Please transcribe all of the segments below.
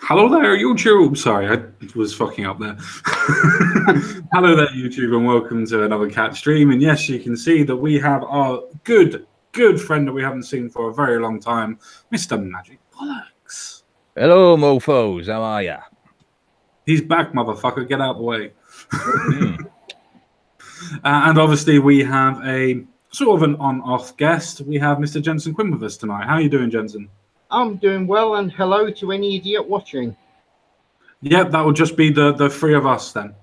Hello there, YouTube. Sorry, I was fucking up there. Hello there, YouTube, and welcome to another Cat stream. And yes, you can see that we have our good friend that we haven't seen for a very long time, Mr. Magic Bollocks. Hello, mofos. How are ya? He's back, motherfucker. Get out of the way. And obviously, we have a sort of an on-off guest. We have Mr. Jensen Quinn with us tonight. How are you doing, Jensen? I'm doing well, and hello to any idiot watching. Yep, that will just be the three of us then.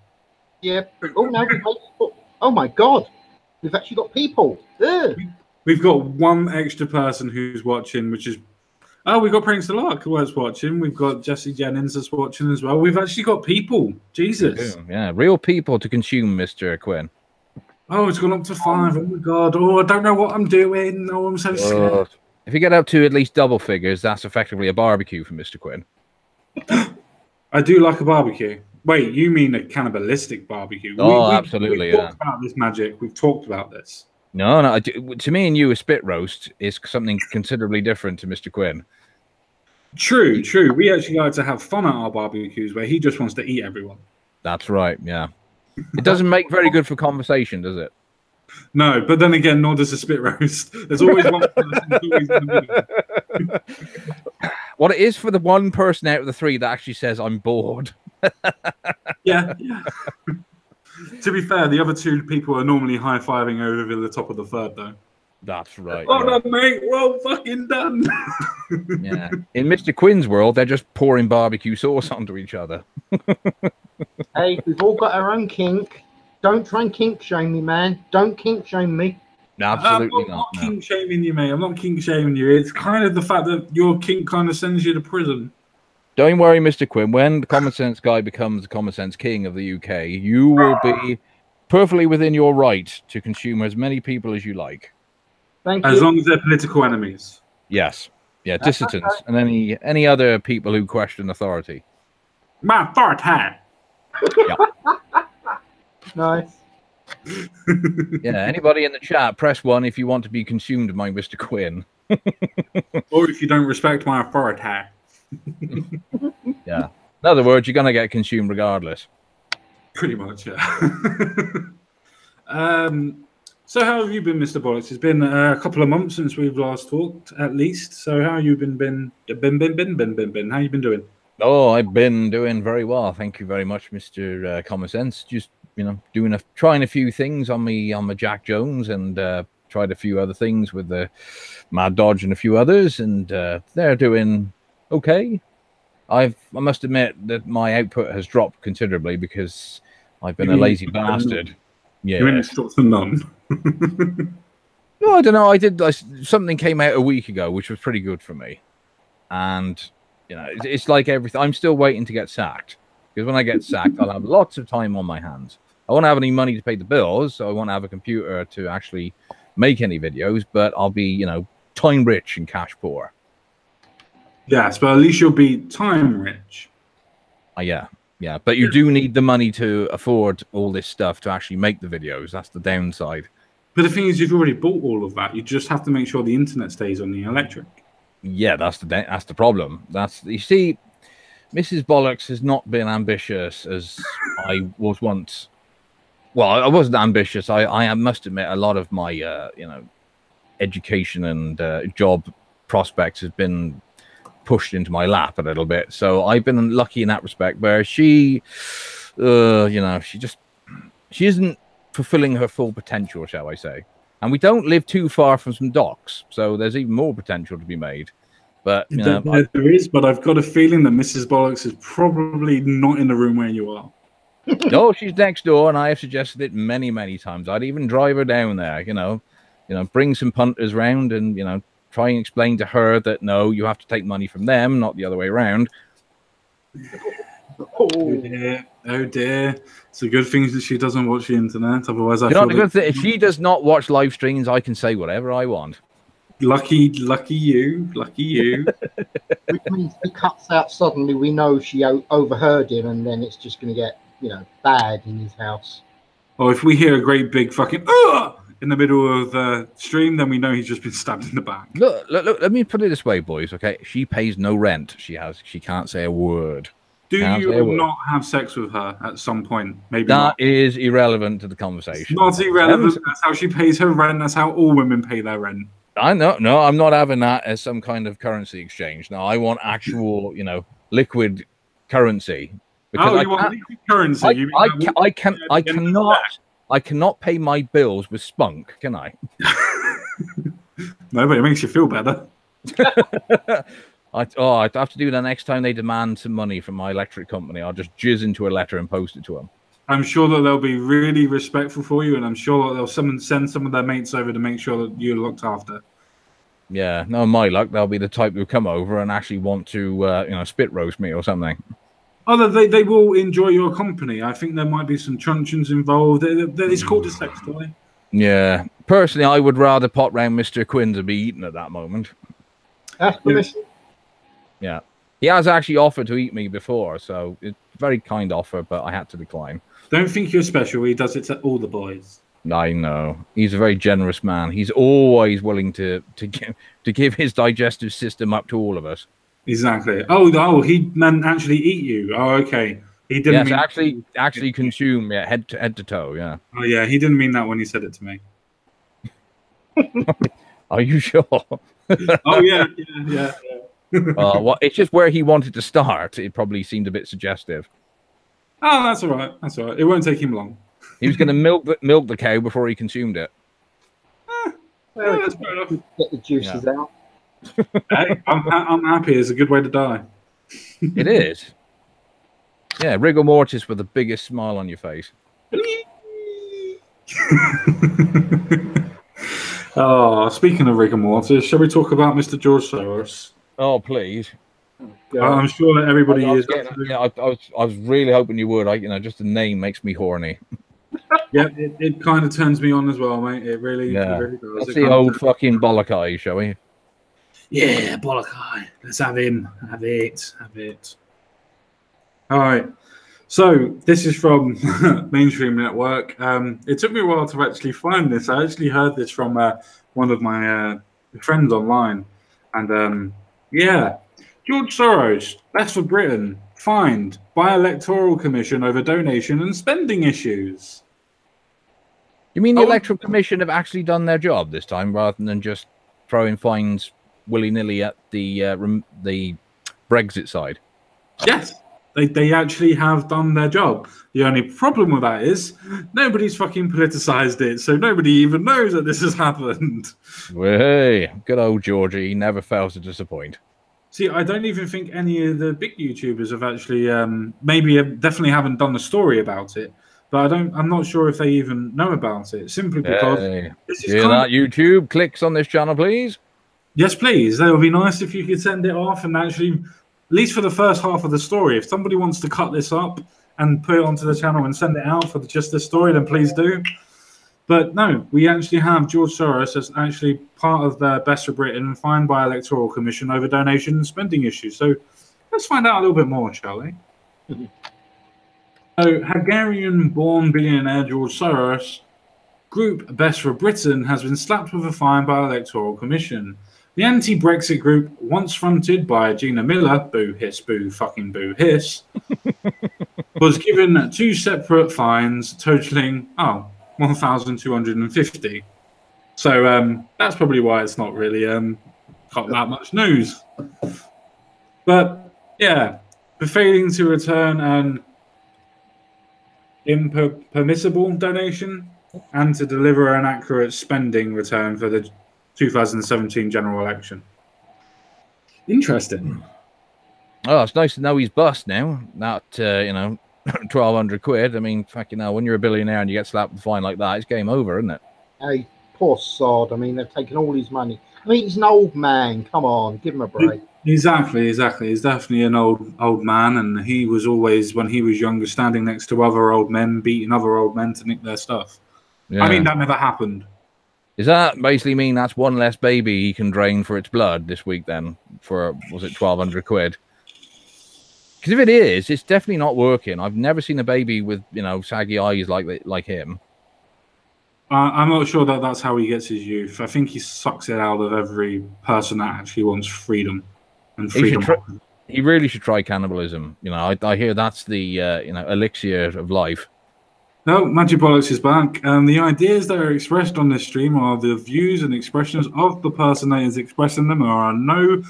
Yep. Oh, no, oh my God. We've actually got people. Ugh. We've got one extra person who's watching, which is... Oh, we've got Prince Lark who is watching. We've got Jesse Jennings that's watching as well. We've actually got people. Jesus. Yeah, real people to consume, Mr. Quinn. Oh, it's gone up to 5. Oh, my God. Oh, I don't know what I'm doing. Oh, I'm so scared. If you get up to at least double figures, that's effectively a barbecue for Mr. Quinn. I do like a barbecue. Wait, you mean a cannibalistic barbecue? Absolutely. We've talked about this, Magic. We've talked about this. No. To me and you, a spit roast is something considerably different to Mr. Quinn. True. We actually like to have fun at our barbecues where he just wants to eat everyone. That's right, yeah. It doesn't make very good for conversation, does it? No, but then again, nor does a spit roast. There's always one person who's always in the middle. What it is for the one person out of the three that actually says, I'm bored. Yeah. To be fair, the other two people are normally high-fiving over the top of the third, though. That's right. Oh, no, mate. Well fucking done. Yeah. In Mr. Quinn's world, they're just pouring barbecue sauce onto each other. Hey, we've all got our own kink. Don't try and kink shame me, man. Don't kink shame me. No, absolutely I'm not kink shaming you, mate. I'm not kink shaming you. It's kind of the fact that your kink kind of sends you to prison. Don't worry, Mr. Quinn. When the Common Sense guy becomes the Common Sense king of the UK, you will be perfectly within your right to consume as many people as you like. Thank you. As long as they're political enemies. Yes. Yeah, dissidents and any other people who question authority. My fart hat. Yeah. Nice. Yeah, anybody in the chat, press 1 if you want to be consumed by Mr. Quinn. Or if you don't respect my fart hat. Yeah. In other words, you're going to get consumed regardless. Pretty much, yeah. So how have you been, Mr. Bollocks? It's been a couple of months since we've last talked, at least. So how have you been? How you been doing? Oh, I've been doing very well. Thank you very much, Mr. Common Sense. Just, trying a few things on my Jack Jones and tried a few other things with the Mad Dodge and a few others, and they're doing okay. I must admit that my output has dropped considerably because I've been a lazy bastard. Yeah. You went to none. No, I don't know. Something came out a week ago, which was pretty good for me, and it's like everything. I'm still waiting to get sacked because when I get sacked, I'll have lots of time on my hands. I won't have any money to pay the bills, so I won't have a computer to actually make any videos. But I'll be, time rich and cash poor. Yes, but at least you'll be time rich. Yeah. But you do need the money to afford all this stuff to actually make the videos. That's the downside. But the thing is, you've already bought all of that. You just have to make sure the internet stays on the electric. Yeah, that's the problem. You see, Mrs. Bollocks has not been ambitious as I was once. Well, I wasn't ambitious. I must admit, a lot of my education and job prospects has been pushed into my lap a little bit. So I've been lucky in that respect, where she isn't fulfilling her full potential, shall I say. And we don't live too far from some docks, so there's even more potential to be made. But there is, but I've got a feeling that Mrs. Bollocks is probably not in the room where you are. No, she's next door, and I have suggested it many, many times. I'd even drive her down there, bring some punters round and, try and explain to her that, no, you have to take money from them, not the other way around. Oh dear. It's a good thing that she doesn't watch the internet. Otherwise, if she does not watch live streams, I can say whatever I want. Lucky you. Which means if he cuts out suddenly, we know she overheard him, and then it's just going to get, bad in his house. Or if we hear a great big fucking in the middle of the stream, then we know he's just been stabbed in the back. Look, let me put it this way, boys, okay? She pays no rent. She can't say a word. Do you not have sex with her at some point? Maybe that not. is irrelevant to the conversation. It's not irrelevant. That's how she pays her rent. That's how all women pay their rent. I know. No, I'm not having that as some kind of currency exchange. No, I want actual, liquid currency. Because you want liquid currency? I cannot pay my bills with spunk, can I? No, but it makes you feel better. I'd have to do that next time they demand some money from my electric company. I'll just jizz into a letter and post it to them. I'm sure that they'll be really respectful for you, and I'm sure that they'll send some of their mates over to make sure that you're looked after. Yeah, no, my luck, they'll be the type who come over and actually want to, spit roast me or something. Oh, they will enjoy your company. I think there might be some truncheons involved. It's called a sex toy. Yeah, personally, I would rather pot round Mr. Quinn to be eaten at that moment. Yeah, he has actually offered to eat me before, so it's a very kind offer, but I had to decline. Don't think you're special. He does it to all the boys. I know. He's a very generous man. He's always willing to give his digestive system up to all of us. Exactly. Oh, he meant actually eat you. Oh, okay. He didn't. Yes, actually consume. Yeah, head to toe. Yeah. Oh, yeah. He didn't mean that when he said it to me. Are you sure? Oh yeah. Well, it's just where he wanted to start. It probably seemed a bit suggestive. Oh, that's all right. That's all right. It won't take him long. He was going to milk the cow before he consumed it. Well, that's fair enough. Get the juices out. Hey, I'm happy. It's a good way to die. It is. Yeah, rigor mortis with the biggest smile on your face. Oh, speaking of rigor mortis, shall we talk about Mr. George Soros? Oh, please. I'm sure that everybody is. I was really hoping you would. Just the name makes me horny. Yeah, it kind of turns me on as well, mate. It really does. Let's see old fucking bollock eye, shall we? Yeah, bollock eye. Let's have him. Have it. All right. So this is from Mainstream Network. It took me a while to actually find this. I actually heard this from one of my friends online, and George Soros, Best for Britain, fined by Electoral Commission over donation and spending issues. You mean the Electoral Commission have actually done their job this time, rather than just throwing fines willy-nilly at the Brexit side? Yes. They actually have done their job. The only problem with that is nobody's fucking politicized it, so nobody even knows that this has happened. Hey, good old Georgie. He never fails to disappoint. See, I don't even think any of the big YouTubers have actually, definitely haven't done a story about it. But I'm not sure if they even know about it, simply because... YouTube? Clicks on this channel, please? Yes, please. That would be nice if you could send it off and actually... At least for the first half of the story. If somebody wants to cut this up and put it onto the channel and send it out for just this story, then please do. But no, we actually have George Soros as actually part of the Best for Britain, fined by Electoral Commission over donation and spending issues. So let's find out a little bit more, shall we? So Hungarian-born billionaire George Soros group Best for Britain has been slapped with a fine by Electoral Commission. The anti-Brexit group, once fronted by Gina Miller, boo hiss, boo fucking boo hiss, was given two separate fines totaling 1,250. So that's probably why it's not really got that much news. But yeah, for failing to return an impermissible donation and to deliver an accurate spending return for the 2017 general election. Interesting. Oh, it's nice to know he's bust now. Not 1,200 quid. I mean, fucking hell, when you're a billionaire and you get slapped with a fine like that, it's game over, isn't it? Hey, poor sod. I mean, they've taken all his money. I mean, he's an old man. Come on, give him a break. Exactly. He's definitely an old man, and he was always, when he was younger, standing next to other old men, beating other old men to nick their stuff. Yeah. I mean, that never happened. Does that basically mean that's one less baby he can drain for its blood this week then? For, was it 1,200 quid? Because if it is, it's definitely not working. I've never seen a baby with, saggy eyes like him. I'm not sure that that's how he gets his youth. I think he sucks it out of every person that actually wants freedom and freedom. He really should try cannibalism. You know, I hear that's the elixir of life. No, Magic Bollocks is back. The ideas that are expressed on this stream are the views and expressions of the person that is expressing them, and are no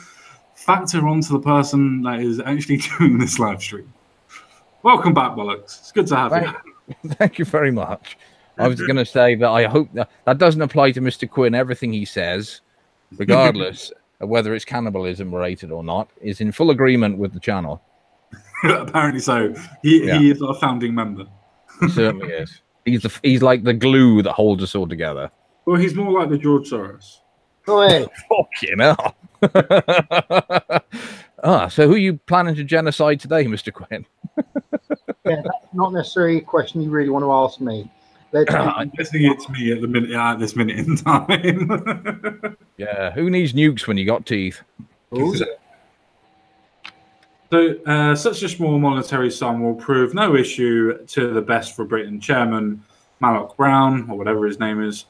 factor onto the person that is actually doing this live stream. Welcome back, Bollocks. It's good to have you. Thank you very much. I was going to say that I hope that doesn't apply to Mr. Quinn. Everything he says, regardless of whether it's cannibalism related or not, is in full agreement with the channel. Apparently so. He is our founding member. He certainly is. He's like the glue that holds us all together. Well, he's more like the George Soros. Go ahead. Fucking hell. So who are you planning to genocide today, Mr. Quinn? Yeah, that's not necessarily a question you really want to ask me. I'm guessing it's me at this minute in time. Yeah, who needs nukes when you got teeth? So, such a small monetary sum will prove no issue to the Best for Britain chairman, Malloch Brown, or whatever his name is,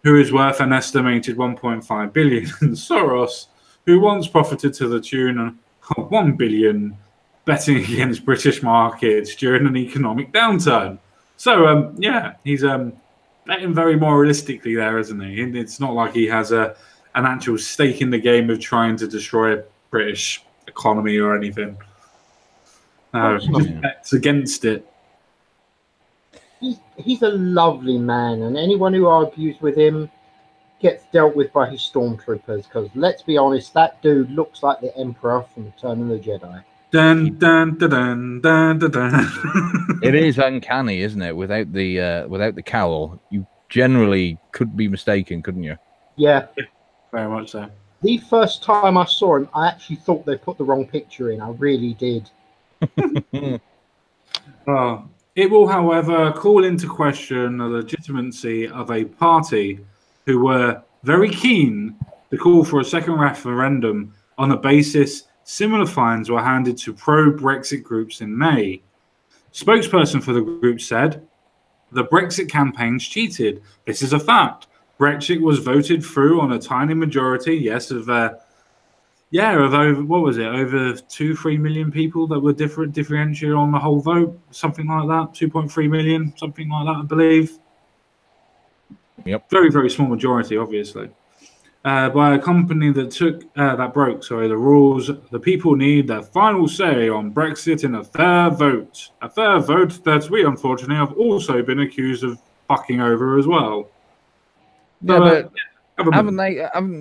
who is worth an estimated 1.5 billion, and Soros, who once profited to the tune of 1 billion betting against British markets during an economic downturn. So, yeah, he's betting very moralistically there, isn't he? It's not like he has an actual stake in the game of trying to destroy British economy or anything. No, he just bets against it. He's a lovely man, and anyone who argues with him gets dealt with by his stormtroopers, because let's be honest, that dude looks like the Emperor from Return of the Jedi. Dun, dun, dun, dun, dun, dun, dun. It is uncanny, isn't it? Without the cowl, you generally could be mistaken, couldn't you? Yeah. Very much so. The first time I saw him, I actually thought they put the wrong picture in. I really did. It will, however, call into question the legitimacy of a party who were very keen to call for a second referendum on the basis similar fines were handed to pro-Brexit groups in May. Spokesperson for the group said, "The Brexit campaign's cheated. This is a fact. Brexit was voted through on a tiny majority, yes, of over, what was it, over 2-3 million people that were differentiated on the whole vote, something like that, 2.3 million, something like that, I believe. Yep. Very, very small majority, obviously. By a company that broke the rules. The people need their final say on Brexit in a fair vote. A fair vote that we, unfortunately, have also been accused of fucking over as well." Yeah, but haven't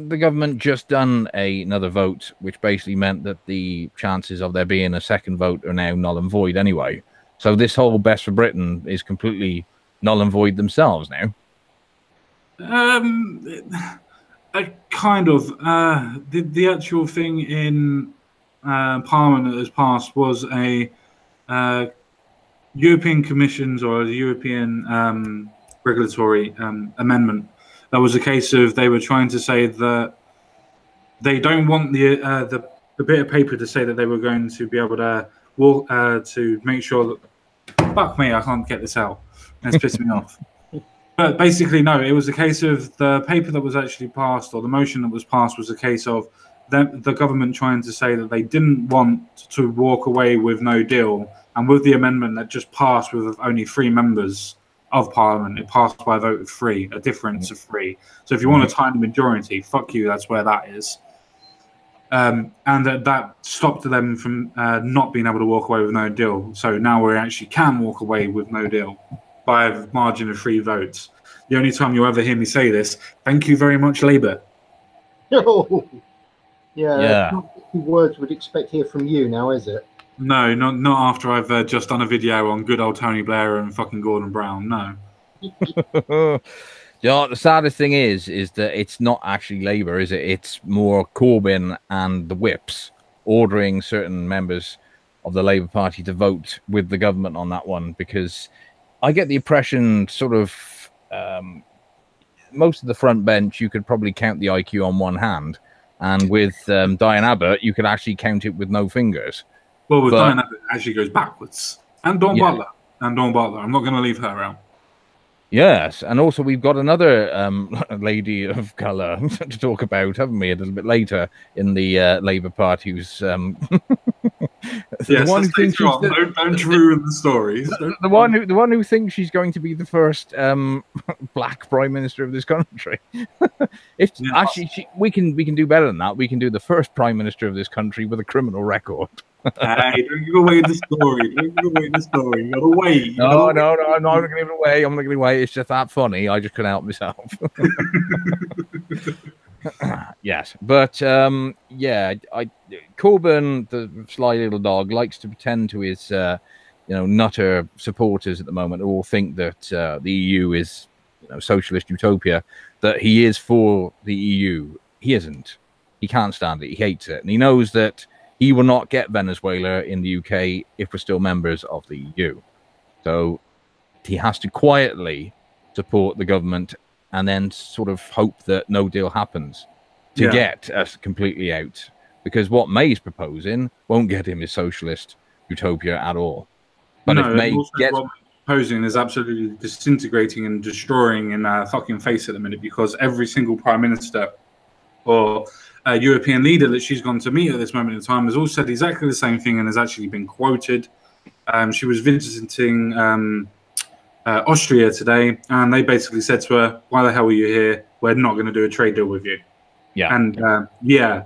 the government just done another vote, which basically meant that the chances of there being a second vote are now null and void anyway? So this whole Best for Britain is completely null and void themselves now. Kind of. The actual thing in Parliament that has passed was a European Commission's or the European regulatory amendment. That was a case of they were trying to say that they don't want the bit of paper to say that they were going to be able to walk to make sure that. Fuck me, I can't get this out. It's pissing me off. But basically, no, it was a case of the paper that was actually passed, or the motion that was passed, was a case of the government trying to say that they didn't want to walk away with no deal. And with the amendment that just passed with only 3 members of Parliament, it passed by a vote of 3, a difference of 3. So if you want a tiny majority, fuck you, that's where that is. And that stopped them from not being able to walk away with no deal. So now we actually can walk away with no deal by a margin of 3 votes. The only time you'll ever hear me say this, thank you very much, Labour. Yeah. Not the words we'd expect to hear from you now, is it? No, not after I've just done a video on good old Tony Blair and fucking Gordon Brown. No. Yeah, the saddest thing is that it's not actually Labour, is it? It's more Corbyn and the whips ordering certain members of the Labour Party to vote with the government on that one, because I get the impression sort of most of the front bench, you could probably count the IQ on one hand. And with Diane Abbott, you could actually count it with no fingers. Well, with Diane Abbott, it actually goes backwards. And Dawn Butler. I'm not going to leave her out. Yes, and also we've got another lady of colour to talk about, haven't we? A little bit later in the Labour Party, who's the one who thinks she's don't ruin the stories. The one who thinks she's going to be the first black prime minister of this country. Actually, we can do better than that. We can do the first prime minister of this country with a criminal record. Hey, don't give away the story. Don't give away the story. You gotta wait. No, I'm not going to give it away. I'm not going to away. It's just that funny. I just couldn't help myself. Yes, but Corbyn, the sly little dog, likes to pretend to his nutter supporters at the moment who all think that the EU is socialist utopia, that he is for the EU. He isn't. He can't stand it. He hates it, and he knows that he will not get Venezuela in the UK if we're still members of the EU. So he has to quietly support the government and then sort of hope that no deal happens to get us completely out. Because what May's proposing won't get him his socialist utopia at all. But if May gets... What proposing is absolutely disintegrating and destroying in our fucking face at the minute, because every single prime minister or a European leader that she's gone to meet at this moment in time has all said exactly the same thing and has actually been quoted. She was visiting Austria today, and they basically said to her, "Why the hell are you here? We're not going to do a trade deal with you." Yeah. And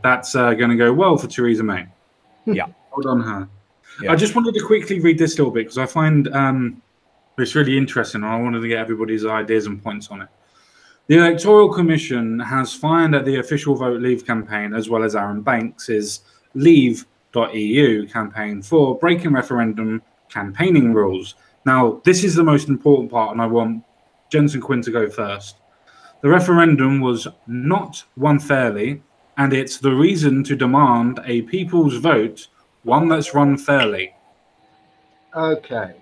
that's going to go well for Theresa May. Yeah. Hold on her. Yeah. I just wanted to quickly read this little bit because I find it's really interesting, and I wanted to get everybody's ideas and points on it. The Electoral Commission has fined at the official Vote Leave campaign, as well as Aaron Banks's Leave.eu campaign, for breaking referendum campaigning rules. Now, this is the most important part, and I want Jensen Quinn to go first. The referendum was not won fairly, and it's the reason to demand a people's vote, one that's run fairly. Okay.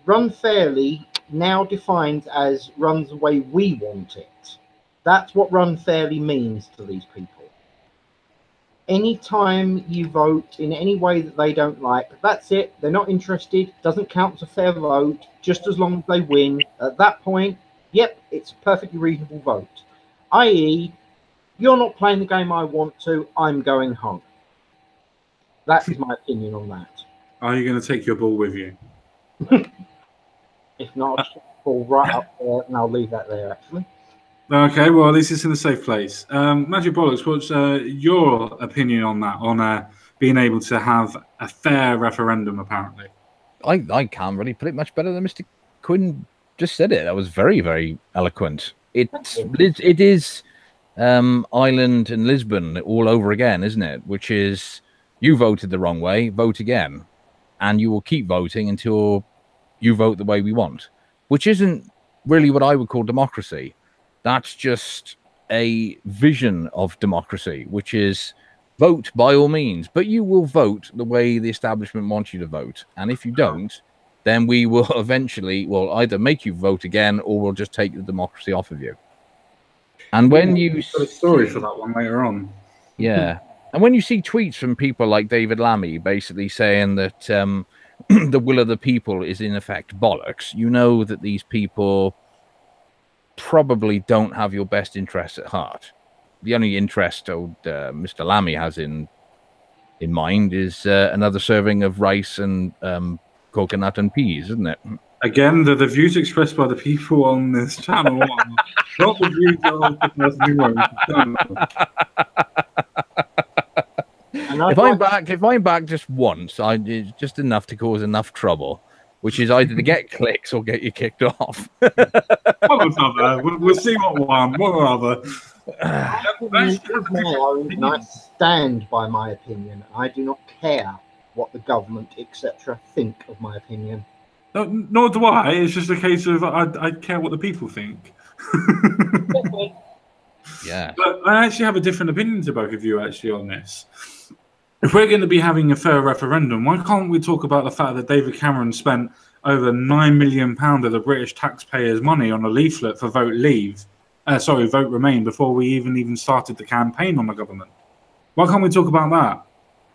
Run fairly now defined as runs the way we want it. That's what run fairly means to these people. Anytime you vote in any way that they don't like, that's it. They're not interested. Doesn't count as a fair vote, just as long as they win. At that point, yep, it's a perfectly reasonable vote. I.e., you're not playing the game I want to, I'm going home. That is my opinion on that. Are you going to take your ball with you? If not, I'll just fall right up there, and I'll leave that there, actually. Okay, well, at least it's in a safe place. Magic Bollocks, what's your opinion on that, on being able to have a fair referendum, apparently? I can't really put it much better than Mr. Quinn just said it. That was very, very eloquent. It is Ireland and Lisbon all over again, isn't it? Which is, you voted the wrong way, vote again. And you will keep voting until you vote the way we want. Which isn't really what I would call democracy. That's just a vision of democracy, which is vote by all means, but you will vote the way the establishment wants you to vote. And if you don't, then we will eventually either make you vote again, or we'll just take the democracy off of you. And when you got a story for that one later on. Yeah. And when you see tweets from people like David Lammy basically saying that the will of the people is in effect bollocks, you know that these people probably don't have your best interests at heart. The only interest old Mr. Lammy has in mind is another serving of rice and coconut and peas, isn't it? Again, the views expressed by the people on this channel are not the views of the person who owns the channel. If I'm back just once, it's just enough to cause enough trouble, which is either to get clicks or get you kicked off. We'll see what one or other. I stand by my opinion. I do not care what the government, etc., think of my opinion. No, nor do I. It's just a case of I care what the people think. Yeah. But I actually have a different opinion to both of you actually on this. If we're going to be having a fair referendum, why can't we talk about the fact that David Cameron spent over £9 million of the British taxpayers' money on a leaflet for Vote Remain before we even started the campaign on the government? Why can't we talk about that?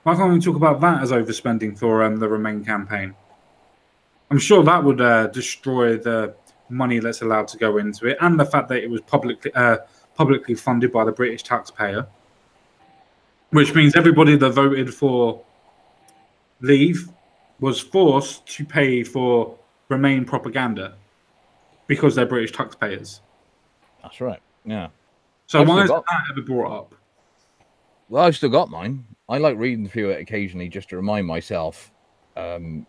Why can't we talk about that as overspending for the Remain campaign? I'm sure that would destroy the money that's allowed to go into it, and the fact that it was publicly funded by the British taxpayer, which means everybody that voted for leave was forced to pay for Remain propaganda because they're British taxpayers. That's right. Yeah. So why is that ever brought up? Well, I've still got mine. I like reading through it occasionally just to remind myself, you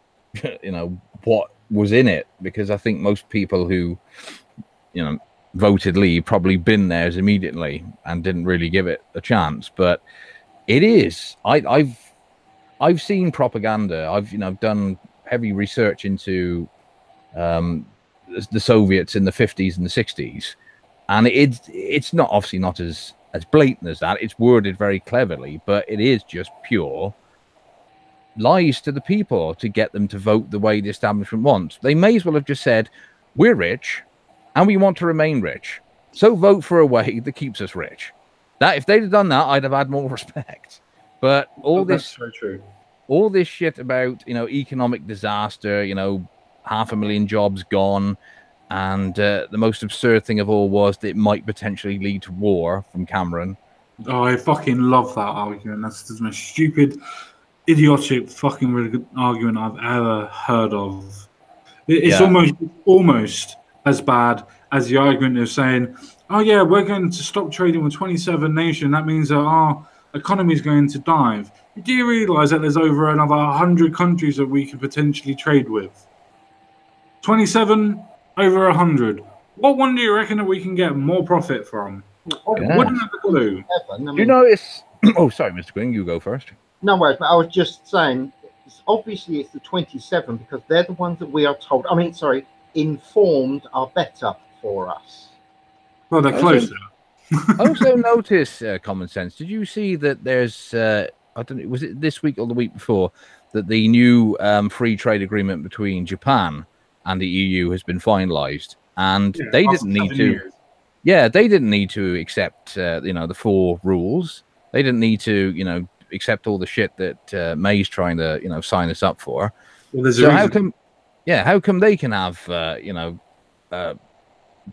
know, what was in it, because I think most people who, you know, voted leave probably bin theirs immediately and didn't really give it a chance. But it is. I've seen propaganda. I've, you know, done heavy research into the Soviets in the 50s and the 60s, and it's not obviously not as blatant as that. It's worded very cleverly, but it is just pure lies to the people to get them to vote the way the establishment wants. They may as well have just said, we're rich and we want to remain rich, so vote for a way that keeps us rich. That if they'd have done that, I'd have had more respect. But That's so true. All this shit about, you know, economic disaster, you know, 500,000 jobs gone, and the most absurd thing of all was that it might potentially lead to war from Cameron. Oh, I fucking love that argument. That's the most stupid, idiotic fucking argument I've ever heard of. It's almost as bad as the argument of saying, oh yeah, we're going to stop trading with 27 nations. That means that our economy is going to dive. Do you realise that there's over another 100 countries that we could potentially trade with? 27 over 100. What one do you reckon that we can get more profit from? Yeah. Wouldn't have a clue. Do you notice? Oh, sorry, Mr. Quinn, you go first. No worries, but I was just saying, obviously it's the 27 because they're the ones that we are told. I mean, sorry, informed are better for us. Well, they're closer. Also, notice common sense. Did you see that there's? I don't know. Was it this week or the week before that the new free trade agreement between Japan and the EU has been finalised, and they didn't need to. Years. Yeah, they didn't need to accept, you know, the 4 rules. They didn't need to, you know, accept all the shit that May's trying to, you know, sign us up for. Well, so how come? Yeah, how come they can have, you know,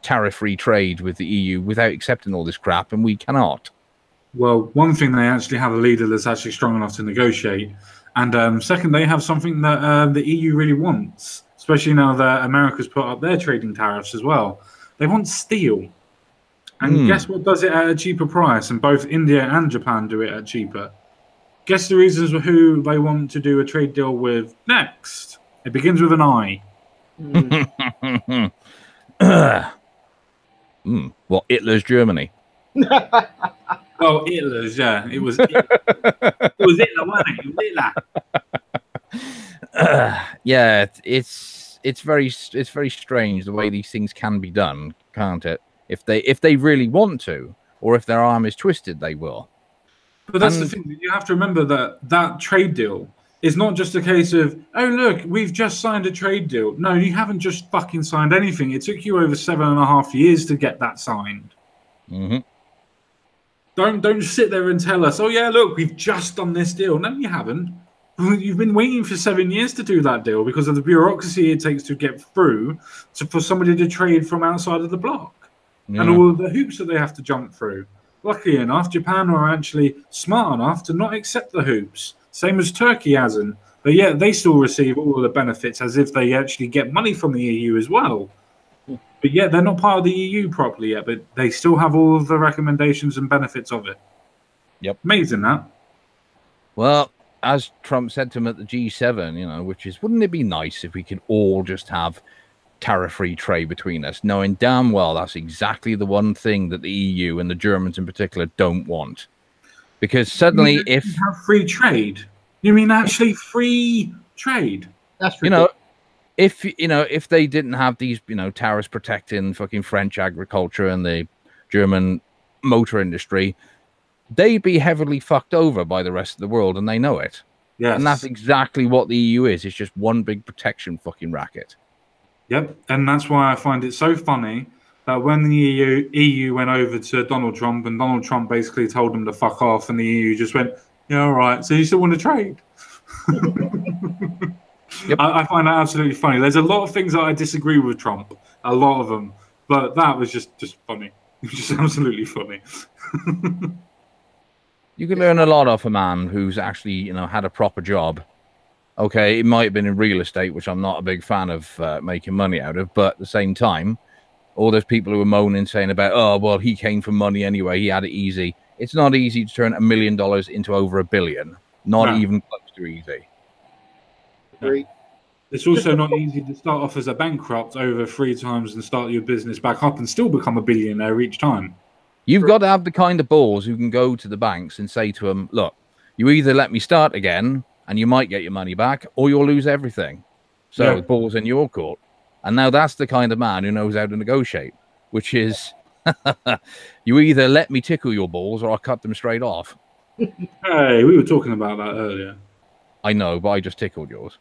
tariff-free trade with the EU without accepting all this crap, and we cannot? Well, one thing, they actually have a leader that's actually strong enough to negotiate, and second, they have something that the EU really wants, especially now that America's put up their trading tariffs as well. They want steel. And guess what does it at a cheaper price? And both India and Japan do it at cheaper. Guess the reasons for who they want to do a trade deal with next. It begins with an I. Well, Hitler's Germany. Oh, Hitler's, yeah. It was Hitler. It was Hitler, wasn't it? It was Hitler. Yeah, it's very strange the way these things can be done, can't it? If they really want to, or if their arm is twisted, they will. But that's the thing. You have to remember that trade deal is not just a case of, oh, look, we've just signed a trade deal. No, you haven't just fucking signed anything. It took you over 7.5 years to get that signed. Mm-hmm. Don't sit there and tell us, oh, yeah, look, we've just done this deal. No, you haven't. You've been waiting for 7 years to do that deal because of the bureaucracy it takes to get through for somebody to trade from outside of the bloc. And all of the hoops that they have to jump through. Luckily enough, Japan are actually smart enough to not accept the hoops, same as Turkey hasn't. But yet they still receive all of the benefits as if they actually get money from the EU as well. But yet they're not part of the EU properly yet, but they still have all of the recommendations and benefits of it. Yep. Amazing, that. Well, as Trump said to him at the G7, you know, which is, wouldn't it be nice if we could all just have tariff-free trade between us, knowing damn well that's exactly the one thing that the EU and the Germans in particular don't want. Because suddenly, if you have free trade, you mean actually free trade? That's ridiculous. If they didn't have these, you know, tariffs protecting fucking French agriculture and the German motor industry, they'd be heavily fucked over by the rest of the world, and they know it. Yes. And that's exactly what the EU is. It's just one big protection fucking racket. Yep, and that's why I find it so funny that when the EU went over to Donald Trump and Donald Trump basically told them to fuck off, and the EU just went, yeah, all right, so you still want to trade? Yep. I find that absolutely funny. There's a lot of things that I disagree with Trump, a lot of them. But that was just funny. It was just absolutely funny. You could learn a lot off a man who's actually, had a proper job. Okay, it might have been in real estate, which I'm not a big fan of making money out of, but at the same time, all those people who are moaning, saying about, oh, well, he came from money anyway, he had it easy. It's not easy to turn $1 million into over $1 billion. Not even close to easy. Agreed. It's also not easy to start off as a bankrupt over 3 times and start your business back up and still become a billionaire each time. You've got to have the kind of balls who can go to the banks and say to them, look, you either let me start again and you might get your money back, or you'll lose everything. So the ball's in your court. And now that's the kind of man who knows how to negotiate, which is you either let me tickle your balls or I'll cut them straight off. Hey, we were talking about that earlier. I know, but I just tickled yours.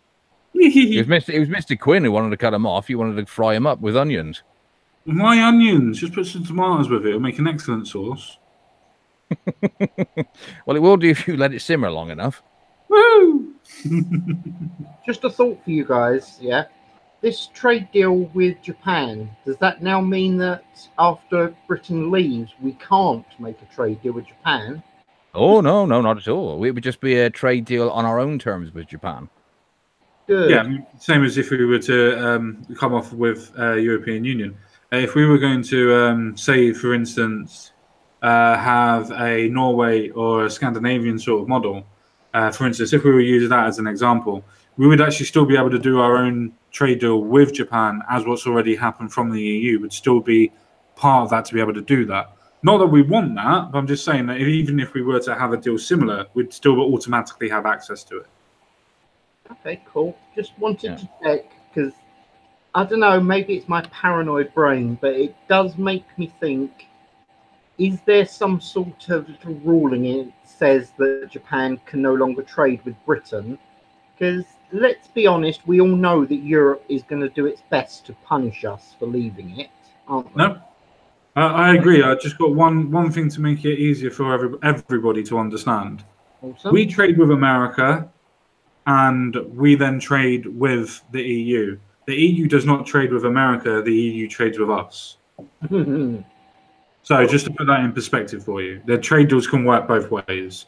It was Mr. Quinn who wanted to cut him off. He wanted to fry him up with onions. Why onions? Just put some tomatoes with it. It'll make an excellent sauce. Well, it will do if you let it simmer long enough. Woo! Just a thought for you guys, yeah? This trade deal with Japan, does that now mean that after Britain leaves, we can't make a trade deal with Japan? Oh, no, not at all. It would just be a trade deal on our own terms with Japan. Good. Yeah, same as if we were to come off with European Union. If we were going to, say, for instance, have a Norway or a Scandinavian sort of model, for instance, if we were using that as an example, we would actually still be able to do our own trade deal with Japan, as what's already happened from the EU would still be part of that to be able to do that. Not that we want that, but I'm just saying that even if we were to have a deal similar, we'd still automatically have access to it. Okay, cool. Just wanted to check, because I don't know, maybe it's my paranoid brain, but it does make me think, is there some sort of little ruling it says that Japan can no longer trade with Britain? Because let's be honest, we all know that Europe is going to do its best to punish us for leaving it, aren't they? No, I agree. I just got one thing to make it easier for everybody to understand. Awesome. We trade with America, and we then trade with the EU. The EU does not trade with America. The EU trades with us. So just to put that in perspective for you, the trade deals can work both ways.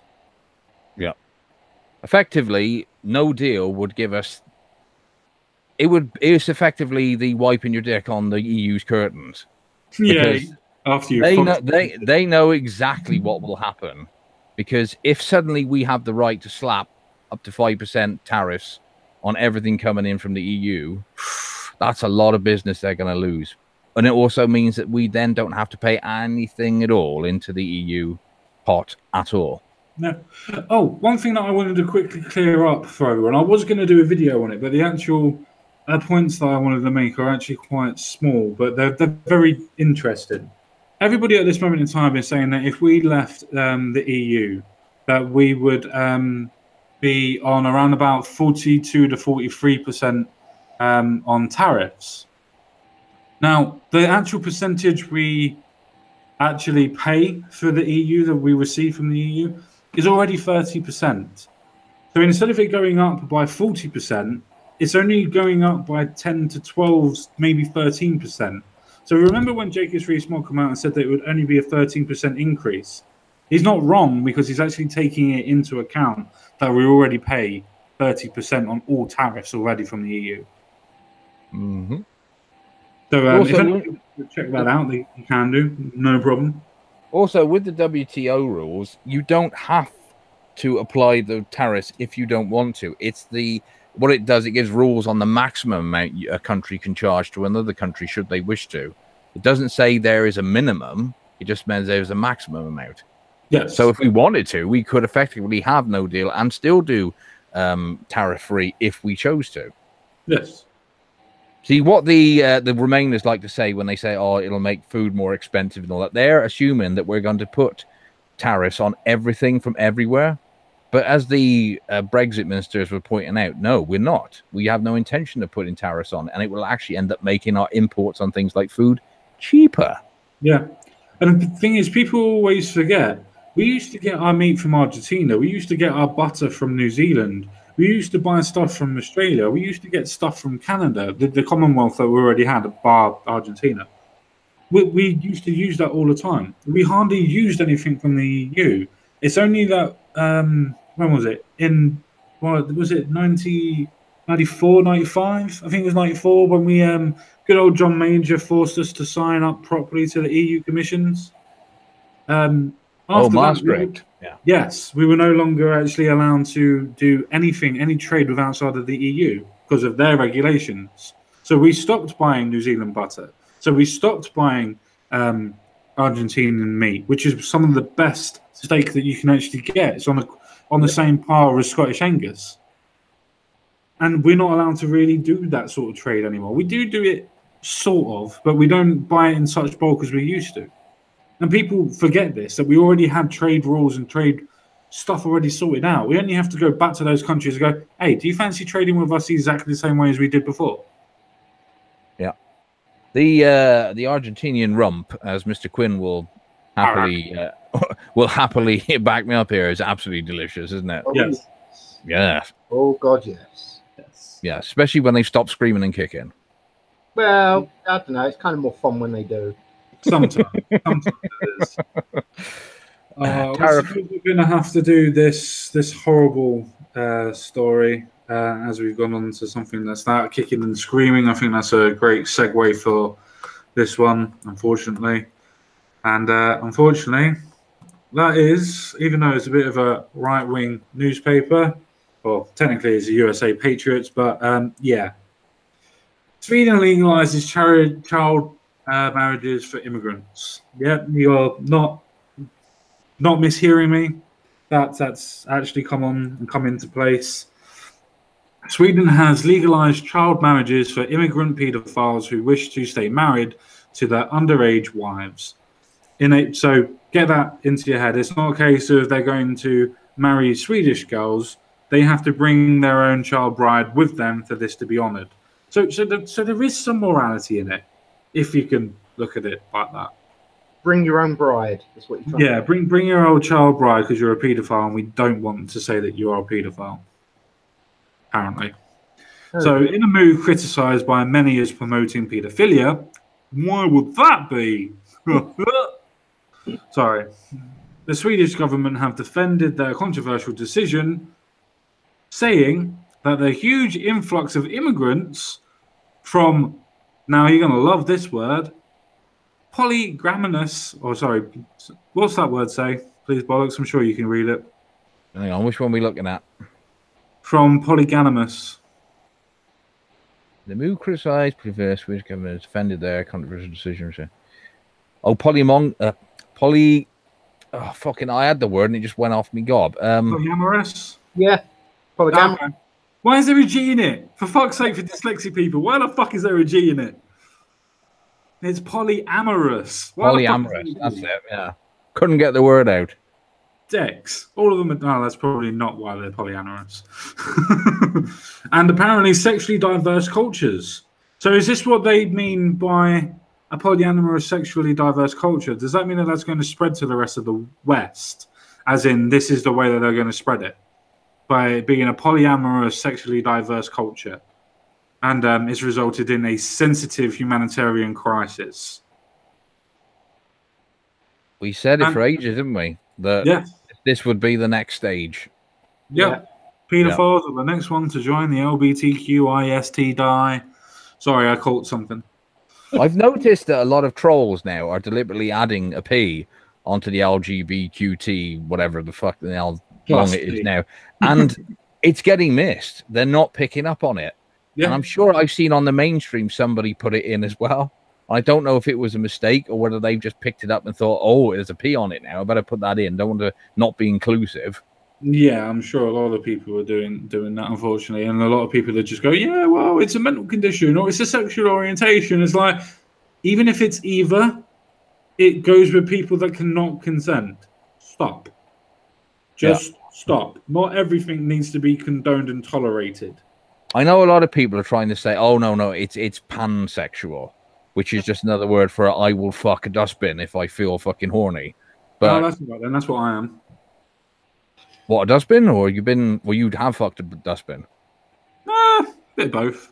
Yeah. Effectively, no deal would give us. It's effectively the wiping your dick on the EU's curtains. Yeah. After you, they know exactly what will happen, because if suddenly we have the right to slap up to 5% tariffs on everything coming in from the EU, that's a lot of business they're going to lose. And it also means that we then don't have to pay anything at all into the EU pot at all. No. Oh, one thing that I wanted to quickly clear up for everyone. I was going to do a video on it, but the actual points that I wanted to make are actually quite small, but they're very interesting. Everybody at this moment in time is saying that if we left the EU, that we would be on around about 42 to 43% on tariffs. Now, the actual percentage we actually pay for the EU, that we receive from the EU, is already 30%. So instead of it going up by 40%, it's only going up by 10 to 12, maybe 13%. So remember when Jacobs Rees-Mogg came out and said that it would only be a 13% increase? He's not wrong, because he's actually taking it into account that we already pay 30% on all tariffs already from the EU. Mm-hmm. So Also, if anyone check that out, you can do, no problem. Also, with the WTO rules, you don't have to apply the tariffs if you don't want to. It's what it does, it gives rules on the maximum amount a country can charge to another country should they wish to. It doesn't say there is a minimum, it just means there's a maximum amount. Yes. So if we wanted to, we could effectively have no deal and still do tariff-free if we chose to. Yes. See, what the Remainers like to say when they say, oh, it'll make food more expensive and all that, they're assuming that we're going to put tariffs on everything from everywhere. But as the Brexit ministers were pointing out, no, we're not. We have no intention of putting tariffs on, and it will actually end up making our imports on things like food cheaper. Yeah. And the thing is, people always forget, we used to get our meat from Argentina. We used to get our butter from New Zealand. We used to buy stuff from Australia. We used to get stuff from Canada, the Commonwealth that we already had, bar Argentina. We used to use that all the time. We hardly used anything from the EU. It's only that, when was it? Was it 94, 95? I think it was 94 when we, good old John Major forced us to sign up properly to the EU commissions. Maastricht. Yeah. Yes, we were no longer actually allowed to do anything, any trade with outside of the EU because of their regulations. So we stopped buying New Zealand butter. So we stopped buying Argentinian meat, which is some of the best steak that you can actually get. It's on the same par as Scottish Angus. And we're not allowed to really do that sort of trade anymore. We do it sort of, but we don't buy it in such bulk as we used to. And people forget this, that we already had trade rules and trade stuff already sorted out. We only have to go back to those countries and go, hey, do you fancy trading with us exactly the same way as we did before? Yeah. The Argentinian rump, as Mr. Quinn will happily back me up here, is absolutely delicious, isn't it? Oh, Yes. Yeah. Oh, God, yes. Yeah, especially when they stop screaming and kicking. Well, I don't know. It's kind of more fun when they do. Sometimes it is. We're going to have to do this horrible story as we've gone on to something that's now kicking and screaming. I think that's a great segue for this one, unfortunately. And unfortunately, that is, even though it's a bit of a right-wing newspaper, well, technically it's a USA Patriots, but yeah. Sweden legalizes child marriages for immigrants. Yep, you're not mishearing me. That's actually come into place. Sweden has legalized child marriages for immigrant pedophiles who wish to stay married to their underage wives. So get that into your head. It's not a case of they're going to marry Swedish girls. They have to bring their own child bride with them for this to be honoured. So there is some morality in it, if you can look at it like that. Bring your own bride. That's what you're trying to do. Bring your old child bride because you're a paedophile, and we don't want to say that you are a paedophile. Apparently. So, in a move criticised by many as promoting paedophilia, why would that be? Sorry. The Swedish government have defended their controversial decision, saying that the huge influx of immigrants from, now you're going to love this word, polygamous, what's that word say? Please, bollocks, I'm sure you can read it. Hang on, which one are we looking at? From polygamous. The move criticized Swedish government defended their controversial decision. I had the word and it just went off me gob. Polyamorous? Yeah. Polygamous. Why is there a G in it? For fuck's sake, for dyslexic people, why the fuck is there a G in it? It's polyamorous. Polyamorous, that's it, yeah. Couldn't get the word out. Dex. All of them are, no, that's probably not why they're polyamorous. And apparently sexually diverse cultures. So is this what they mean by a polyamorous sexually diverse culture? Does that mean that that's going to spread to the rest of the West? As in, this is the way that they're going to spread it? By being a polyamorous sexually diverse culture. And it's resulted in a sensitive humanitarian crisis. We said it for ages, didn't we? That this would be the next stage. Yeah. Pedophiles are the next one to join the LGBTQIST die. Sorry, I caught something. I've noticed that a lot of trolls now are deliberately adding a P onto the LGBTQT, whatever the fuck the hell long it is now. And it's getting missed. They're not picking up on it. Yeah. And I'm sure I've seen on the mainstream somebody put it in as well. I don't know if it was a mistake or whether they've just picked it up and thought, oh, there's a P on it now. I better put that in. Don't want to not be inclusive. Yeah, I'm sure a lot of people are doing that, unfortunately. And a lot of people that just go, yeah, well, it's a mental condition or it's a sexual orientation. It's like, even if it's either, it goes with people that cannot consent. Stop. Just stop. Not everything needs to be condoned and tolerated. I know a lot of people are trying to say, oh, no, it's pansexual, which is just another word for I will fuck a dustbin if I feel fucking horny. But that's right, then that's what I am. What, a dustbin, or you been? Well, you'd have fucked a dustbin. Bit of both.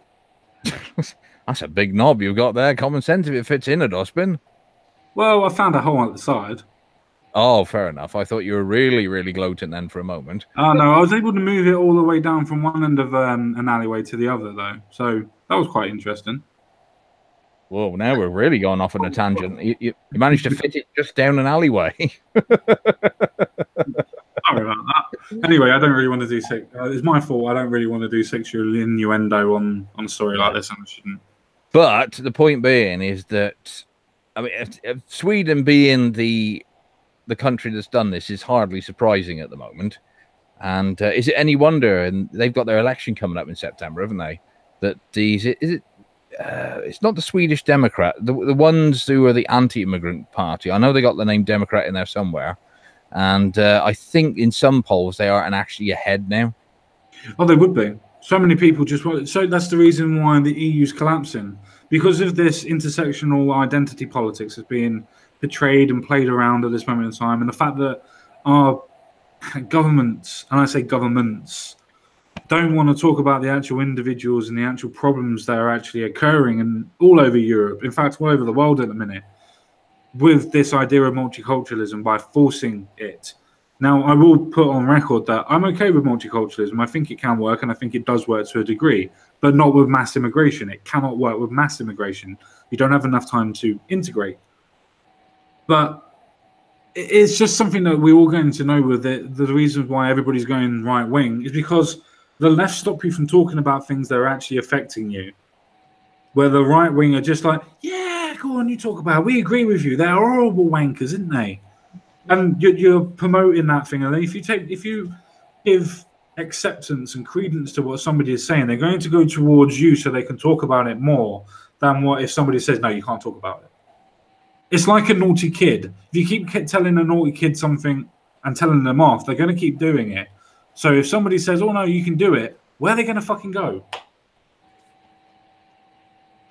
That's a big knob you've got there. Common sense if it fits in a dustbin. Well, I found a hole at the side. Oh, fair enough. I thought you were really, really gloating then for a moment. Oh, no, I was able to move it all the way down from one end of an alleyway to the other, though. So that was quite interesting. Whoa, now we're really going off on a tangent. You managed to fit it just down an alleyway. Sorry about that. Anyway, I don't really want to do it's my fault. I don't really want to do sexual innuendo on a story like this, and I shouldn't. But the point being is that, I mean, if Sweden being the country that's done this is hardly surprising at the moment. And is it any wonder? And they've got their election coming up in September, haven't they? That it's not the Swedish Democrat, the ones who are the anti-immigrant party. I know they got the name Democrat in there somewhere, and I think in some polls they are actually ahead now. Oh, they would be. So many people just want. So that's the reason why the EU's collapsing, because of this intersectional identity politics that's being portrayed and played around at this moment in time, and the fact that our governments, and I say governments, don't want to talk about the actual individuals and the actual problems that are actually occurring and all over Europe, in fact, all over the world at the minute, with this idea of multiculturalism by forcing it. Now, I will put on record that I'm okay with multiculturalism. I think it can work, and I think it does work to a degree, but not with mass immigration. It cannot work with mass immigration. You don't have enough time to integrate. But it's just something that we're all going to know with it. The reason why everybody's going right wing is because the left stop you from talking about things that are actually affecting you. Where the right wing are just like, yeah, go on, you talk about it. We agree with you. They're horrible wankers, aren't they? And you're promoting that thing. And if you give acceptance and credence to what somebody is saying, they're going to go towards you so they can talk about it more than what if somebody says, no, you can't talk about it. It's like a naughty kid. If you keep telling a naughty kid something and telling them off, they're going to keep doing it. So if somebody says, oh, no, you can do it, where are they going to fucking go?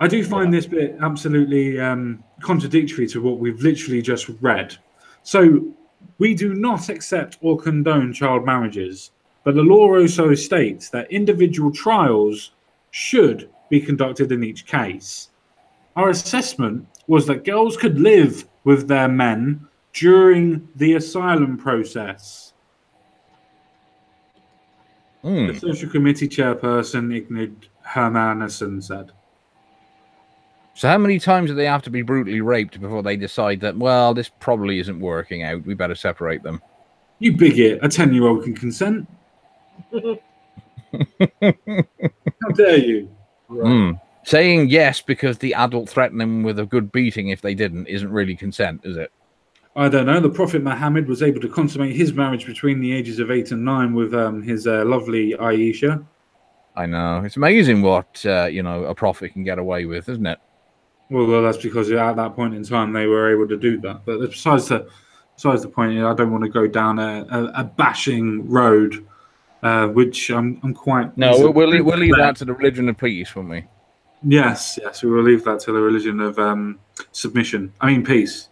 I do find this bit absolutely contradictory to what we've literally just read. So we do not accept or condone child marriages, but the law also states that individual trials should be conducted in each case. Our assessment was that girls could live with their men during the asylum process. The social committee chairperson, Ingrid Hermansen, said. So how many times do they have to be brutally raped before they decide that, well, this probably isn't working out, we better separate them? You bigot, a 10-year-old can consent. How dare you? Right. Saying yes because the adult threatened them with a good beating if they didn't isn't really consent, is it? I don't know. The Prophet Muhammad was able to consummate his marriage between the ages of 8 and 9 with his lovely Aisha. I know. It's amazing what a prophet can get away with, isn't it? Well, that's because at that point in time they were able to do that. But besides the point, I don't want to go down a bashing road, which I'm quite. No, we'll leave that to the religion of peace, won't we? Yes, we will leave that to the religion of submission. I mean peace,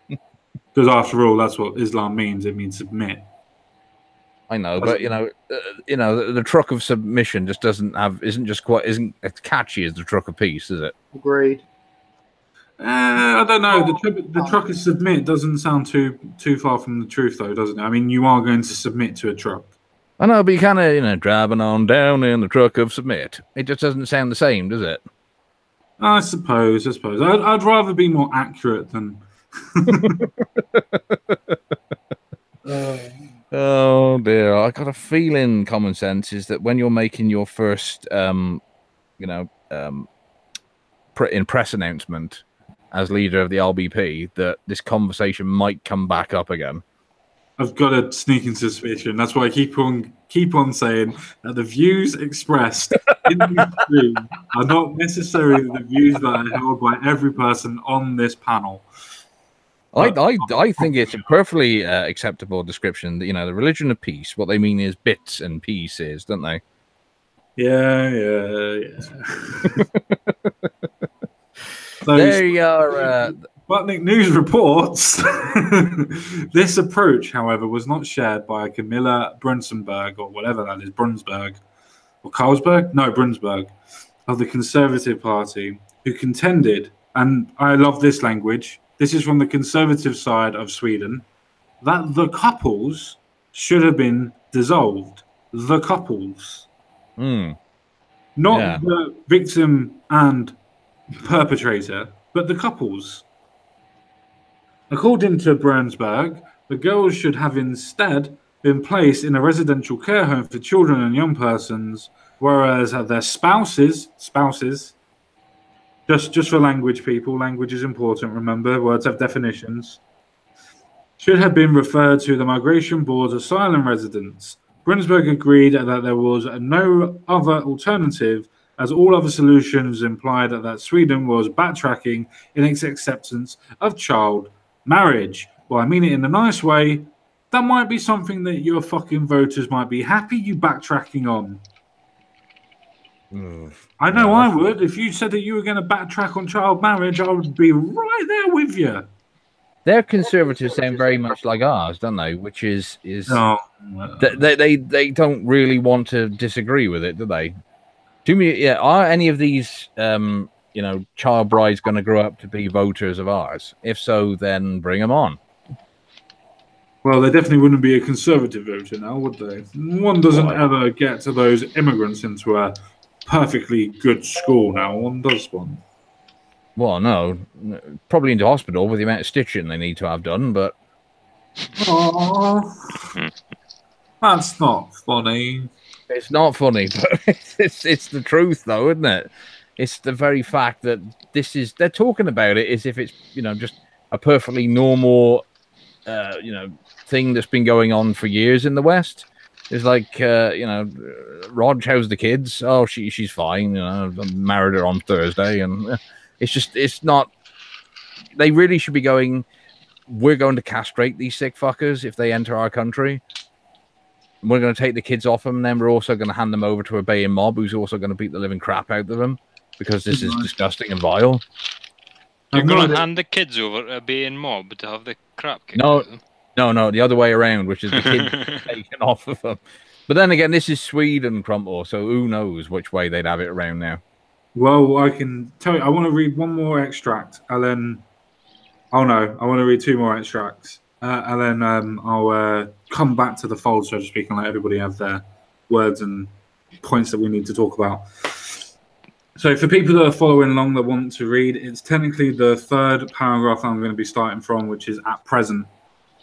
because after all, that's what Islam means. It means submit. I know, but the truck of submission just isn't as catchy as the truck of peace, is it? Agreed. I don't know. The truck of submit doesn't sound too far from the truth, though, doesn't it? I mean, you are going to submit to a truck. I know, but you kind of driving on down in the truck of submit. It just doesn't sound the same, does it? I suppose. I'd rather be more accurate than. Oh dear! I got a feeling, common sense, is that when you're making your first, press announcement as leader of the LBP, that this conversation might come back up again. I've got a sneaking suspicion. That's why I keep on saying that the views expressed in this stream are not necessarily the views that are held by every person on this panel. I think it's a perfectly acceptable description. The religion of peace. What they mean is bits and pieces, don't they? Yeah. They are Sputnik News reports this approach, however, was not shared by Camilla Brunsenberg, or whatever that is, Brunsberg, or Carlsberg? No, Brunsberg, of the Conservative Party, who contended, and I love this language, this is from the Conservative side of Sweden, that the couples should have been dissolved. The couples. Not the victim and perpetrator, but the couples. According to Brunsberg, the girls should have instead been placed in a residential care home for children and young persons, whereas their spouses, just for language people, language is important, remember, words have definitions, should have been referred to the Migration Board's asylum residence. Brunsberg agreed that there was no other alternative, as all other solutions implied that Sweden was backtracking in its acceptance of child marriage. Well, I mean it in a nice way. That might be something that your fucking voters might be happy you backtracking on. I know I would. If you said that you were going to backtrack on child marriage, I would be right there with you. Their conservatives sound very much like ours, don't they? Which is they don't really want to disagree with it, do they? Do me, are any of these child brides going to grow up to be voters of ours? If so, then bring them on. Well, they definitely wouldn't be a conservative voter now, would they? One doesn't ever get to those immigrants into a perfectly good school now, one does one. Well, no, probably into hospital with the amount of stitching they need to have done, but... Oh, that's not funny. It's not funny, but it's the truth, though, isn't it? It's the very fact that they're talking about it as if it's, just a perfectly normal, thing that's been going on for years in the West. It's like, Rog, how's the kids? Oh, she's fine. I married her on Thursday, and it's not. They really should be going. We're going to castrate these sick fuckers if they enter our country. We're going to take the kids off them, and then we're also going to hand them over to a baying mob who's also going to beat the living crap out of them because this is disgusting and vile. You're going to hand the kids over to a baying mob to have the crap kicked out of them? No, the other way around, which is the kids taken off of them. But then again, this is Sweden, Crumple, so who knows which way they'd have it around now. Well, I can tell you, I want to read one more extract, and then... Oh, no, I want to read two more extracts. And then I'll come back to the fold, so to speak, and let everybody have their words and points that we need to talk about. So for people that are following along that want to read, it's technically the third paragraph I'm going to be starting from, which is at present.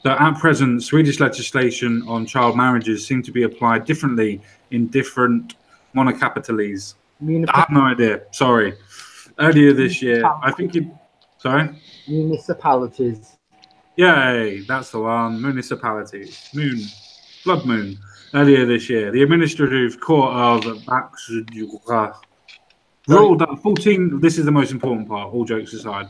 So at present, Swedish legislation on child marriages seem to be applied differently in different monocapitales. I have no idea. Sorry. Earlier this year, I think it... Sorry? Municipalities. Yay, that's the one. Municipalities. Blood moon. Earlier this year, the administrative court of Vaxjura ruled that 14... This is the most important part, all jokes aside.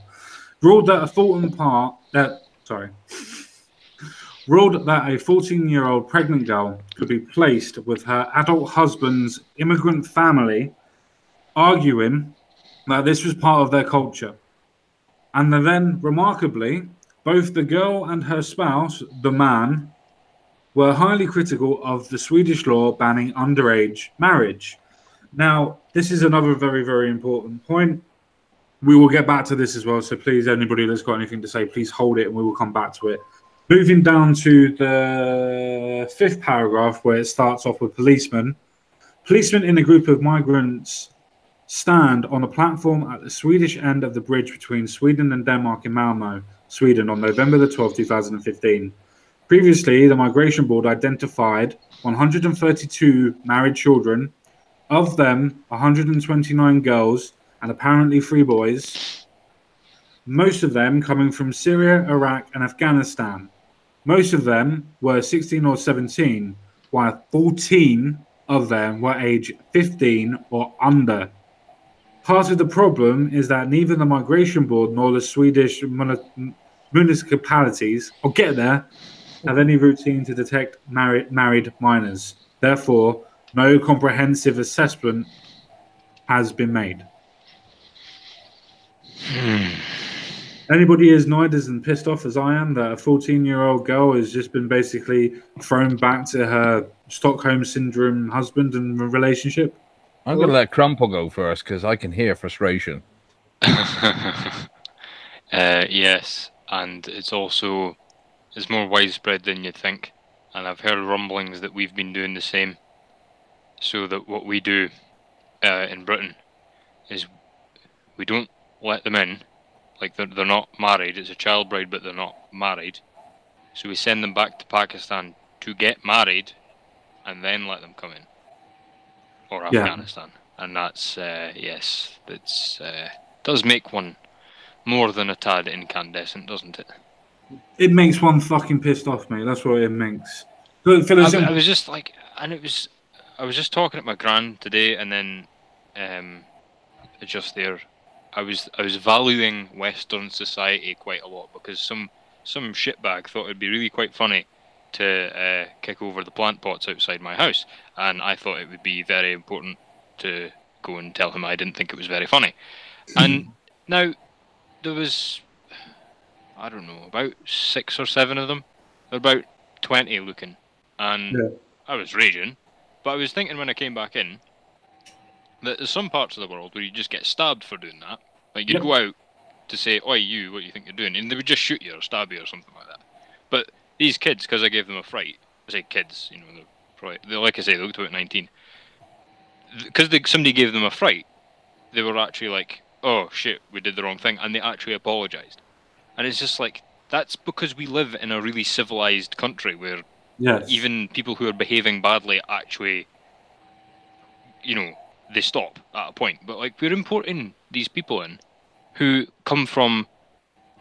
Ruled that a 14-year-old pregnant girl could be placed with her adult husband's immigrant family, arguing that this was part of their culture. And then, remarkably, both the girl and her spouse, the man, were highly critical of the Swedish law banning underage marriage. Now, this is another very, very important point. We will get back to this as well, so please, anybody that's got anything to say, please hold it and we will come back to it. Moving down to the fifth paragraph, where it starts off with policemen. Policemen in a group of migrants stand on a platform at the Swedish end of the bridge between Sweden and Denmark in Malmö, Sweden, on November the 12th, 2015. Previously, the Migration Board identified 132 married children, of them 129 girls and apparently 3 boys, most of them coming from Syria, Iraq and Afghanistan. Most of them were 16 or 17, while 14 of them were age 15 or under. Part of the problem is that neither the Migration Board nor the Swedish municipalities, I'll get there, have any routine to detect married minors. Therefore, no comprehensive assessment has been made. Anybody as annoyed and pissed off as I am that a 14-year-old girl has just been basically thrown back to her Stockholm syndrome husband and relationship? I'm going to let Crumple go first because I can hear frustration. Yes, and it's more widespread than you think. And I've heard rumblings that we've been doing the same. So that what we do in Britain is we don't let them in. Like they're not married. It's a child bride, but they're not married. So we send them back to Pakistan to get married, and then let them come in, or Afghanistan. And that's yes, that's does make one more than a tad incandescent, doesn't it? It makes one fucking pissed off, mate. That's what it makes. I was just like, and I was just talking to my gran today, and then just there. I was valuing Western society quite a lot because some shitbag thought it'd be really quite funny to kick over the plant pots outside my house, and I thought it would be very important to go and tell him I didn't think it was very funny. And now there was, I don't know, about 6 or 7 of them. They're about 20 looking, and I was raging. But I was thinking when I came back in that there's some parts of the world where you just get stabbed for doing that. Like, you'd go out to say, "Oi, you, what do you think you're doing?" And they would just shoot you or stab you or something like that. But these kids, because I gave them a fright, I say kids, you know, they're like I say, they looked about 19. Because somebody gave them a fright, they were actually like, "Oh, shit, we did the wrong thing," and they actually apologised. And it's just like, that's because we live in a really civilised country where even people who are behaving badly actually, you know, they stop at a point. But like, we're importing these people in who come from,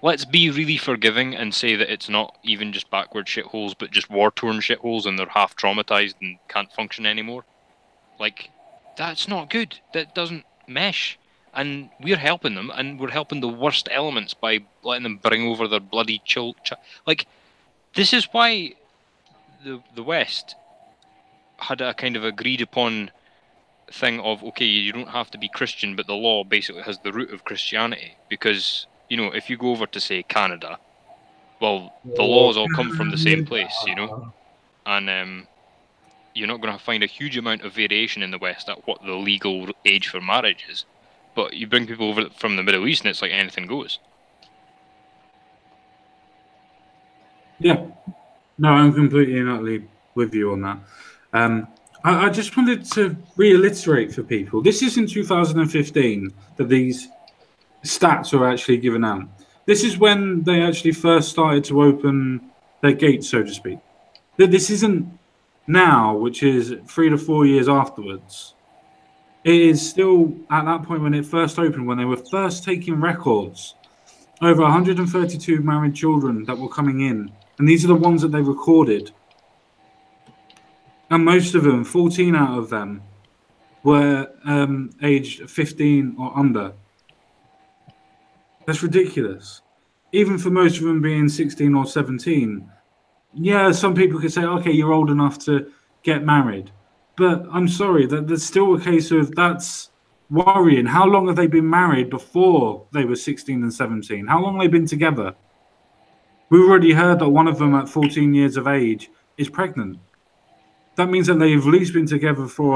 let's be really forgiving and say that it's not even just backward shitholes, but just war-torn shitholes, and they're half traumatized and can't function anymore. Like, that's not good. That doesn't mesh. And we're helping them, and we're helping the worst elements by letting them bring over their bloody like, this is why the West had a kind of agreed upon thing of, okay, you don't have to be Christian, but the law basically has the root of Christianity, because, you know, if you go over to, say, Canada, well, the laws all come from the same place, you know, and you're not going to find a huge amount of variation in the West at what the legal age for marriage is, but you bring people over from the Middle East and it's like anything goes. Yeah, no, I'm completely and utterly with you on that. I just wanted to reiterate for people, this isn't 2015 that these stats are actually given out. This is when they actually first started to open their gates, so to speak. This isn't now, which is 3 to 4 years afterwards. It is still at that point when it first opened, when they were first taking records. Over 132 married children that were coming in. And these are the ones that they recorded. And most of them, 14 out of them, were aged 15 or under. That's ridiculous. Even for most of them being 16 or 17. Yeah, some people could say, okay, you're old enough to get married. But I'm sorry, there's still a case of that's worrying. How long have they been married before they were 16 and 17? How long have they been together? We've already heard that one of them at 14 years of age is pregnant. That means that they've at least been together for,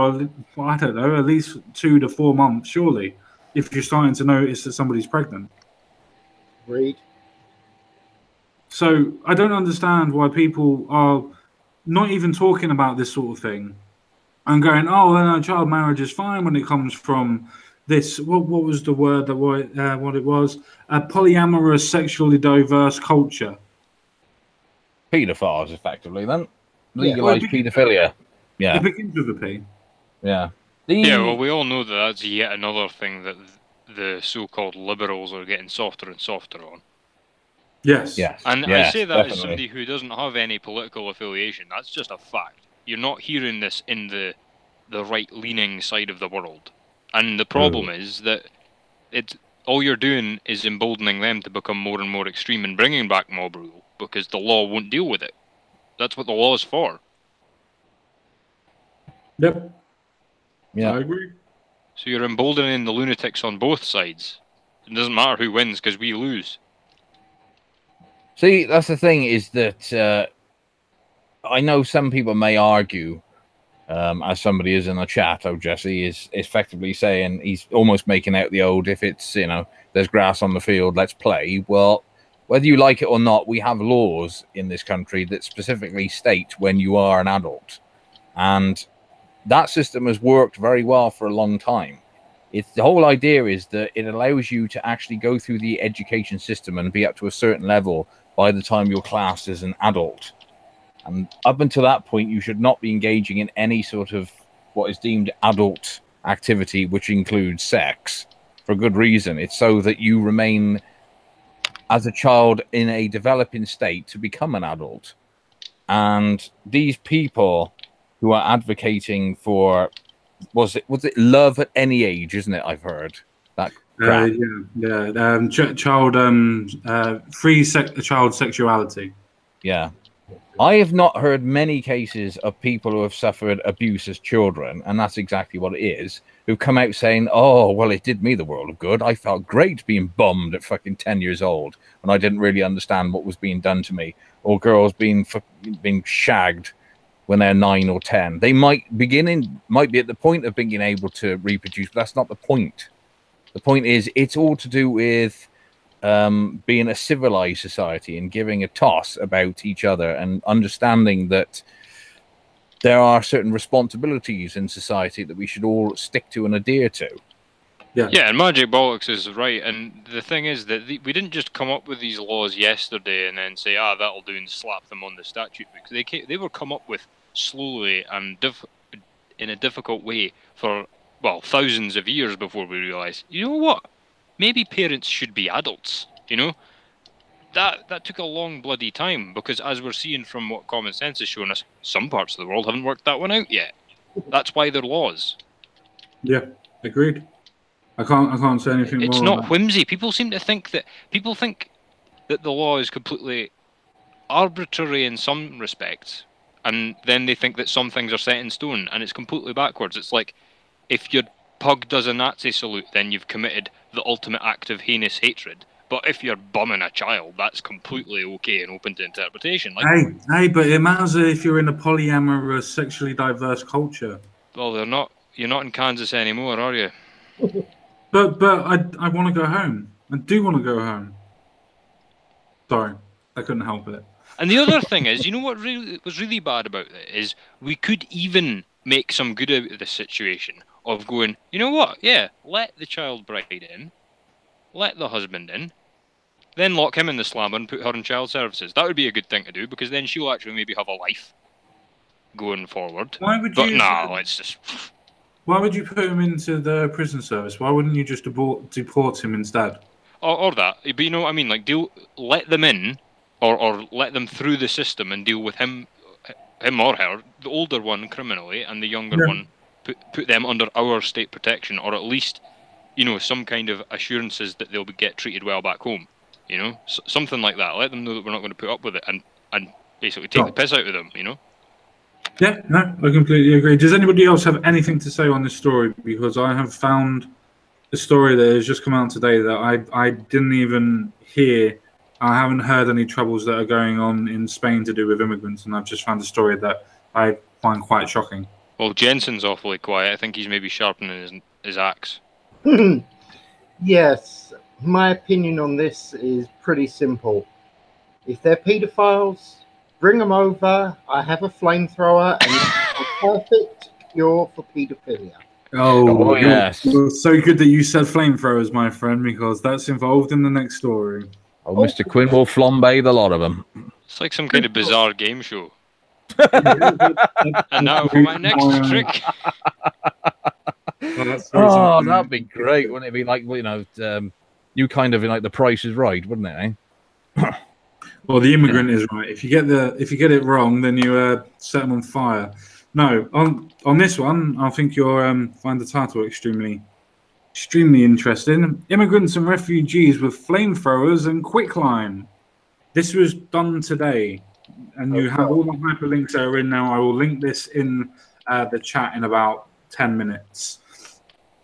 I don't know, at least 2 to 4 months, surely, if you're starting to notice that somebody's pregnant. Agreed. So I don't understand why people are not even talking about this sort of thing and going, oh, no, child marriage is fine when it comes from this, what was the word, that what it was? A polyamorous, sexually diverse culture. Paedophiles, effectively, then. Legalised paedophilia. Yeah. It begins with a P. Yeah. Yeah, well, we all know that that's yet another thing that the so-called liberals are getting softer and softer on. Yes. And I say that as somebody who doesn't have any political affiliation. That's just a fact. You're not hearing this in the right-leaning side of the world. And the problem is that all you're doing is emboldening them to become more and more extreme and bringing back mob rule, because the law won't deal with it. That's what the law is for. Yep. Yeah. I agree. So you're emboldening the lunatics on both sides. It doesn't matter who wins, because we lose. See, that's the thing, is that I know some people may argue, as somebody is in the chat, Jesse is effectively saying, he's almost making out the old, if it's, there's grass on the field, let's play. Well, whether you like it or not, we have laws in this country that specifically state when you are an adult. And that system has worked very well for a long time. The whole idea is that it allows you to actually go through the education system and be up to a certain level by the time you're classed as an adult. And up until that point, you should not be engaging in any sort of what is deemed adult activity, which includes sex, for good reason. It's so that you remain as a child in a developing state to become an adult. And these people who are advocating for, was it love at any age, isn't it? I've heard that. Child sexuality. Yeah. I have not heard many cases of people who have suffered abuse as children, and that's exactly what it is, who've come out saying, oh, well, it did me the world of good. I felt great being bummed at fucking 10 years old when I didn't really understand what was being done to me, or girls being shagged when they're 9 or 10. They might be at the point of being able to reproduce, but that's not the point. The point is, it's all to do with being a civilized society and giving a toss about each other and understanding that there are certain responsibilities in society that we should all stick to and adhere to. Yeah, and Magic Bollocks is right. And the thing is that we didn't just come up with these laws yesterday and then say, that'll do, and slap them on the statute book. They were come up with slowly and in a difficult way for, thousands of years before we realised, you know what? Maybe parents should be adults, That took a long bloody time, because as we're seeing from what common sense is showing us, some parts of the world haven't worked that one out yet. That's why they're laws. Yeah, agreed. I can't say anything more. It's not whimsy. People think that the law is completely arbitrary in some respects, and then they think that some things are set in stone, and it's completely backwards. It's like, if your pug does a Nazi salute, then you've committed the ultimate act of heinous hatred. But if you're bumming a child, that's completely okay and open to interpretation. Hey, but it matters if you're in a polyamorous, sexually diverse culture. Well, you're not in Kansas anymore, are you? But I want to go home. I do want to go home. Sorry, I couldn't help it. And the other thing is, what was really bad about it is we could even make some good out of this situation of going, you know what? Yeah, let the child bride in, let the husband in, then lock him in the slammer and put her in child services. That would be a good thing to do, because then she'll actually maybe have a life going forward. Why would you put him into the prison service? Why wouldn't you just deport him instead? Or that. But you know what I mean? Like, let them in, or let them through the system and deal with him or her, the older one criminally, and the younger one, put them under our state protection, or at least, some kind of assurances that they'll get treated well back home. Something like that. Let them know that we're not going to put up with it, and basically take the piss out of them. Yeah, no, I completely agree. Does anybody else have anything to say on this story? Because I have found a story that has just come out today that I didn't even hear. I haven't heard any troubles that are going on in Spain to do with immigrants, and I've just found a story that I find quite shocking. Well, Jensen's awfully quiet. I think he's maybe sharpening his axe. Yes, my opinion on this is pretty simple. If they're paedophiles, bring them over. I have a flamethrower, and it's a perfect cure for paedophilia. Oh yes. You're so good that you said flamethrowers, my friend, because that's involved in the next story. Oh, Mr. Quinn will flambe the lot of them. It's like some kind of bizarre game show. And now for my next trick. Oh, that'd be great, wouldn't it? Be like, you kind of like The Price is Right, wouldn't it? Well, the immigrant is right. If you get it wrong, then you set them on fire. No, on this one, I think you'll find the title extremely interesting. Immigrants and refugees with flamethrowers and quicklime. This was done today, and you have all the hyperlinks that are in now. I will link this in the chat in about 10 minutes.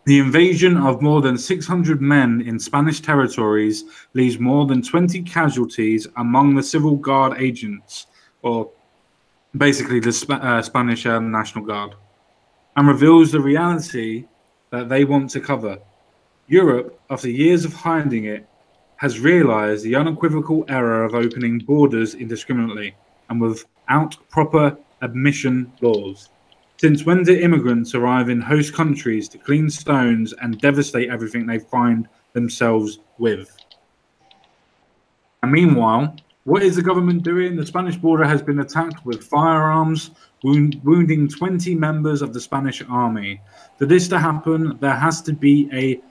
The invasion of more than 600 men in Spanish territories leaves more than 20 casualties among the Civil Guard agents, or basically the Spanish National Guard, and reveals the reality that they want to cover. Europe, after years of hiding it, has realized the unequivocal error of opening borders indiscriminately and without proper admission laws. Since when do immigrants arrive in host countries to clean stones and devastate everything they find themselves with? And meanwhile, what is the government doing? The Spanish border has been attacked with firearms, wounding 20 members of the Spanish army. For this to happen, there has to be a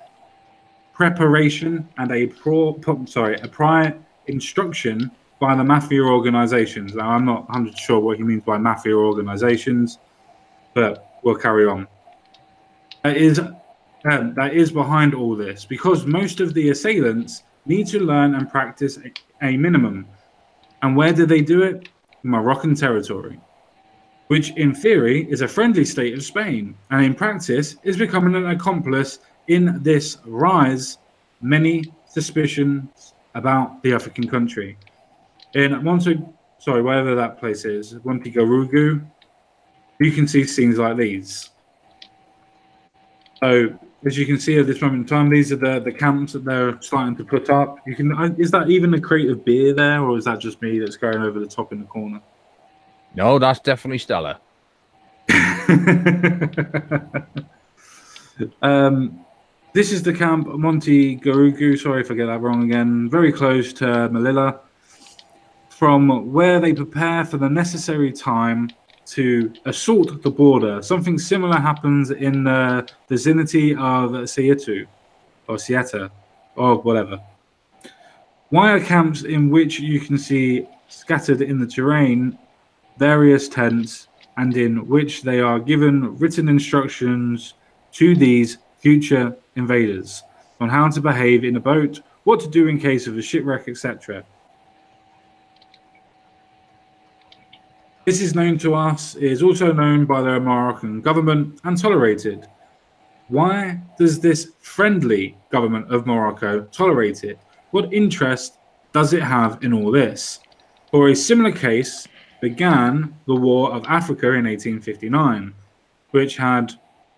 preparation and a prior instruction by the mafia organizations. Now, I'm not 100% sure what he means by mafia organizations, but we'll carry on. That is behind all this, because most of the assailants need to learn and practice a minimum. And where do they do it? Moroccan territory, which in theory is a friendly state of Spain, and in practice is becoming an accomplice in this rise. Many suspicions about the African country. In wherever that place is, Ouagadougou, you can see scenes like these. So, as you can see at this moment in time, these are the camps that they're starting to put up. Is that even a crate of beer there, or is that just me that's going over the top in the corner? No, that's definitely Stella. This is the camp Monte Garugu. Sorry if I get that wrong again. Very close to Melilla, from where they prepare for the necessary time to assault the border. Something similar happens in the vicinity of Sietu, or Sieta, or whatever. Wire camps in which you can see scattered in the terrain various tents, and in which they are given written instructions to these future invaders on how to behave in a boat, what to do in case of a shipwreck, etc. This is known to us, is also known by the Moroccan government and tolerated. Why does this friendly government of Morocco tolerate it? What interest does it have in all this? For a similar case began the War of Africa in 1859, which had,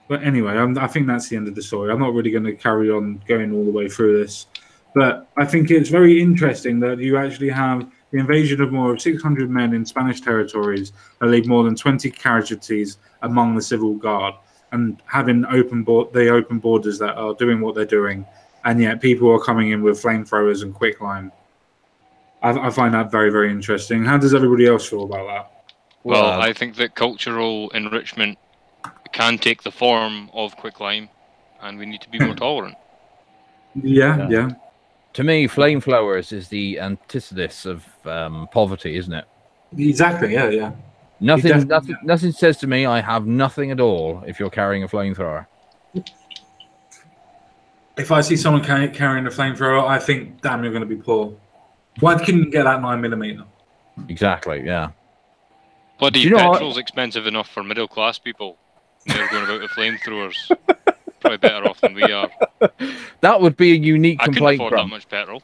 but anyway, I think that's the end of the story. I'm not really going to carry on going all the way through this, but I think it's very interesting that you actually have the invasion of more of 600 men in Spanish territories that leave more than 20 casualties among the Civil Guard, and having open borders that are doing what they're doing, and yet people are coming in with flamethrowers and quicklime. I find that very, very interesting. How does everybody else feel about that? Well, I think that cultural enrichment can take the form of quicklime, and we need to be more tolerant. Yeah. To me, flamethrowers is the antithesis of poverty, isn't it? Exactly. Yeah. Nothing says to me I have nothing at all if you're carrying a flamethrower. If I see someone carrying a flamethrower, I think, damn, you're going to be poor. Why couldn't you get that 9mm? Exactly. Yeah. Bloody petrol's expensive enough for middle class people. They're going about with flamethrowers. Probably better off than we are. That would be a unique I complaint. couldn't afford that much petrol.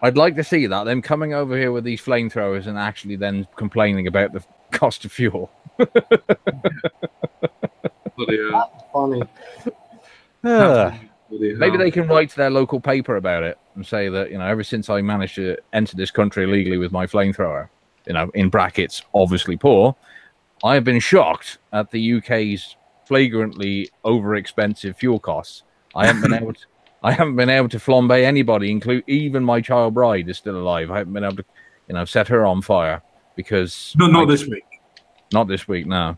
I'd like to see that, them coming over here with these flamethrowers and actually then complaining about the cost of fuel. That's funny. Maybe they can write to their local paper about it and say that, ever since I managed to enter this country legally with my flamethrower, in brackets, obviously poor, I have been shocked at the UK's flagrantly over-expensive fuel costs. I haven't been able to flambe anybody, include even my child bride is still alive. I haven't been able to, set her on fire because not this week. Not this week, no.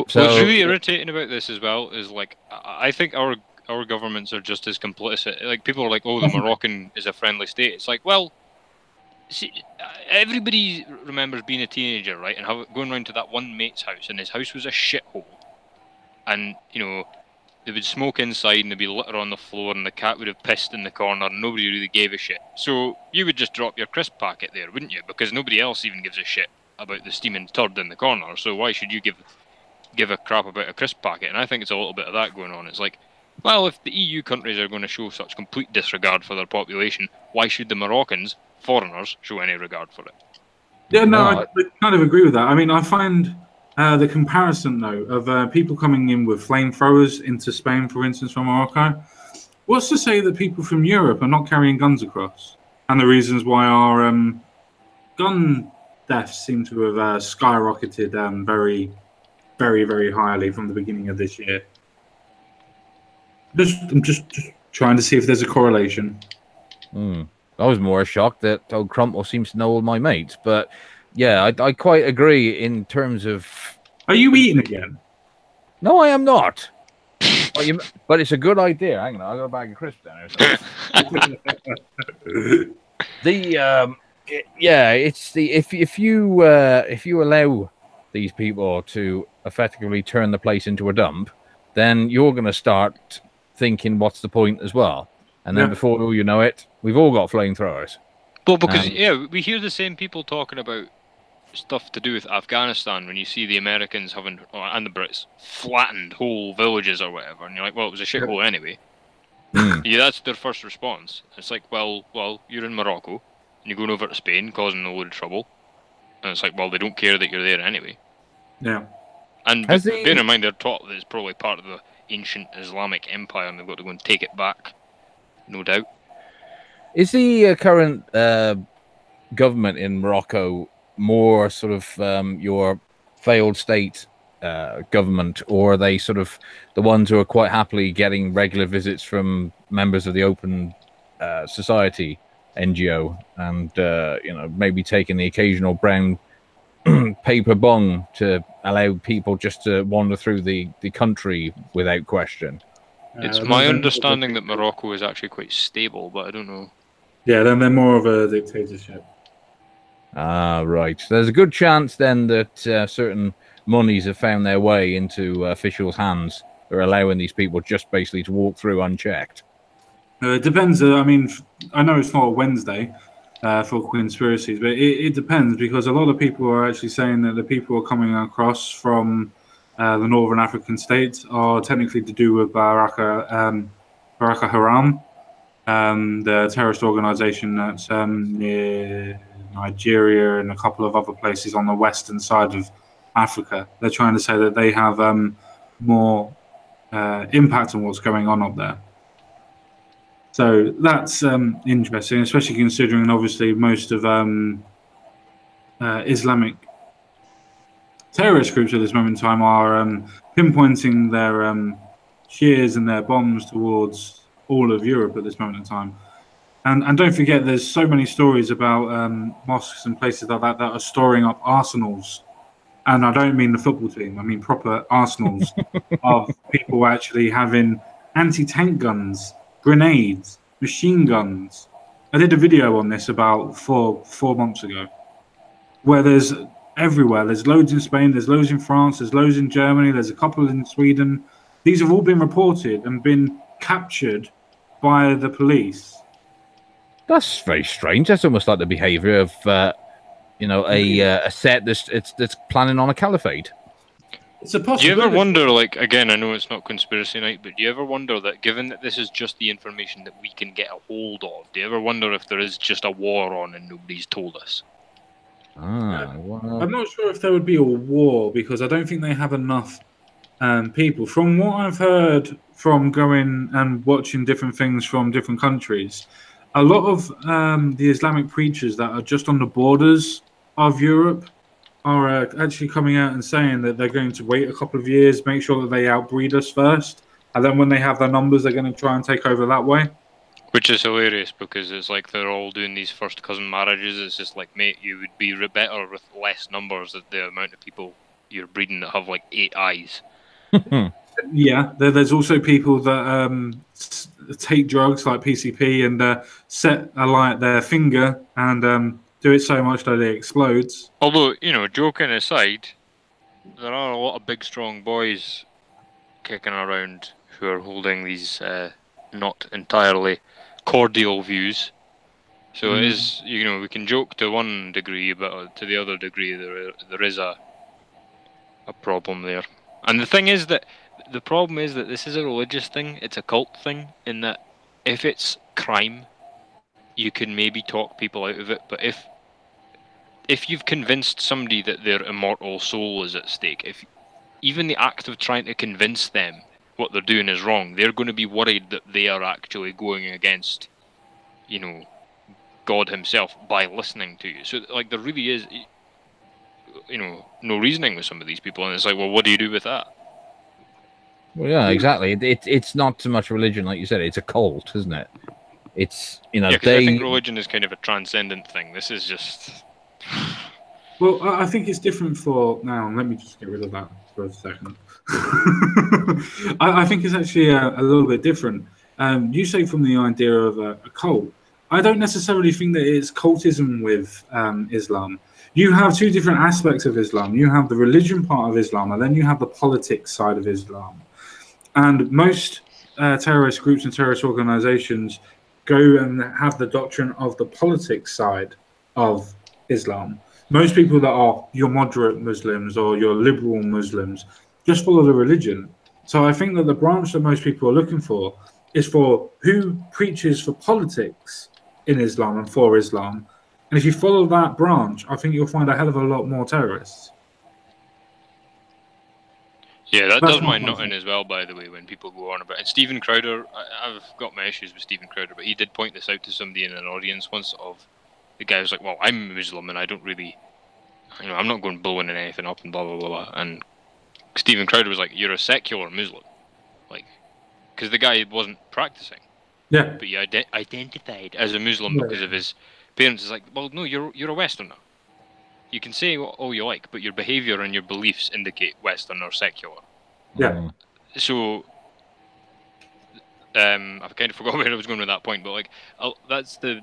So, what's really irritating about this as well is I think our governments are just as complicit. Like, people are like, "Oh, the Moroccan is a friendly state." It's like, well, see, everybody remembers being a teenager, right, and going round to that one mate's house, and his house was a shithole, and they would smoke inside, and there'd be litter on the floor, and the cat would have pissed in the corner, and nobody really gave a shit. So you would just drop your crisp packet there, wouldn't you? Because nobody else even gives a shit about the steaming turd in the corner. So why should you give a crap about a crisp packet? And I think it's a little bit of that going on. It's like, Well, if the EU countries are going to show such complete disregard for their population, why should the Moroccans, foreigners, show any regard for it? Yeah, no, No, I kind of agree with that. I mean, I find the comparison, though, of people coming in with flamethrowers into Spain, for instance, from Morocco. What's to say that people from Europe are not carrying guns across? And the reasons why our gun deaths seem to have skyrocketed very, very, very highly from the beginning of this year. I'm just trying to see if there's a correlation. I was more shocked that old Crumple seems to know all my mates, but yeah, I quite agree in terms of. Are you eating again? No, I am not. But it's a good idea. Hang on, I got a bag of crisps down here. It's the if you allow these people to effectively turn the place into a dump, then you're going to start thinking, what's the point as well? And then before you know it, we've all got flamethrowers. Well, because we hear the same people talking about stuff to do with Afghanistan when you see the Americans having and the Brits flattened whole villages or whatever, and you're like, well, it was a shithole anyway. Yeah, that's their first response. It's like, well, you're in Morocco and you're going over to Spain causing a load of trouble, and it's like, well, they don't care that you're there anyway. Yeah. And bear in mind, they're taught that it's probably part of the ancient Islamic empire, and they've got to go and take it back, no doubt. Is the current government in Morocco more sort of your failed state government, or are they sort of the ones who are quite happily getting regular visits from members of the Open Society NGO, and maybe taking the occasional brown paper bong to allow people just to wander through the country without question? It's my understanding that Morocco is actually quite stable, but I don't know. Yeah, then they're more of a dictatorship. Ah, right. There's a good chance then that certain monies have found their way into officials' hands, or allowing these people just basically to walk through unchecked. It depends. I mean, I know it's not a Wednesday for conspiracies, but it depends, because a lot of people are actually saying that the people who are coming across from the northern African states are technically to do with Boko Haram, the terrorist organization that's near Nigeria and a couple of other places on the western side of Africa. They're trying to say that they have more impact on what's going on up there. So that's interesting, especially considering obviously most of Islamic terrorist groups at this moment in time are pinpointing their shears and their bombs towards all of Europe at this moment in time. And don't forget, there's so many stories about mosques and places like that are storing up arsenals. And I don't mean the football team, I mean proper arsenals of people actually having anti-tank guns, grenades, machine guns. I did a video on this about four months ago, where there's everywhere. There's loads in Spain, there's loads in France, there's loads in Germany, there's a couple in Sweden. These have all been reported and been captured by the police. That's very strange. That's almost like the behavior of a set that's planning on a caliphate. It's a Do possibility. you ever wonder, like, again, I know it's not conspiracy night, but do you ever wonder that, given that this is just the information that we can get a hold of, do you ever wonder if there is just a war on and nobody's told us? Well, I'm not sure if there would be a war, because I don't think they have enough people. From what I've heard from going and watching different things from different countries, a lot of the Islamic preachers that are just on the borders of Europe are actually coming out and saying that they're going to wait a couple of years, make sure that they outbreed us first, and then when they have their numbers, they're going to try and take over that way. Which is hilarious, because it's like they're all doing these first cousin marriages. It's just like, mate, you would be better with less numbers than the amount of people you're breeding that have like 8 eyes. Yeah, there's also people that take drugs like PCP and set alight their finger and do it so much that it explodes. Although, joking aside, there are a lot of big, strong boys kicking around who are holding these not entirely cordial views. So it is, we can joke to one degree, but to the other degree, there is a problem there. And the thing is that the problem is that this is a religious thing. It's a cult thing. In that, if it's crime, you can maybe talk people out of it. But if you've convinced somebody that their immortal soul is at stake, if even the act of trying to convince them what they're doing is wrong, they're going to be worried that they are actually going against, God himself by listening to you. So, like, there really is, no reasoning with some of these people, and it's like, well, what do you do with that? Well, yeah, exactly. It's not so much religion, like you said. It's a cult, isn't it? It's Yeah, because I think religion is kind of a transcendent thing. This is just. Well, I think it's different for now. Let me just get rid of that for a second. I think it's actually a little bit different. You say from the idea of a cult. I don't necessarily think that it's cultism with Islam. You have two different aspects of Islam. You have the religion part of Islam, and then you have the politics side of Islam. And most terrorist groups and terrorist organizations go and have the doctrine of the politics side of Islam. Most people that are your moderate Muslims or your liberal Muslims just follow the religion. So I think that the branch that most people are looking for is for who preaches for politics in Islam and for Islam. And if you follow that branch, I think you'll find a hell of a lot more terrorists. Yeah, that does my nutting as well, by the way, when people go on about it. And Stephen Crowder, I've got my issues with Stephen Crowder, but he did point this out to somebody in an audience once of the guy was like, well, I'm Muslim and I don't really, I'm not going blowing anything up and blah, blah, blah, blah. And Stephen Crowder was like, you're a secular Muslim. Like, because the guy wasn't practicing. Yeah. But he identified as a Muslim because of his parents. It's like, well, no, you're a Westerner. You can say all you like, but your behaviour and your beliefs indicate Western or secular. Yeah. So, I've kind of forgot where I was going with that point, but like, that's the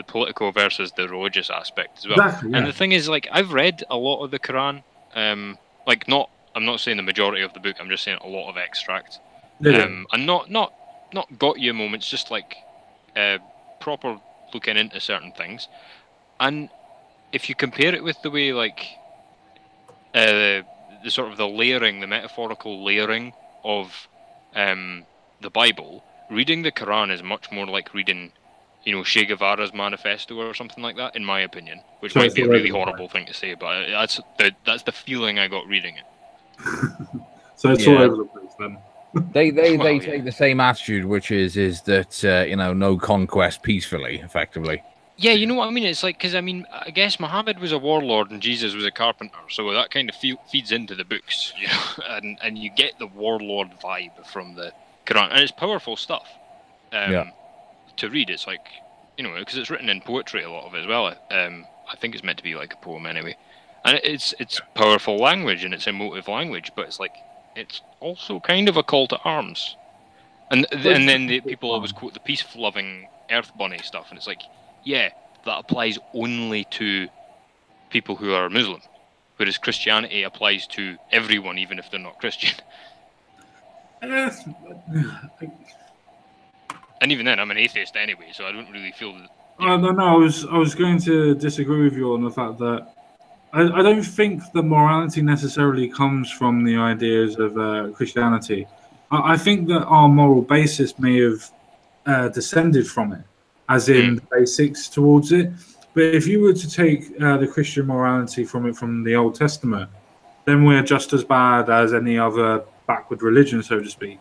political versus the religious aspect as well. Exactly, yeah. And the thing is, like, I've read a lot of the Quran. I'm not saying the majority of the book. I'm just saying a lot of extracts. Yeah. And not got you moments, just like proper looking into certain things. And if you compare it with the way, like, the sort of the layering, the metaphorical layering of the Bible, reading the Quran is much more like reading, Che Guevara's manifesto or something like that, in my opinion, which might be a really horrible thing to say, but that's the feeling I got reading it. So it's all over the place then. They take the same attitude, which is that no conquest peacefully, effectively. Yeah, you know what I mean? It's like, because I guess Muhammad was a warlord and Jesus was a carpenter, so that kind of feeds into the books, and you get the warlord vibe from the Quran, and it's powerful stuff to read. It's like, because it's written in poetry, a lot of it as well. I think it's meant to be like a poem anyway, and it's powerful language and it's emotive language, but it's like, it's also kind of a call to arms. And then the people always quote the peace-loving Earth Bunny stuff, and it's like, yeah, that applies only to people who are Muslim, whereas Christianity applies to everyone, even if they're not Christian. And even then, I'm an atheist anyway, so I don't really feel that. No, I was going to disagree with you on the fact that I don't think the morality necessarily comes from the ideas of Christianity. I think that our moral basis may have descended from it, as in the basics towards it. But if you were to take the Christian morality from the Old Testament, then we're just as bad as any other backward religion, so to speak.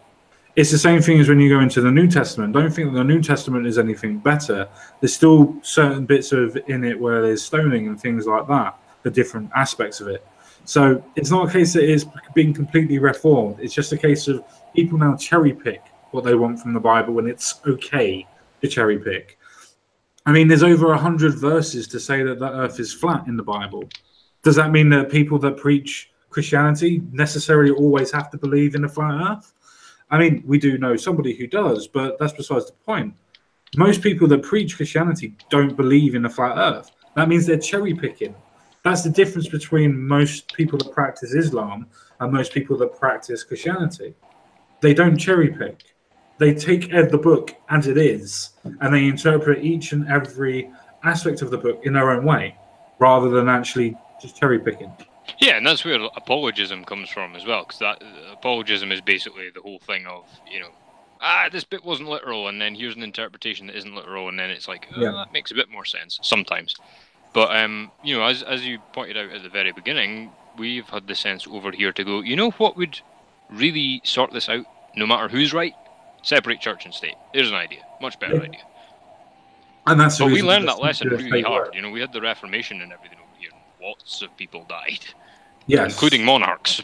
It's the same thing as when you go into the New Testament. Don't think that the New Testament is anything better. There's still certain bits in it where there's stoning and things like that, the different aspects of it. So it's not a case that it's being completely reformed. It's just a case of people now cherry pick what they want from the Bible, and it's okay to cherry pick. I mean, there's over 100 verses to say that the earth is flat in the Bible. Does that mean that people that preach Christianity necessarily always have to believe in a flat earth? I mean, we do know somebody who does, but that's besides the point. Most people that preach Christianity don't believe in a flat earth. That means they're cherry picking. That's the difference between most people that practice Islam and most people that practice Christianity. They don't cherry pick. They take the book as it is, and they interpret each and every aspect of the book in their own way, rather than actually just cherry picking. Yeah, and that's where apologism comes from as well, because that apologism is basically the whole thing of, this bit wasn't literal, and then here's an interpretation that isn't literal, and then it's like, that makes a bit more sense sometimes. But as you pointed out at the very beginning, we've had the sense over here to go, what would really sort this out, no matter who's right? Separate church and state. There's an idea, much better idea. And that's but we learned that lesson really hard. We had the Reformation and everything over here. Lots of people died. Yes. Including monarchs.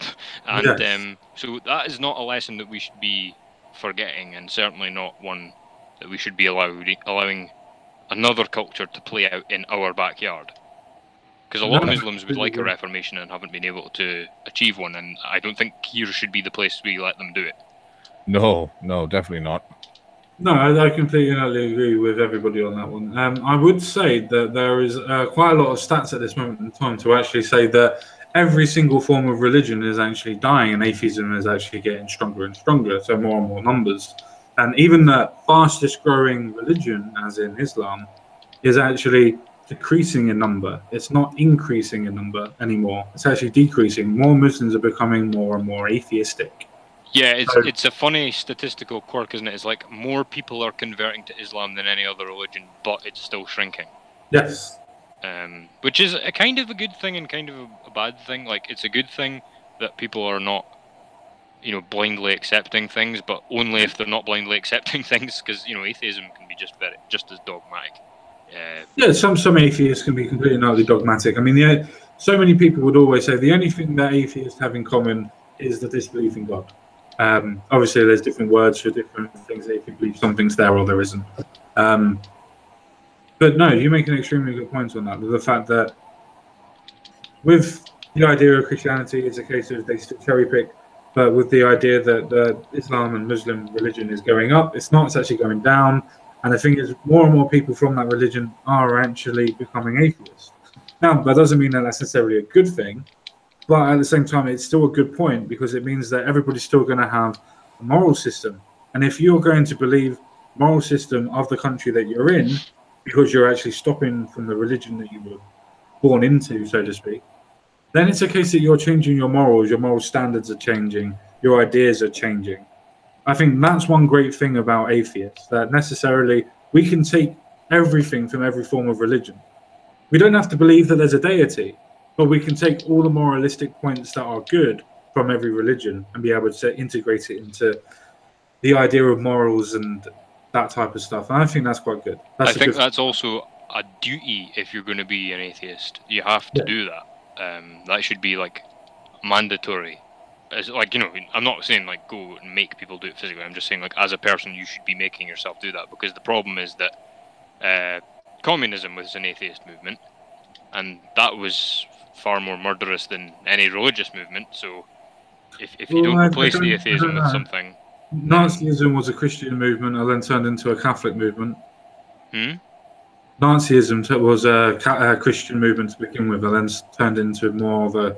And so that is not a lesson that we should be forgetting, and certainly not one that we should be allowing another culture to play out in our backyard. Because a lot of Muslims would like a reformation and haven't been able to achieve one, and I don't think here should be the place we let them do it. No, definitely not. No, I completely agree with everybody on that one. I would say that there is quite a lot of stats at this moment in time to actually say that every single form of religion is actually dying, and atheism is actually getting stronger and stronger, so more and more numbers. And even the fastest growing religion, as in Islam, is actually decreasing in number. It's not increasing in number anymore. It's actually decreasing. More Muslims are becoming more and more atheistic. Yeah, it's a funny statistical quirk, isn't it? It's like more people are converting to Islam than any other religion, but it's still shrinking. Yes. Which is a kind of a good thing and kind of a bad thing. Like, it's a good thing that people are not, blindly accepting things, but only if they're not blindly accepting things, because, atheism can be just as dogmatic. Yeah, some atheists can be completely and utterly dogmatic. I mean, so many people would always say the only thing that atheists have in common is the disbelief in God. Obviously, there's different words for different things. If you believe something's there or there isn't. But no, you make an extremely good point on that. With the fact that with the idea of Christianity, it's a case of they still cherry pick. But with the idea that Islam and Muslim religion is going up, it's not. It's actually going down. And the thing is, more and more people from that religion are actually becoming atheists. Now, that doesn't mean that that's necessarily a good thing. But at the same time, it's still a good point because it means that everybody's still going to have a moral system. And if you're going to believe the moral system of the country that you're in, because you're actually stopping from the religion that you were born into, so to speak, then it's a case that you're changing your morals, your moral standards are changing, your ideas are changing. I think that's one great thing about atheists, that necessarily we can take everything from every form of religion. We don't have to believe that there's a deity. But we can take all the moralistic points that are good from every religion and be able to integrate it into the idea of morals and that type of stuff. And I think that's quite good. I think that's also a duty if you're going to be an atheist. You have to do that. That should be like mandatory. As like, I'm not saying like go and make people do it physically. I'm just saying like as a person you should be making yourself do that, because the problem is that communism was an atheist movement, and that was far more murderous than any religious movement. So if you don't replace the atheism with something... Nazism was a Christian movement and then turned into a Catholic movement. Nazism was a Christian movement to begin with and then turned into more of a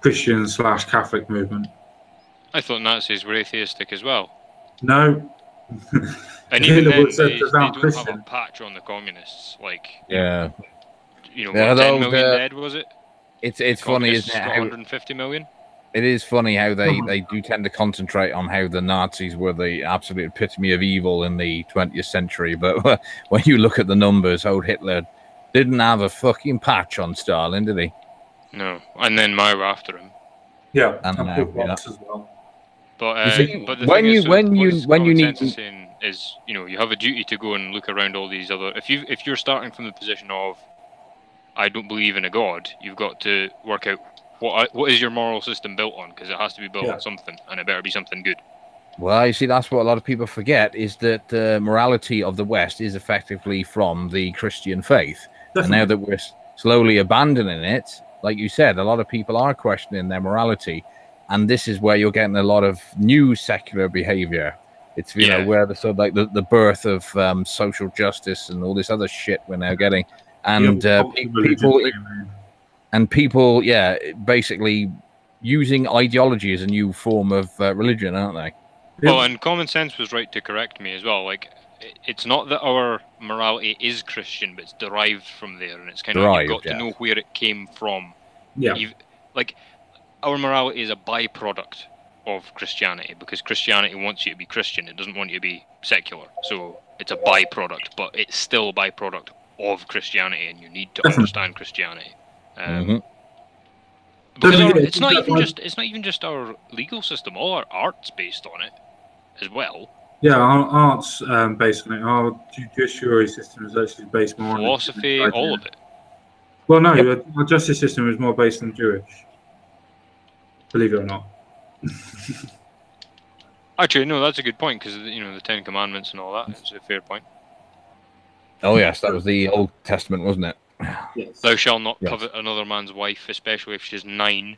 Christian/Catholic movement. I thought Nazis were atheistic as well. No. And even then, they don't have a patch on the communists. Like, yeah. 10 million dead, was it? It's funny, isn't it? 150 million? It is funny how they do tend to concentrate on how the Nazis were the absolute epitome of evil in the 20th century. But when you look at the numbers, old Hitler didn't have a fucking patch on Stalin, did he? No. And then Mao after him. Yeah. And as well. But, but the when thing you is, when you need saying is, you have a duty to go and look around all these other... If you're starting from the position of I don't believe in a God, you've got to work out what is your moral system built on, because it has to be built on something, and it better be something good. Well, you see, that's what a lot of people forget, is that the morality of the West is effectively from the Christian faith. Definitely. And now that we're slowly abandoning it, like you said, a lot of people are questioning their morality, and this is where you're getting a lot of new secular behavior. It's where the sort of like the birth of social justice and all this other shit we're now getting. And people, basically using ideology as a new form of religion, aren't they? Well, and common sense was right to correct me as well. Like, it's not that our morality is Christian, but it's derived from there, and it's kind of you've got to know where it came from. Yeah. like our morality is a byproduct of Christianity, because Christianity wants you to be Christian. It doesn't want you to be secular. So it's a byproduct, but it's still a byproduct of Christianity, and you need to understand Christianity. Because it's not even just our legal system. All our art's based on it as well. Yeah, our art's based on it. Our judiciary system is actually based more on philosophy, all of it. Well, no, our justice system is more based on Jewish. Believe it or not. Actually, no, that's a good point, because the Ten Commandments and all that. It's a fair point. Oh yes, that was the Old Testament, wasn't it? Yes. Thou shalt not covet another man's wife, especially if she's 9.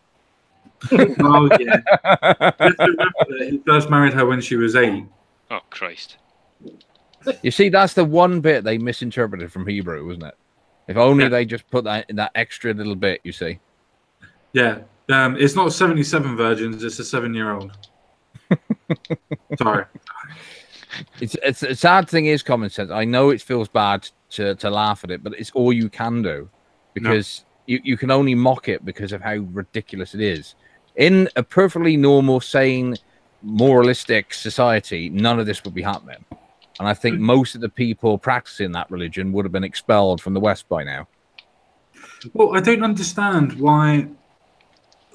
Oh yeah. You have to remember that he first married her when she was 8. Oh Christ! You see, that's the one bit they misinterpreted from Hebrew, wasn't it? If only they just put that extra little bit. You see? Yeah. It's not 77 virgins; it's a 7-year-old. Sorry. It's a sad thing is common sense. I know it feels bad to laugh at it, but it's all you can do, because you can only mock it because of how ridiculous it is. In a perfectly normal, sane, moralistic society, none of this would be happening. And I think most of the people practicing that religion would have been expelled from the West by now. Well, I don't understand why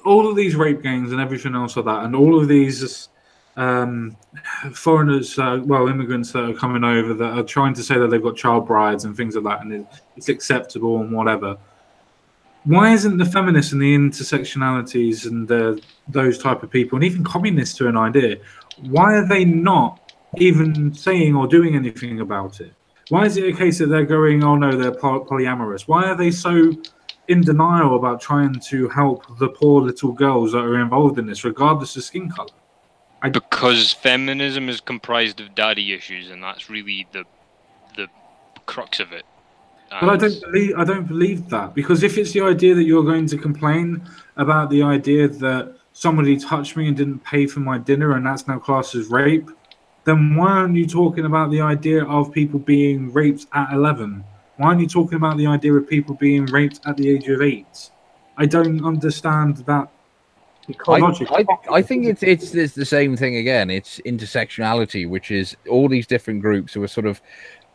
all of these rape gangs and everything else like that, and all of these foreigners, immigrants that are coming over that are trying to say that they've got child brides and things like that, and it's acceptable and whatever. Why isn't the feminists and the intersectionalities and those type of people, and even communists to an idea, why are they not even saying or doing anything about it? Why is it a case that they're going, oh no, they're polyamorous? Why are they so in denial about trying to help the poor little girls that are involved in this, regardless of skin color? Because feminism is comprised of daddy issues, and that's really the crux of it. But I don't believe that, because if it's the idea that you're going to complain about the idea that somebody touched me and didn't pay for my dinner, and that's now classed as rape, then why aren't you talking about the idea of people being raped at 11? Why aren't you talking about the idea of people being raped at the age of 8? I don't understand that. I think it's the same thing again. It's intersectionality, which is all these different groups who are sort of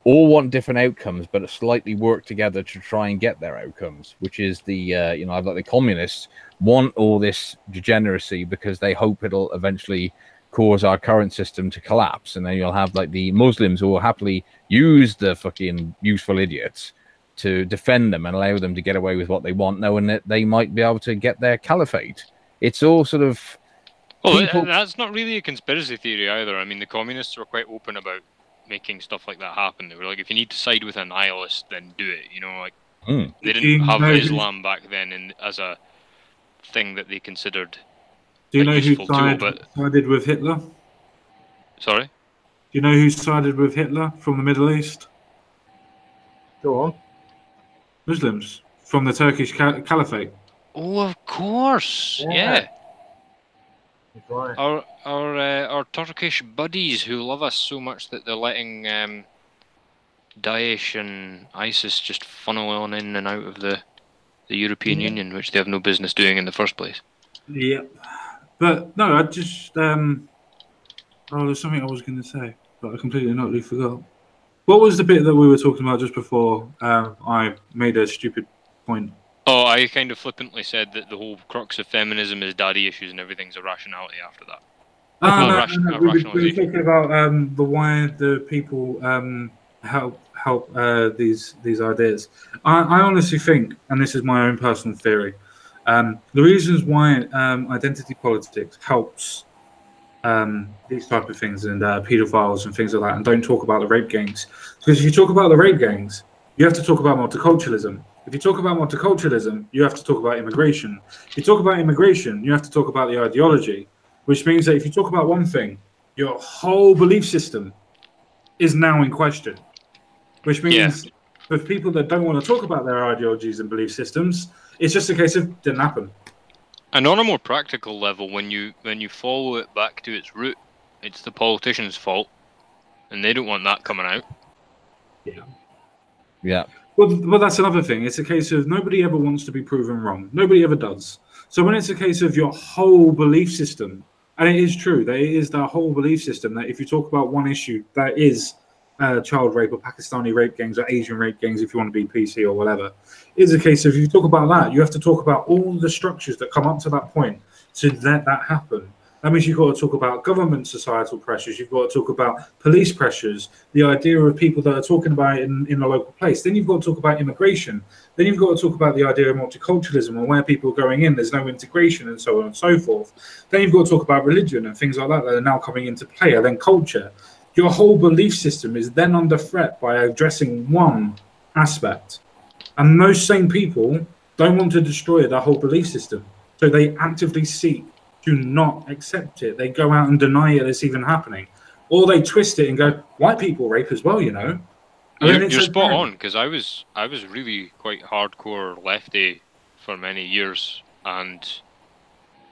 all want different outcomes, but slightly work together to try and get their outcomes. Which is I've got the communists want all this degeneracy because they hope it'll eventually cause our current system to collapse, and then you'll have like the Muslims who will happily use the fucking useful idiots to defend them and allow them to get away with what they want, knowing that they might be able to get their caliphate. It's all sort of... Well, that's not really a conspiracy theory either. I mean, the communists were quite open about making stuff like that happen. They were like, if you need to side with a nihilist, then do it. They didn't have Islam back then as a thing that they considered Do you know who sided with Hitler? Sorry? Do you know who sided with Hitler from the Middle East? Go on. Muslims from the Turkish Caliphate. Oh, of course. Yeah. That's right. Our Turkish buddies who love us so much that they're letting Daesh and ISIS just funnel on in and out of the European Union, which they have no business doing in the first place. Yeah. But no, I just there's something I was going to say, but I completely and utterly forgot. What was the bit that we were talking about just before I made a stupid point? Oh, I kind of flippantly said that the whole crux of feminism is daddy issues and everything's a rationality after that. No. We were talking about why the people help these ideas. I honestly think, and this is my own personal theory, the reasons why identity politics helps these type of things and pedophiles and things like that, and don't talk about the rape gangs, because if you talk about the rape gangs, you have to talk about multiculturalism. If you talk about multiculturalism, you have to talk about immigration. If you talk about immigration, you have to talk about the ideology, which means that if you talk about one thing, your whole belief system is now in question, which means for people that don't want to talk about their ideologies and belief systems, it's just a case of didn't happen. And on a more practical level, when you follow it back to its root, it's the politicians' fault, and they don't want that coming out. Yeah. Yeah. Well, that's another thing. It's a case of nobody ever wants to be proven wrong. Nobody ever does. So when it's a case of your whole belief system, and it is true, that it is the whole belief system that if you talk about one issue, that is child rape or Pakistani rape gangs or Asian rape gangs, if you want to be PC or whatever, it's a case of if you talk about that, you have to talk about all the structures that come up to that point to let that happen. That means you've got to talk about government societal pressures. You've got to talk about police pressures, the idea of people that are talking about it in the local place. Then you've got to talk about immigration. Then you've got to talk about the idea of multiculturalism and where people are going in. There's no integration and so on and so forth. Then you've got to talk about religion and things like that that are now coming into play. And then culture. Your whole belief system is then under threat by addressing one aspect. And those same people don't want to destroy their whole belief system. So they actively seek to not accept it. They go out and deny it it's even happening. Or they twist it and go, white people rape as well, you know. You're spot on, because I was really quite hardcore lefty for many years, and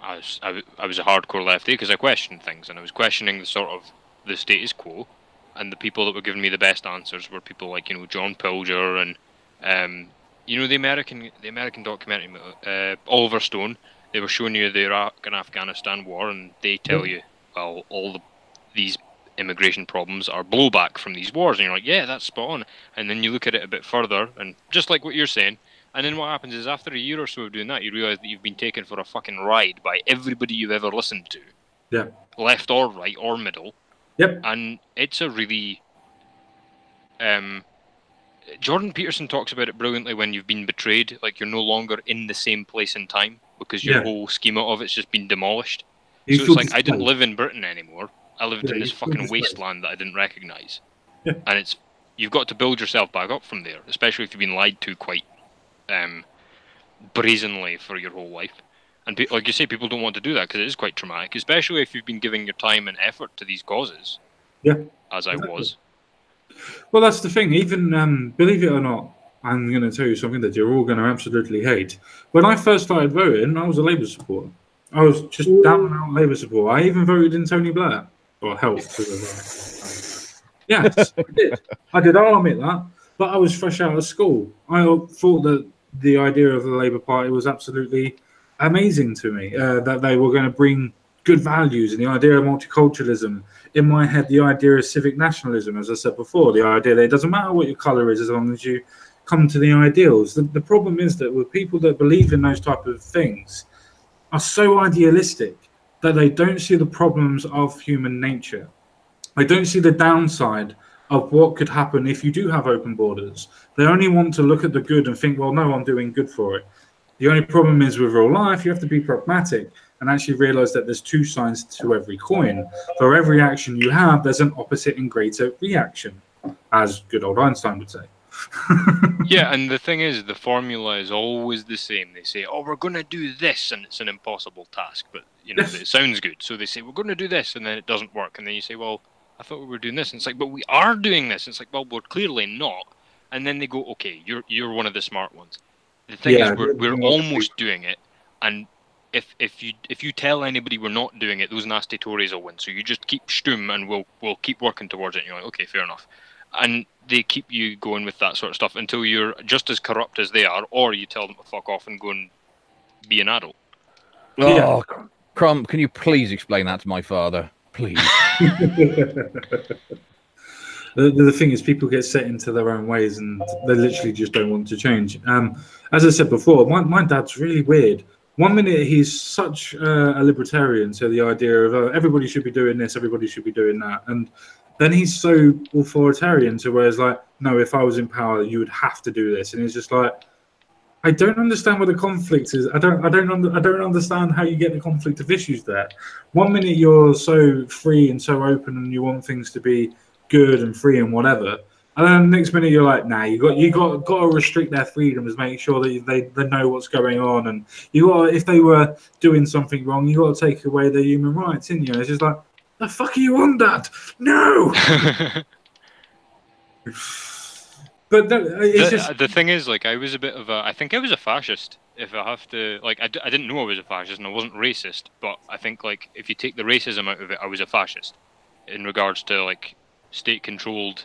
I was a hardcore lefty because I questioned things, and I was questioning the sort of the status quo, and the people that were giving me the best answers were people like, you know, John Pilger and you know, the American documentary, Oliver Stone. They were showing you the Iraq and Afghanistan war, and they tell you, well, these immigration problems are blowback from these wars, and you're like, yeah, that's spot on. And then you look at it a bit further, and just like what you're saying, and then what happens is after a year or so of doing that, you realise that you've been taken for a fucking ride by everybody you've ever listened to. Yeah. Left or right or middle. Yep. And it's a really... Jordan Peterson talks about it brilliantly when you've been betrayed, like you're no longer in the same place in time because your whole schema of it's just been demolished. So it's like I didn't live in Britain anymore. I lived in this fucking wasteland that I didn't recognise. Yeah. And you've got to build yourself back up from there, especially if you've been lied to quite brazenly for your whole life. And like you say, people don't want to do that because it is quite traumatic, especially if you've been giving your time and effort to these causes. Yeah. As I was. Well, that's the thing. Even, believe it or not, I'm going to tell you something that you're all going to absolutely hate. When I first started voting, I was a Labour supporter. I was just down and out Labour supporter. I even voted in Tony Blair. Or helped. Yes, I did. I'll admit that. But I was fresh out of school. I thought that the idea of the Labour Party was absolutely amazing to me. That they were going to bring good values, and the idea of multiculturalism. In my head, the idea of civic nationalism, as I said before, the idea that it doesn't matter what your colour is as long as you come to the ideals. The problem is that with people that believe in those type of things are so idealistic that they don't see the problems of human nature. They don't see the downside of what could happen if you do have open borders. They only want to look at the good and think, well, no, I'm doing good for it. The only problem is with real life, you have to be pragmatic and actually realize that there's two sides to every coin. For every action you have, there's an opposite and greater reaction, as good old Einstein would say. Yeah, and the thing is, the formula is always the same. They say, oh, we're going to do this, and it's an impossible task, but you know, it sounds good. So they say, we're going to do this, and then it doesn't work. And then you say, well, I thought we were doing this. And it's like, but we are doing this. And it's like, well, we're clearly not. And then they go, okay, you're one of the smart ones. The thing is, we're almost doing it, and if you tell anybody we're not doing it, those nasty Tories will win. So you just keep stum, and we'll keep working towards it. And you're like, okay, fair enough. And they keep you going with that sort of stuff until you're just as corrupt as they are, or you tell them to fuck off and go and be an adult. Oh, Crumb, can you please explain that to my father? Please. The thing is, people get set into their own ways and they literally just don't want to change. As I said before, my dad's really weird. One minute he's such a libertarian, so the idea of everybody should be doing this, everybody should be doing that, and then he's so authoritarian to where it's like, no, if I was in power, you would have to do this, and it's just like, I don't understand where the conflict is. I don't understand how you get the conflict of issues there. One minute you're so free and so open, and you want things to be good and free and whatever, and then the next minute you're like, nah, you got to restrict their freedoms, make sure that they know what's going on, and if they were doing something wrong, you got to take away their human rights, in you. It's just like, the fuck are you on, Dad? No. But the thing is, like, I was a bit of I think I was a fascist. If I have to, like, I didn't know I was a fascist, and I wasn't racist. But I think, like, if you take the racism out of it, I was a fascist in regards to like state-controlled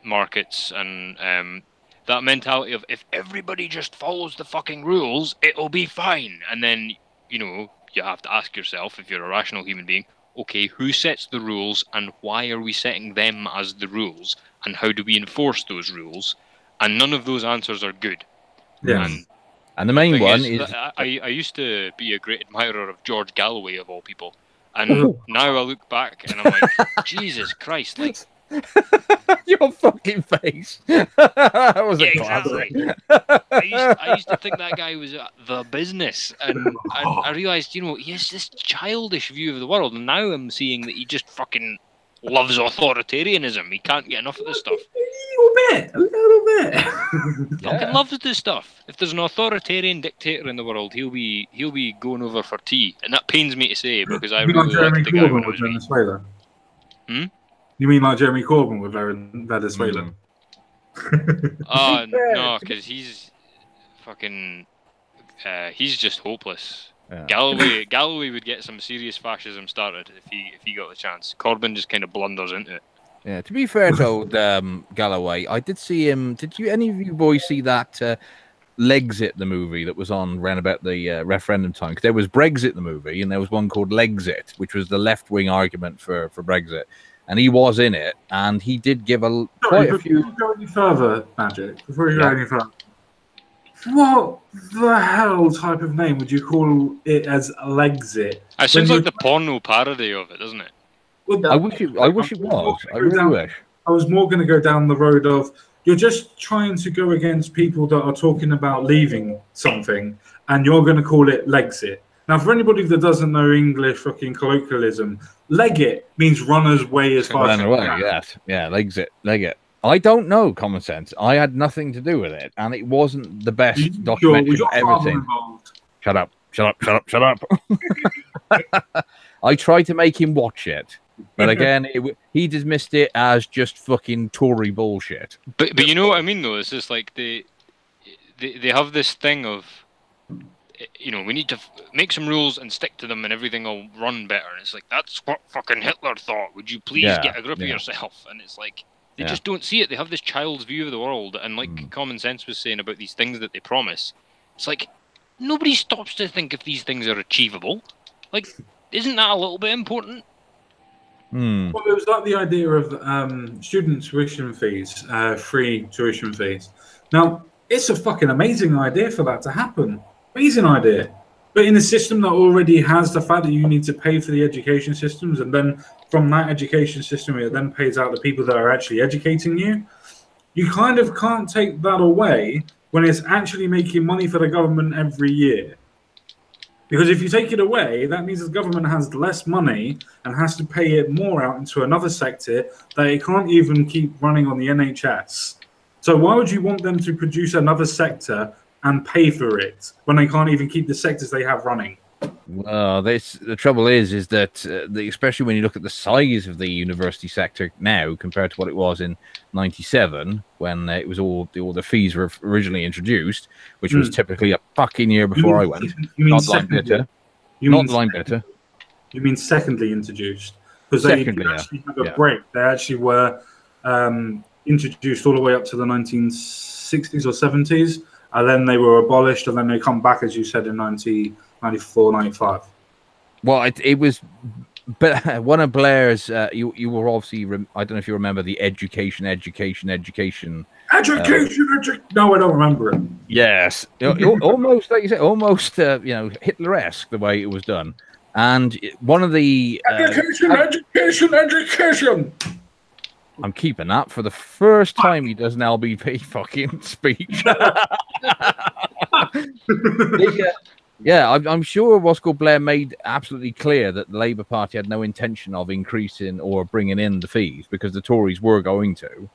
markets and that mentality of if everybody just follows the fucking rules, it'll be fine. And then, you know, you have to ask yourself, if you're a rational human being, okay, who sets the rules and why are we setting them as the rules? And how do we enforce those rules? And none of those answers are good. Yeah. And the main one is... I used to be a great admirer of George Galloway, of all people. And now I look back and I'm like, Jesus Christ, like... Your fucking face. That was a classic. Exactly. I used to think that guy was the business, and I realised, you know, he has this childish view of the world, and now I'm seeing that he just fucking loves authoritarianism. He can't get enough of this stuff. A little bit. Fucking loves this stuff. If there's an authoritarian dictator in the world, he'll be going over for tea, and that pains me to say because I really liked the guy when I was Venezuela. Hmm? You mean like Jeremy Corbyn with Venezuela? Oh no, because he's fucking he's just hopeless. Yeah. Galloway would get some serious fascism started if he got the chance. Corbyn just kind of blunders into it. Yeah, to be fair to old Galloway, I did see him. Did you any of you boys see that Legxit, the movie that was on around about the referendum time? Because there was Brexit, the movie, and there was one called Legxit, which was the left-wing argument for Brexit. And he was in it, and he did give quite a few... Before you go any further, Magic, before you go any further, what the hell type of name would you call it as Legxit? It sounds like the porno parody of it, doesn't it? Well, I wish it was. I really wish. I was more going to go down the road of, you're just trying to go against people that are talking about leaving something, and you're going to call it Legxit. Now, for anybody that doesn't know English fucking colloquialism, leg it means runner's way as far as you can. Yes, yeah, leg it. I don't know Common Sense. I had nothing to do with it, and it wasn't the best documentary I've ever seen. Shut up. I tried to make him watch it, but again, he dismissed it as just fucking Tory bullshit. But you know what I mean, though? It's just like they have this thing of, you know, we need to make some rules and stick to them and everything will run better. And it's like, that's what fucking Hitler thought. Would you please get a grip of yourself? And it's like, they just don't see it. They have this child's view of the world. And like Common Sense was saying about these things that they promise, it's like, nobody stops to think if these things are achievable. Like, isn't that a little bit important? Well, it was like the idea of student tuition fees, free tuition fees. Now, it's a fucking amazing idea for that to happen. Amazing idea. But in a system that already has the fact that you need to pay for the education systems, and then from that education system, it then pays out the people that are actually educating you, you kind of can't take that away when it's actually making money for the government every year. Because if you take it away, that means the government has less money and has to pay it more out into another sector that it can't even keep running on the NHS. So why would you want them to produce another sector and pay for it when they can't even keep the sectors they have running? Well, the trouble is that especially when you look at the size of the university sector now compared to what it was in '97 when it was all the fees were originally introduced, which was typically a fucking year before I went. Not line bitter. You mean secondly introduced? Because they actually had a break. They actually were introduced all the way up to the 1960s or 70s. And then they were abolished, and then they come back, as you said, in 1994, 95. Well, it was, but one of Blair's, you were obviously, I don't know if you remember the education. No, I don't remember it. Yes. Almost, like you said, almost, Hitler-esque, the way it was done. And one of the... education! I'm keeping that for the first time he does an LBP fucking speech. I'm sure Roscoe Blair made absolutely clear that the Labour Party had no intention of increasing or bringing in the fees because the Tories were going to.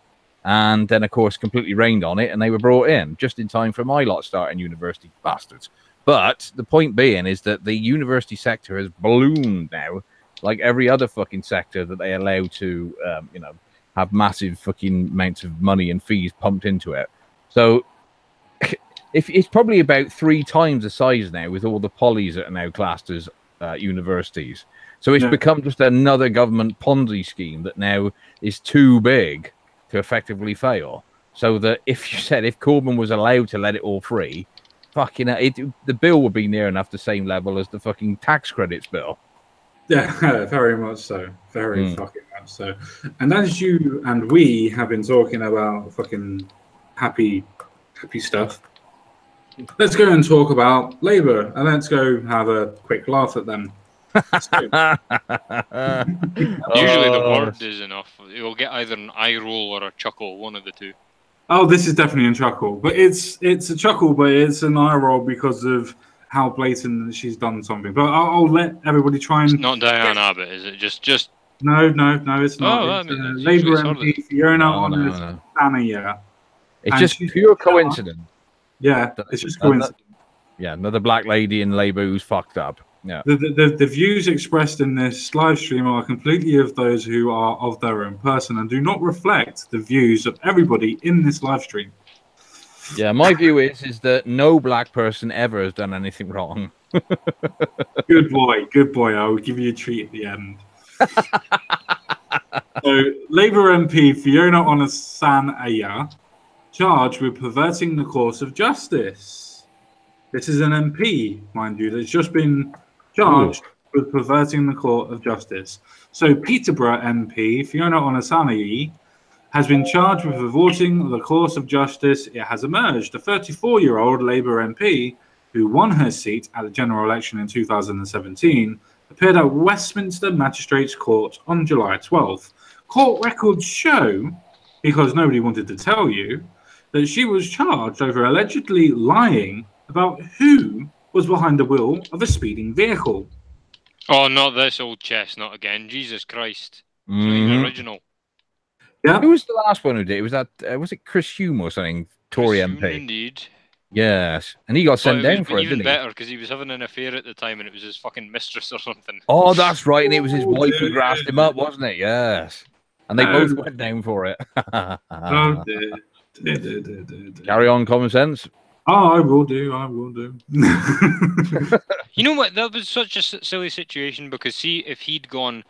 And then, of course, completely rained on it and they were brought in just in time for my lot starting university bastards. But the point being is that the university sector has ballooned now, like every other fucking sector that they allow to, have massive fucking amounts of money and fees pumped into it. So if it's probably about 3 times the size now with all the polys that are now classed as universities. So it's become just another government Ponzi scheme that now is too big to effectively fail. so that if Corbyn was allowed to let it all free, fucking the bill would be near enough the same level as the fucking tax credits bill. Yeah, very much so. Very fucking much so. And as you and we have been talking about fucking happy stuff, let's go and talk about Labour, and let's go have a quick laugh at them. Usually the word is enough. You'll get either an eye roll or a chuckle, one of the two. Oh, this is definitely a chuckle, but it's a chuckle, but it's an eye roll because of how blatant she's done something. But I'll let everybody try and. It's not Diane Abbott, is it? Just. No, it's not. Oh, it's, Labour MP Fiona Sanaya. It's just pure coincidence. Yeah, it's just coincidence. Yeah, another black lady in Labour who's fucked up. Yeah. The views expressed in this live stream are completely of those who are of their own person and do not reflect the views of everybody in this live stream. Yeah, my view is that no black person ever has done anything wrong. Good boy. I will give you a treat at the end. So, Labour MP Fiona Onasanaya charged with perverting the course of justice. This is an MP, mind you, that's just been charged with perverting the court of justice. So, Peterborough MP Fiona Onasanaya has been charged with aborting the course of justice. It has emerged. The 34-year-old Labour MP, who won her seat at the general election in 2017, appeared at Westminster Magistrates Court on July 12th. Court records show, because nobody wanted to tell you, that she was charged over allegedly lying about who was behind the wheel of a speeding vehicle. Oh, not this old chestnut again. Jesus Christ. It's not even original. Yeah. Who was the last one who did it? Was that was it Chris Hume or something? Tory Chris MP. Hume, indeed. Yes, and he got sent down for it, even didn't he? better because he was having an affair at the time, and it was his fucking mistress or something. Oh, that's right, and it was his wife who grassed him up, wasn't it? Yes, and they both went down for it. Carry on, common sense. Oh, I will do. You know what? That was such a silly situation because see, if he'd gone,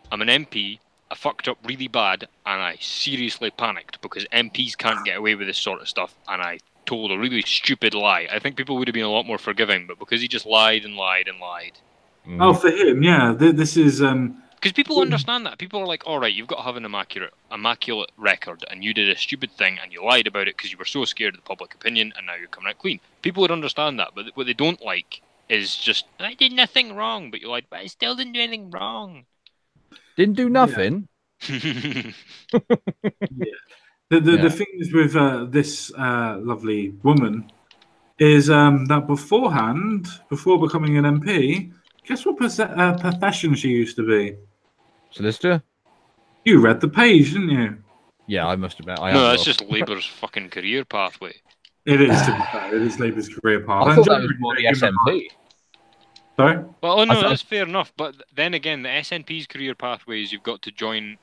I'm an MP, I fucked up really bad, and I seriously panicked because MPs can't get away with this sort of stuff, and I told a really stupid lie. I think people would have been a lot more forgiving, but because he just lied and lied and lied. Oh, for him, yeah. This is because people understand that. People are like, all right, you've got to have an immaculate record, and you did a stupid thing, and you lied about it because you were so scared of the public opinion, and now you're coming out clean. People would understand that, but what they don't like is just, I did nothing wrong, but you're like, but I still didn't do anything wrong. Didn't do nothing. Yeah. The thing is with this lovely woman is that beforehand, before becoming an MP, guess what profession she used to be? Solicitor? You read the page, didn't you? Yeah, I must admit. No, that's just Labour's fucking career pathway. It is, to be fair. It is Labour's career path. I thought that was more the SNP. Sorry? Well, no, that's fair enough. But then again, the SNP's career pathway is you've got to join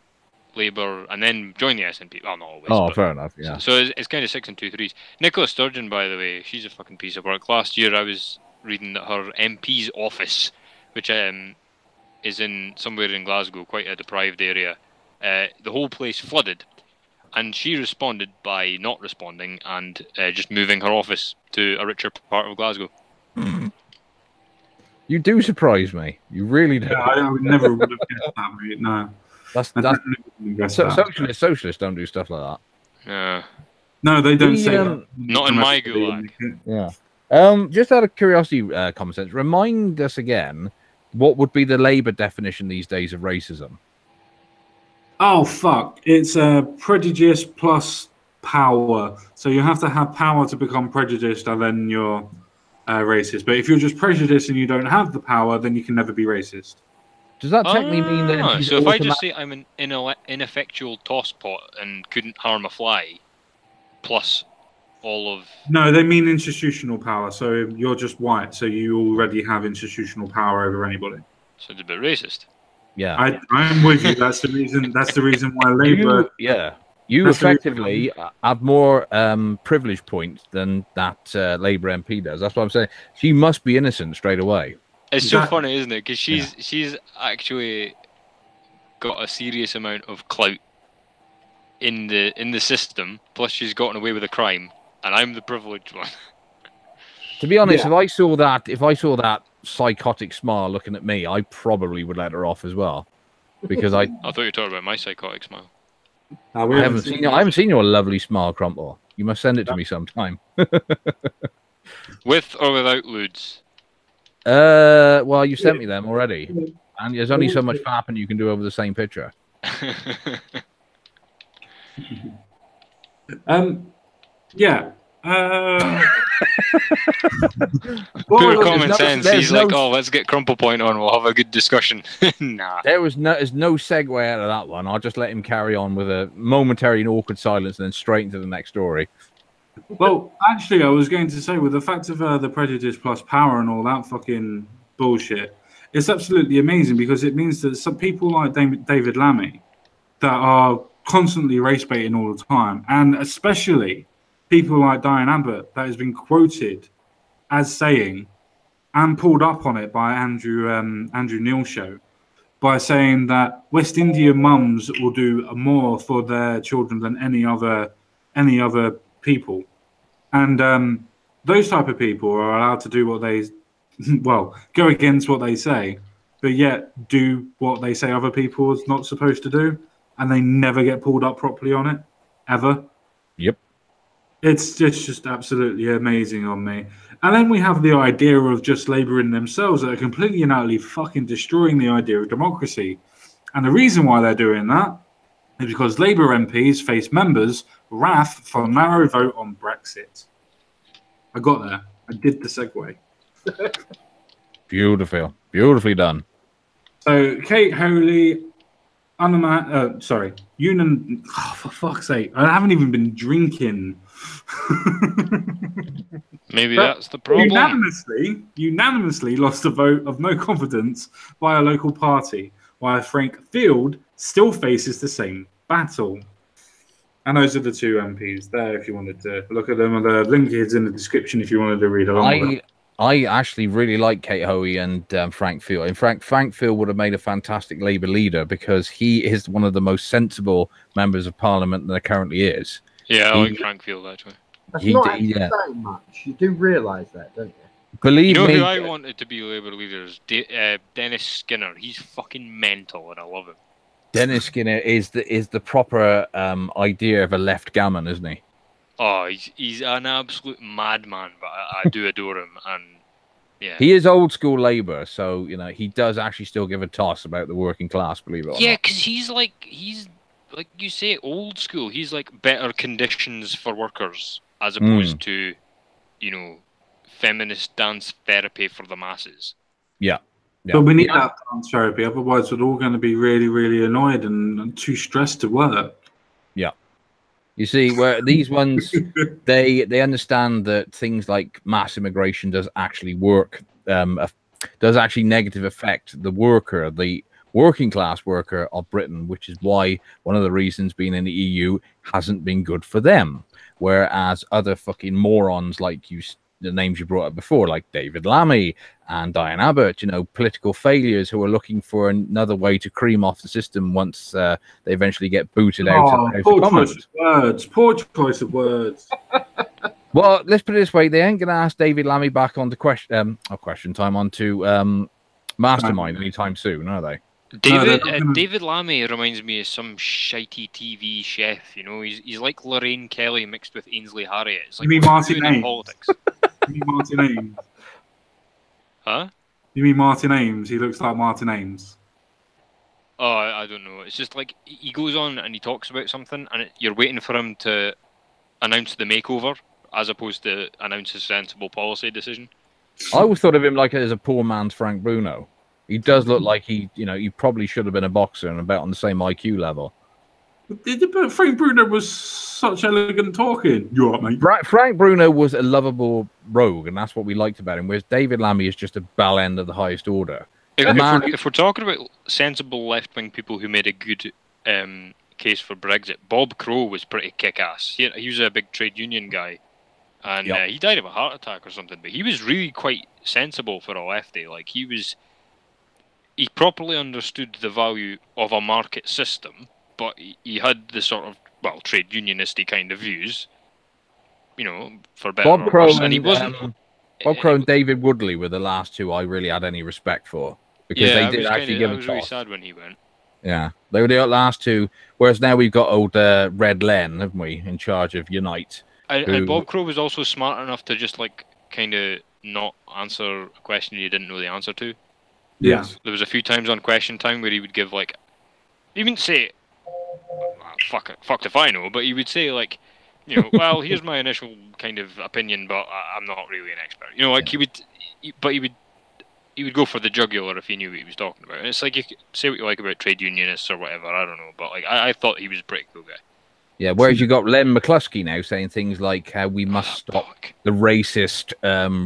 Labour and then join the SNP. Well, not always. Oh, fair enough, yeah. So it's kind of 6 and 2 3s. Nicola Sturgeon, by the way, she's a fucking piece of work. Last year I was reading that her MP's office, which is in somewhere in Glasgow, quite a deprived area, the whole place flooded. And she responded by not responding and just moving her office to a richer part of Glasgow. You do surprise me. You really do. Yeah, I would never would have guessed that, mate. No. Socialists don't do stuff like that. No, they don't say that. Not in my gulag. Yeah. Just out of curiosity, common sense, remind us again, what would be the Labour definition these days of racism? Oh, fuck. It's prejudice plus power. So you have to have power to become prejudiced, and then you're racist. But if you're just prejudiced and you don't have the power, then you can never be racist. Does that technically mean that? So if I just say I'm an ineffectual tosspot and couldn't harm a fly, plus all of... No, they mean institutional power. So you're just white, so you already have institutional power over anybody. So it's a bit racist. Yeah, I'm with you. That's the reason. That's the reason why Labour. You effectively have more privilege points than that Labour MP does. That's what I'm saying. She must be innocent straight away. It's so funny, isn't it? Because she's actually got a serious amount of clout in the system. Plus, she's gotten away with a crime, and I'm the privileged one. To be honest, Yeah. if I saw that psychotic smile looking at me, I probably would let her off as well, because I I thought you were talking about my psychotic smile. We I haven't seen your lovely smile, Crumple. You must send it to me sometime. With or without lewds? Well, you sent me them already, and there's only so much fapping you can do over the same picture. Yeah. Pure Well, common no- sense. there's He's no- like, oh, let's get Crumple Point on. We'll have a good discussion. Nah. There's no segue out of that one. I'll just let him carry on with a momentary and awkward silence, and then straight into the next story. Well, actually, I was going to say, with the fact of the prejudice plus power and all that fucking bullshit, it's absolutely amazing because it means that some people like David Lammy that are constantly race baiting all the time, and especially people like Diane Abbott that has been quoted as saying and pulled up on it by Andrew Neil show by saying that West Indian mums will do more for their children than any other people, and those type of people are allowed to do what they go against what they say, but yet do what they say other people is not supposed to do, and they never get pulled up properly on it ever. Yep. It's just absolutely amazing on me. And then we have the idea of just Labour in themselves that are completely and utterly fucking destroying the idea of democracy. And the reason why they're doing that is because Labour MPs face members' wrath for a narrow vote on Brexit. I got there. I did the segue. Beautifully done. So Kate Holy, Union. Oh, for fuck's sake! I haven't even been drinking. Maybe But that's the problem. Unanimously lost a vote of no confidence by a local party, while Frank Field still faces the same battle. And those are the two MPs there. If you wanted to look at them, the link is in the description. If you wanted to read along with it. I actually really like Kate Hoey and Frank Field. In fact, Frank Field would have made a fantastic Labour leader because he is one of the most sensible members of Parliament there currently is. Yeah, I like Frank Field, actually. That's not actually saying much. You do realise that, don't you? Believe You know me, who I wanted to be Labour leader is Dennis Skinner. He's fucking mental, and I love him. Dennis Skinner is the proper idea of a left gammon, isn't he? Oh, he's an absolute madman, but I do adore him, and yeah. He is old school Labour, so you know he does actually still give a toss about the working class. Believe it or Yeah, not. because he's like you say, old school. He's like better conditions for workers as opposed to, you know, feminist dance therapy for the masses. Yeah. But we need that dance therapy, otherwise we're all going to be really, really annoyed and too stressed to work. Yeah. You see, where these ones, they understand that things like mass immigration does actually work, does actually negative affect the worker, the working class worker of Britain, which is why one of the reasons being in the EU hasn't been good for them. Whereas other fucking morons like the names you brought up before, like David Lammy and Diane Abbott, you know, political failures who are looking for another way to cream off the system once they eventually get booted out of the House of Commons. Poor choice of words. Well, let's put it this way: they ain't going to ask David Lammy back onto question time onto Mastermind anytime soon, are they? David Lammy reminds me of some shitey TV chef. You know, he's like Lorraine Kelly mixed with Ainsley Harriott. It's like You mean Martin Ames? politics. You mean Martin Ames? Huh? You mean Martin Ames? He looks like Martin Ames. Oh, I don't know. It's just like he goes on and he talks about something, and you're waiting for him to announce the makeover as opposed to announce a sensible policy decision. I always thought of him like as a poor man's Frank Bruno. He does look like he probably should have been a boxer and about on the same IQ level. But Frank Bruno was such elegant talking. You all right, mate? Frank Bruno was a lovable rogue, and that's what we liked about him. Whereas David Lammy is just a bell end of the highest order. If we're talking about sensible left-wing people who made a good case for Brexit, Bob Crow was pretty kick-ass. He was a big trade union guy, and he died of a heart attack or something. But he was really quite sensible for a lefty. Like he properly understood the value of a market system, but he had the sort of well, trade unionisty kind of views, you know, for better or worse. And he wasn't. Bob Crow and David Woodley were the last two I really had any respect for, because they did actually give a toss. I was really sad when he went. Yeah, they were the last two. Whereas now we've got old Red Len, haven't we, in charge of Unite? And Bob Crow was also smart enough to just like kind of not answer a question you didn't know the answer to. Yes. There was a few times on Question Time where he would give like, he wouldn't say, fuck if I know, but he would say like, you know, well, here's my initial kind of opinion, but I'm not really an expert. You know, like he would go for the jugular if he knew what he was talking about. And it's like, you could say what you like about trade unionists or whatever, I don't know, but like I thought he was a pretty cool guy. Yeah, whereas you got Len McCluskey now saying things like how we must stop the racist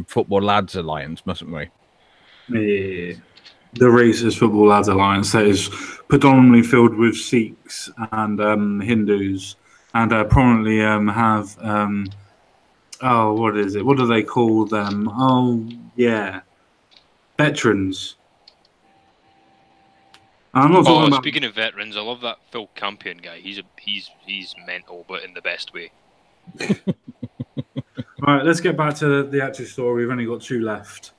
Football Lads Alliance, mustn't we? Yeah. The Racist Football Lads Alliance that is predominantly filled with Sikhs and Hindus, and prominently have what is it? What do they call them? Oh yeah, veterans. I'm not talking about. Speaking of veterans, I love that Phil Campion guy. He's mental, but in the best way. Right, let's get back to the actual story. We've only got two left.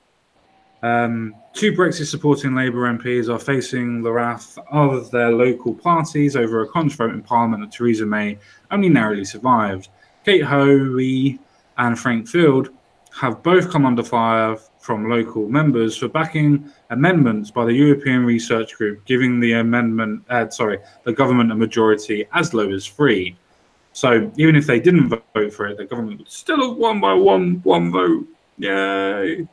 Two Brexit-supporting Labour MPs are facing the wrath of their local parties over a contra vote in Parliament that Theresa May only narrowly survived. Kate Hoey and Frank Field have both come under fire from local members for backing amendments by the European Research Group, giving the the government a majority as low as 3. So even if they didn't vote for it, the government would still have won by one vote. Yay!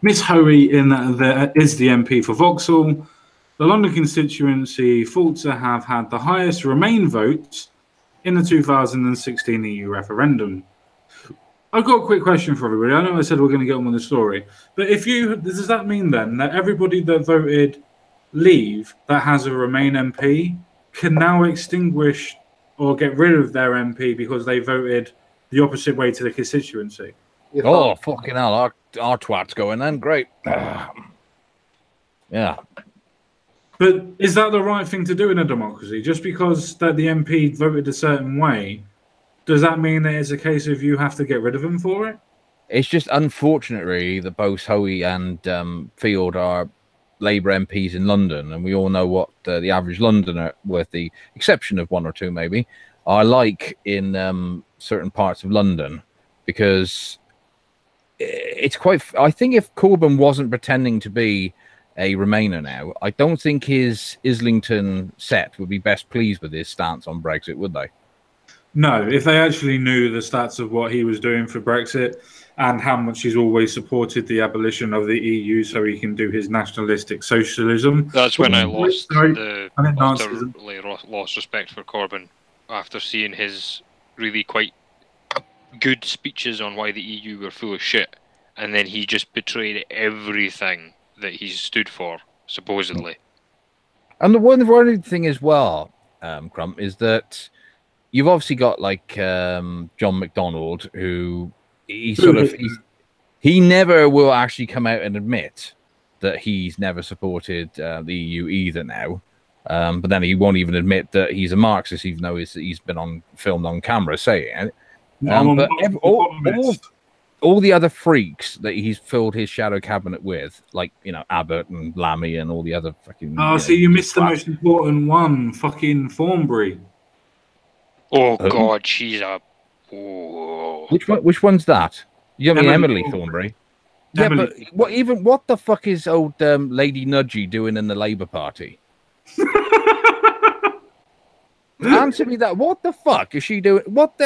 Miss Hoey is the MP for Vauxhall. The London constituency thought to have had the highest Remain votes in the 2016 EU referendum. I've got a quick question for everybody. I know I said we're going to get on with the story, but does that mean then that everybody that voted Leave that has a Remain MP can now extinguish or get rid of their MP because they voted the opposite way to the constituency? Oh, fucking hell. Our twat's going then. Great. Yeah. But is that the right thing to do in a democracy? Just because that the MP voted a certain way, does that mean that it's a case of you have to get rid of them for it? It's just unfortunate, really, that both Hoey and Field are Labour MPs in London, and we all know what the average Londoner, with the exception of one or two maybe, are like in certain parts of London, because it's quite. I think if Corbyn wasn't pretending to be a Remainer now, I don't think his Islington set would be best pleased with his stance on Brexit, would they? No, if they actually knew the stats of what he was doing for Brexit and how much he's always supported the abolition of the EU so he can do his nationalistic socialism. That's when I lost respect for Corbyn after seeing his really quite good speeches on why the EU were full of shit, and then he just betrayed everything that he stood for, supposedly. And the one thing as well, Crump, is that you've obviously got like John McDonnell, who he never will actually come out and admit that he's never supported the EU either now. But then he won't even admit that he's a Marxist, even though he's been filmed on camera saying it. But all the other freaks that he's filled his shadow cabinet with, like, Abbott and Lammy and all the other fucking... Oh, so you missed the most important one, fucking Thornbury. Oh, God, she's a... Oh. Which one's that? You mean Emily Thornbury? Yeah, but what the fuck is old Lady Nudgy doing in the Labour Party? Answer me that. What the fuck is she doing? What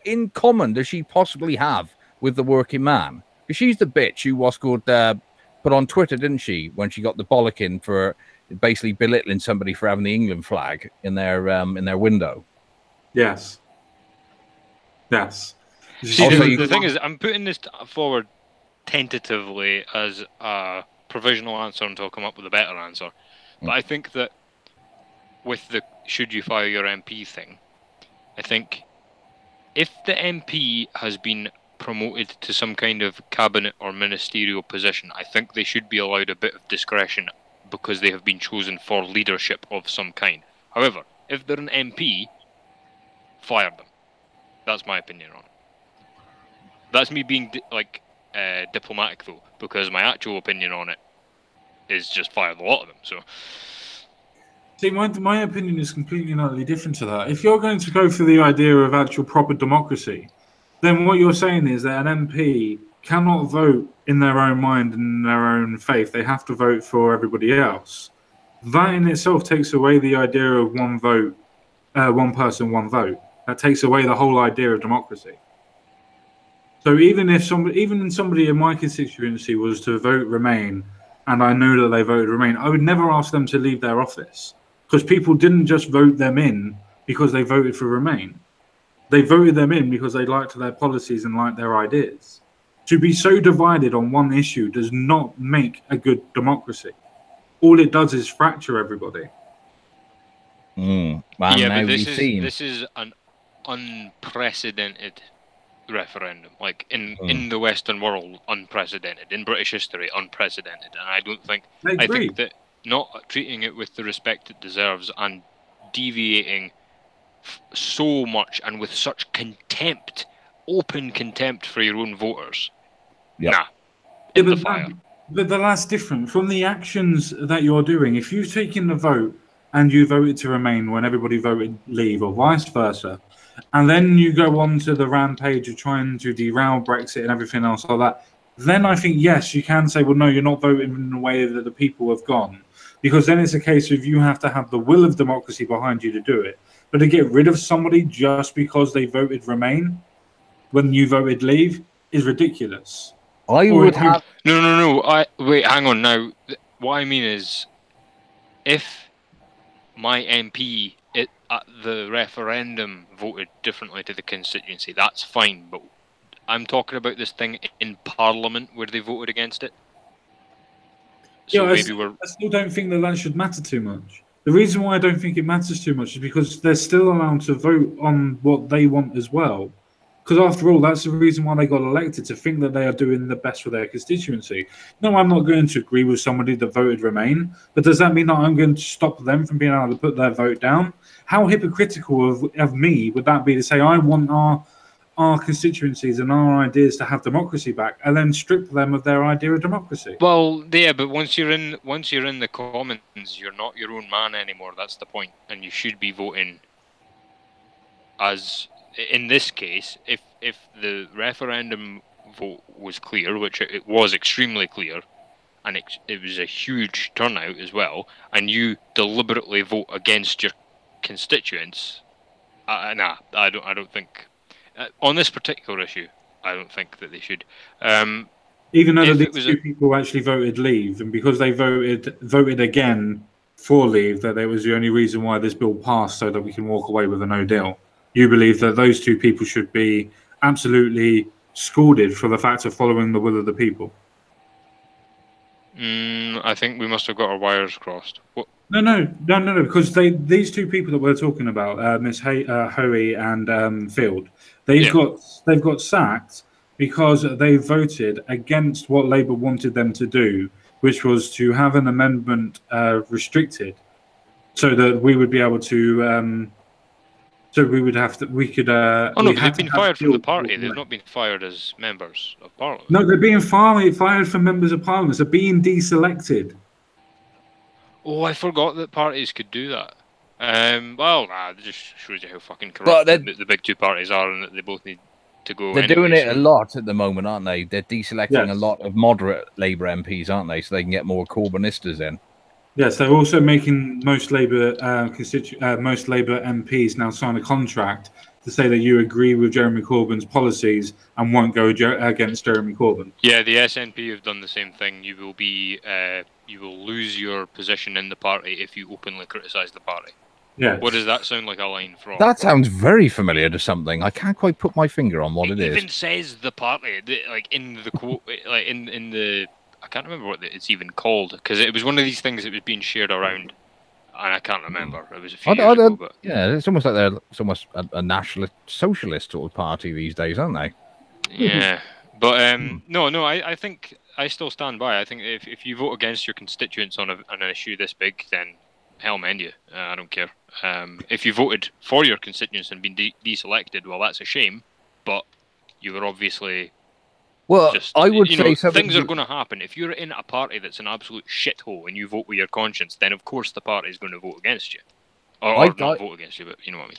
in common does she possibly have with the working man? Because she's the bitch who was called put on Twitter, didn't she, when she got the bollocking for basically belittling somebody for having the England flag in their window. Yes. See, the thing is, I'm putting this forward tentatively as a provisional answer until I come up with a better answer. But I think that with the should you fire your MP thing, I think if the MP has been promoted to some kind of cabinet or ministerial position, I think they should be allowed a bit of discretion because they have been chosen for leadership of some kind. However, If they're an MP, fire them. That's my opinion on it. That's me being diplomatic though, because my actual opinion on it is just fire the lot of them. So, see, my opinion is completely and utterly different to that. If you're going to go for the idea of actual proper democracy, then what you're saying is that an MP cannot vote in their own mind and in their own faith. They have to vote for everybody else. That in itself takes away the idea of one vote, one person, one vote. That takes away the whole idea of democracy. So even somebody in my constituency was to vote Remain, and I know that they voted Remain, I would never ask them to leave their office, because people didn't just vote them in because they voted for Remain. They voted them in because they liked their policies and liked their ideas. To be so divided on one issue does not make a good democracy. All it does is fracture everybody. Well, yeah, now but we've this is an unprecedented referendum. Like in the Western world, unprecedented. In British history, unprecedented. And I don't think I think that not treating it with the respect it deserves and deviating so much and with such contempt, open contempt for your own voters. Yep. Nah. In the fire. But that's different from the actions that you're doing. If you've taken the vote and you voted to Remain when everybody voted Leave, or vice versa, and then you go on to the rampage of trying to derail Brexit and everything else like that, then I think, yes, you can say, well, no, you're not voting in the way that the people have gone. Because then it's a case of you have to have the will of democracy behind you to do it. But to get rid of somebody just because they voted Remain when you voted Leave is ridiculous. I would have... No. Wait, hang on now. What I mean is, if my MP at the referendum voted differently to the constituency, that's fine. But I'm talking about this thing in Parliament where they voted against it. So I still don't think that should matter too much. The reason why I don't think it matters too much is because they're still allowed to vote on what they want as well. Because after all, that's the reason why they got elected, to think that they are doing the best for their constituency. No, I'm not going to agree with somebody that voted Remain, but does that mean that I'm going to stop them from being able to put their vote down? How hypocritical of me would that be to say I want our constituencies and our ideas to have democracy back, and then strip them of their idea of democracy? Well, yeah, but once you're in the Commons, you're not your own man anymore. That's the point, and you should be voting as. In this case, if the referendum vote was clear, which it was extremely clear, and it was a huge turnout as well, and you deliberately vote against your constituents, I don't think on this particular issue, I don't think that they should. Even though these two people actually voted Leave, and because they voted again for Leave, that it was the only reason why this bill passed, so that we can walk away with a no deal. You believe that those two people should be absolutely scalded for the fact of following the will of the people? I think we must have got our wires crossed. What? No, because these two people that we're talking about, Miss Hoey and Field, they've got sacked because they voted against what Labour wanted them to do, which was to have an amendment restricted, so that we would be able to. So we would have to. We could. Oh no, they've been fired from the party. They've not been fired as members of Parliament. No, they're being fired from members of Parliament. They're being deselected. Oh, I forgot that parties could do that. It just shows you how fucking corrupt the big two parties are, and that they both need to go. They're doing it a lot at the moment, aren't they? They're deselecting a lot of moderate Labour MPs, aren't they? So they can get more Corbynistas in. Yes, they're also making most Labour MPs now sign a contract to say that you agree with Jeremy Corbyn's policies and won't go against Jeremy Corbyn. Yeah, the SNP have done the same thing. You will lose your position in the party if you openly criticise the party. Yeah. What does that sound like a line from? That sounds very familiar to something. I can't quite put my finger on what it is. It even says the party, like in the quote, like in the. I can't remember what it's even called, because it was one of these things that was being shared around, and I can't remember. It was a few years ago. But... Yeah, it's almost like they're almost a nationalist, socialist sort of party these days, aren't they? Yeah, but no. I think I still stand by. I think if you vote against your constituents on an issue this big, then hell mend you. I don't care. If you voted for your constituents and been deselected, well, that's a shame. But you were obviously I would say things are going to happen. If you're in a party that's an absolute shithole and you vote with your conscience, then of course the party is going to vote against you, or not vote against you, but you know what I mean.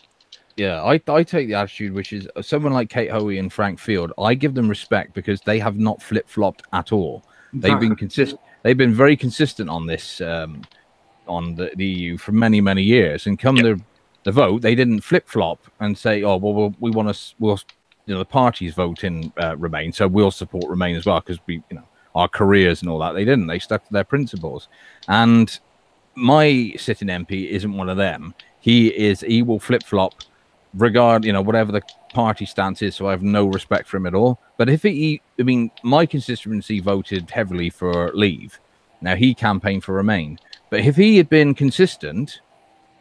Yeah, I take the attitude which is someone like Kate Hoey and Frank Field. I give them respect because they have not flip flopped at all. They've been consistent. They've been very consistent on this, on the EU for many years. And come the vote, they didn't flip flop and say, "Oh, well, we want to, the parties vote in Remain, so we'll support Remain as well because we, our careers and all that." They didn't. They stuck to their principles. And my sitting MP isn't one of them. He will flip flop. Whatever the party stance is, so I have no respect for him at all. But if my constituency voted heavily for Leave. Now he campaigned for Remain. But if he had been consistent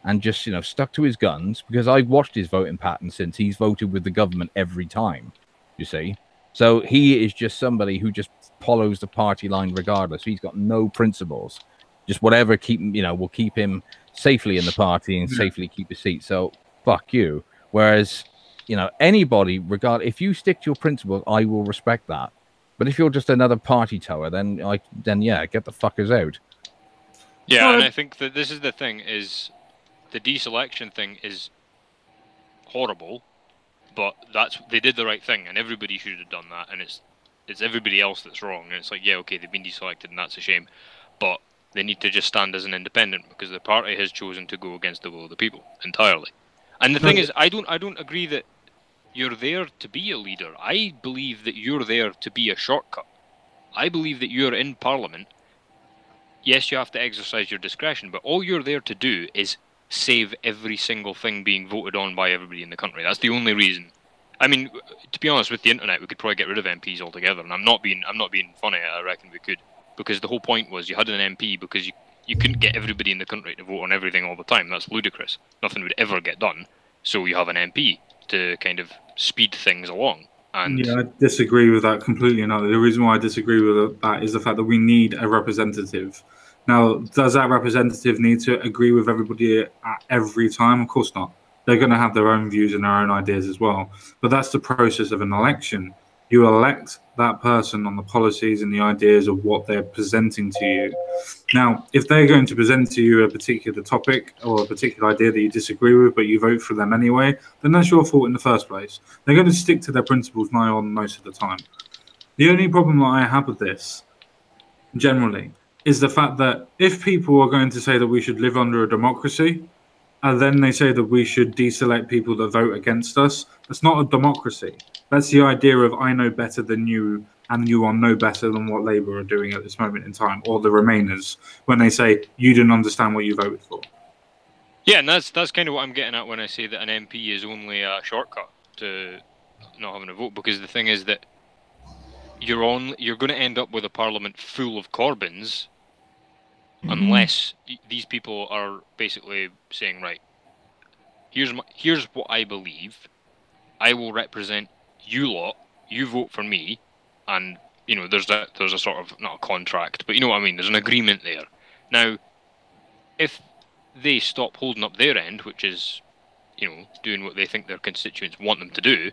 and just, stuck to his guns, because I've watched his voting pattern since, he's voted with the government every time, you see. So he is just somebody who just follows the party line regardless. He's got no principles. Just whatever will keep him safely in the party and safely keep his seat. So fuck you. Whereas, anybody, if you stick to your principles, I will respect that. But if you're just another party tower, then get the fuckers out. Yeah, and I think that this is the thing, is the deselection thing is horrible, but they did the right thing, and everybody should have done that, and it's everybody else that's wrong, and it's like, yeah, okay, they've been deselected, and that's a shame, but they need to just stand as an independent, because the party has chosen to go against the will of the people, entirely. And the thing is, I don't agree that you're there to be a leader. I believe that you're there to be a shortcut. I believe that you're in Parliament. Yes, you have to exercise your discretion, but all you're there to do is save every single thing being voted on by everybody in the country. That's the only reason. I mean, to be honest, with the internet, we could probably get rid of MPs altogether, and I'm not being funny. I reckon we could, because the whole point was you had an MP because you couldn't get everybody in the country to vote on everything all the time. That's ludicrous. Nothing would ever get done. So you have an MP to kind of speed things along. And yeah, I disagree with that completely. And the reason why I disagree with that is the fact that we need a representative. Now, does that representative need to agree with everybody at every time? Of course not. They're going to have their own views and their own ideas as well. But that's the process of an election. You elect that person on the policies and the ideas of what they're presenting to you. Now, if they're going to present to you a particular topic or a particular idea that you disagree with, but you vote for them anyway, then that's your fault in the first place. They're going to stick to their principles now on most of the time. The only problem that I have with this, generally, is the fact that if people are going to say that we should live under a democracy, and then they say that we should deselect people that vote against us, that's not a democracy. That's the idea of I know better than you, and you are no better than what Labour are doing at this moment in time, or the Remainers, when they say you didn't understand what you voted for. Yeah, and that's kind of what I'm getting at when I say that an MP is only a shortcut to not having a vote, because the thing is that you're going to end up with a parliament full of Corbyns, unless these people are basically saying, right, here's what I believe. I will represent you lot. You vote for me, and there's a sort of, not a contract, but you know what I mean. There's an agreement there. Now, if they stop holding up their end, which is, doing what they think their constituents want them to do,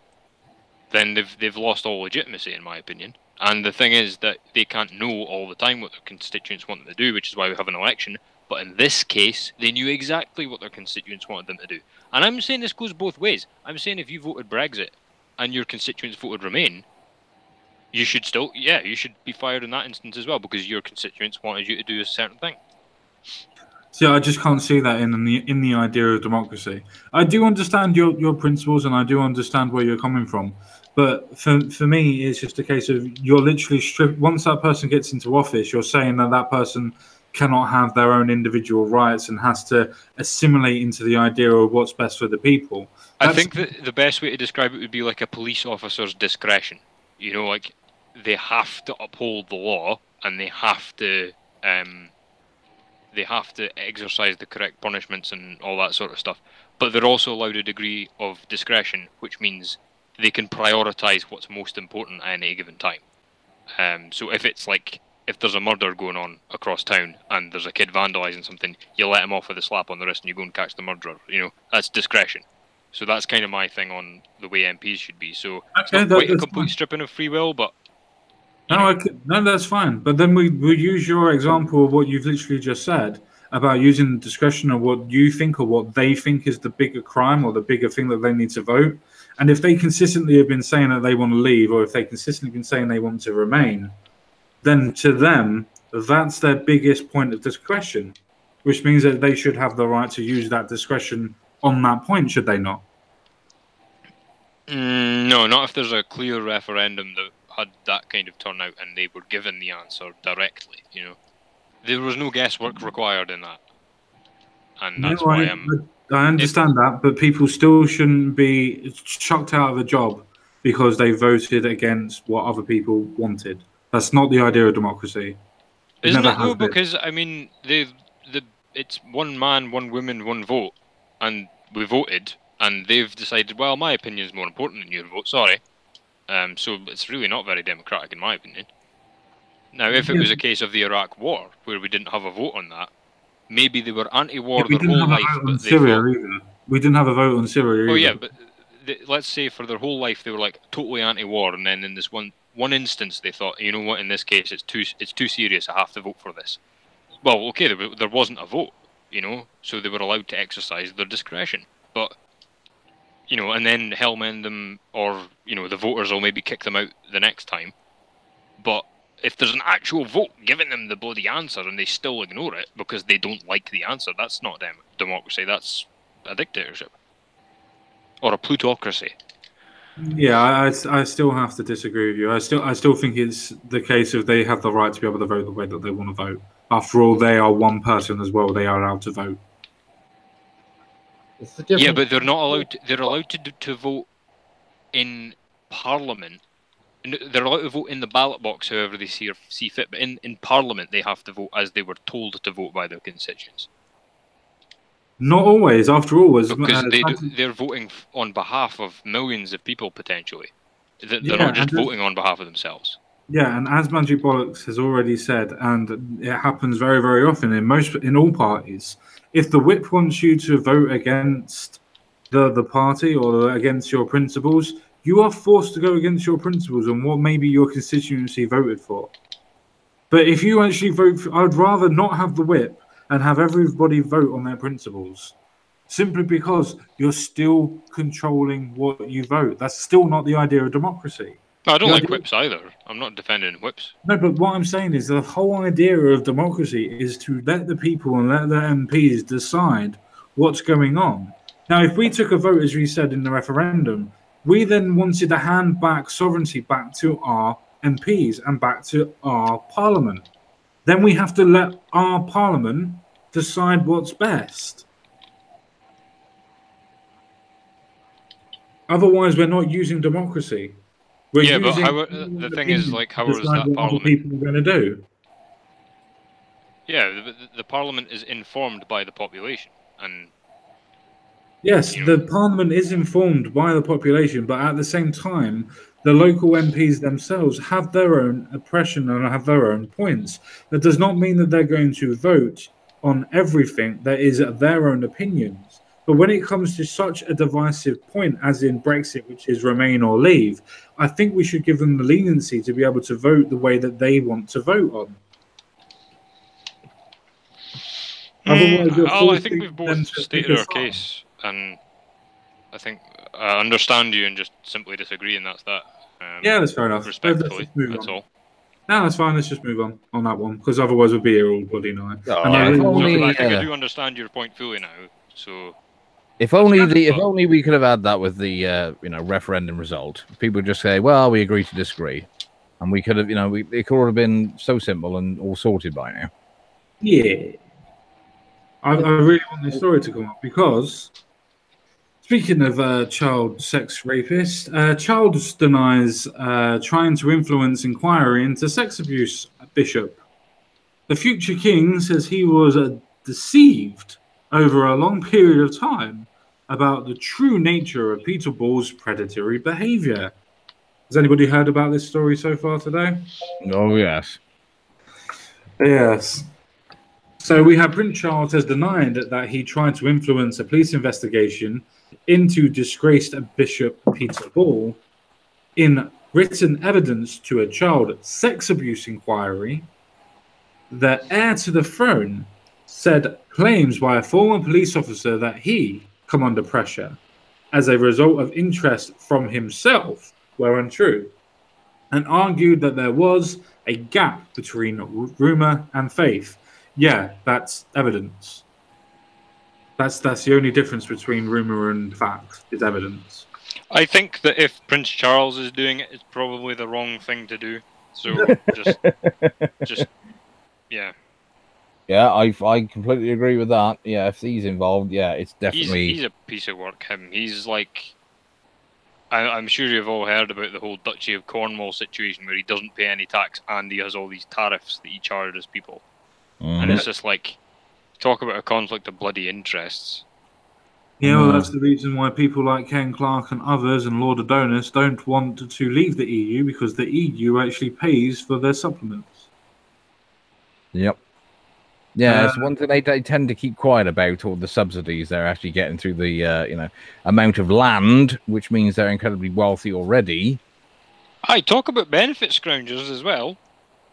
then they've lost all legitimacy, in my opinion. And the thing is that they can't know all the time what their constituents want them to do, which is why we have an election. But in this case, they knew exactly what their constituents wanted them to do. And I'm saying this goes both ways. I'm saying if you voted Brexit and your constituents voted Remain, you should be fired in that instance as well, because your constituents wanted you to do a certain thing. See, I just can't see that in the idea of democracy. I do understand your principles, and I do understand where you're coming from. But for me, it's just a case of you're literally once that person gets into office, you're saying that person cannot have their own individual rights and has to assimilate into the idea of what's best for the people. I think that the best way to describe it would be like a police officer's discretion. Like they have to uphold the law, and they have to exercise the correct punishments and all that sort of stuff. But they're also allowed a degree of discretion, which means they can prioritize what's most important at any given time. So if if there's a murder going on across town and there's a kid vandalising something, you let him off with a slap on the wrist and you go and catch the murderer. You know, that's discretion. So that's kind of my thing on the way MPs should be. So it's not quite a complete stripping of free will, but no, that's fine. But then we use your example of what you've literally just said about using the discretion of what you think or what they think is the bigger crime or the bigger thing that they need to vote. And if they consistently have been saying that they want to leave, or if they consistently been saying they want to remain, then to them, that's their biggest point of discretion, which means that they should have the right to use that discretion on that point, should they not? No, not if there's a clear referendum that had that kind of turnout and they were given the answer directly, you know. There was no guesswork required in that. And that's why I understand that, but people still shouldn't be chucked out of a job because they voted against what other people wanted. That's not the idea of democracy. Isn't it though? Because, I mean, it's one man, one woman, one vote. And we voted, and they've decided, well, my opinion is more important than your vote, sorry. So it's really not very democratic, in my opinion. Now, if it was a case of the Iraq War, where we didn't have a vote on that, maybe they were anti-war their whole life. But we didn't have a vote on Syria either. Oh, yeah, but let's say for their whole life they were like totally anti-war, and then in this one instance they thought, you know what, in this case it's too serious, I have to vote for this. Well, okay, there wasn't a vote, you know, so they were allowed to exercise their discretion. But, you know, and then hellmend them, or, you know, the voters will maybe kick them out the next time. But if there's an actual vote giving them the bloody answer and they still ignore it because they don't like the answer, that's not democracy, that's a dictatorship. Or a plutocracy. Yeah, I still have to disagree with you. I still think it's the case of they have the right to be able to vote the way that they want to vote. After all, they are one person as well. They are allowed to vote. Yeah, but they're not allowed. They're allowed to vote in Parliament. They're allowed to vote in the ballot box however they see fit. But in Parliament, they have to vote as they were told to vote by their constituents. Not always. After all, because they're voting on behalf of millions of people potentially. They're not just voting on behalf of themselves. Yeah, and as Magic Bollocks has already said, and it happens very, very often in all parties, if the whip wants you to vote against the party or against your principles, you are forced to go against your principles and what maybe your constituency voted for. But if you actually vote I'd rather not have the whip and have everybody vote on their principles, simply because you're still controlling what you vote. That's still not the idea of democracy. No, I don't like whips either. I'm not defending whips. No, but what I'm saying is the whole idea of democracy is to let the people and let the MPs decide what's going on. Now, if we took a vote, as we said in the referendum, we then wanted to hand back sovereignty back to our MPs and back to our parliament. Then we have to let our parliament decide what's best. Otherwise, we're not using democracy. But the thing is, like, how is that parliament? People are going to do? Yeah, the parliament is informed by the population, and yes, the parliament is informed by the population, but at the same time, the local MPs themselves have their own oppression and have their own points. That does not mean that they're going to vote on everything that is their own opinions. But when it comes to such a divisive point, as in Brexit, which is remain or leave, I think we should give them the leniency to be able to vote the way that they want to vote on. I think we've both stated our case, and I think I understand you and just simply disagree, and that's that. Yeah, that's fair enough. Respectfully, that's all. No, that's fine. Let's just move on that one, because otherwise we'll be here all bloody night. I do understand your point fully now. So, if only we could have had that with the referendum result. People just say, "Well, we agree to disagree," and we could have, it could have been so simple and all sorted by now. Yeah. I really want this story to come up because, speaking of child sex rapist, Childs denies trying to influence inquiry into sex abuse bishop. The future king says he was deceived over a long period of time about the true nature of Peter Ball's predatory behavior. Has anybody heard about this story so far today? Oh, yes. Yes. So we have Prince Charles has denied that he tried to influence a police investigation into disgraced Bishop Peter Ball in written evidence to a child sex abuse inquiry. The heir to the throne said claims by a former police officer that he come under pressure as a result of interest from himself were untrue, and argued that there was a gap between rumor and faith. Yeah, that's evidence. That's the only difference between rumor and fact is evidence. I think that if Prince Charles is doing it, it's probably the wrong thing to do. So just yeah. Yeah, I completely agree with that. Yeah, if he's involved, yeah, it's definitely He's a piece of work. He's like, I'm sure you've all heard about the whole Duchy of Cornwall situation where he doesn't pay any tax and he has all these tariffs that he charges people, and it's just like, talk about a conflict of bloody interests. Yeah, well, that's the reason why people like Ken Clark and others and Lord Adonis don't want to leave the EU, because the EU actually pays for their supplements. Yep. Yeah, it's one thing they tend to keep quiet about, all the subsidies they're actually getting through the amount of land, which means they're incredibly wealthy already. I talk about benefit scroungers as well.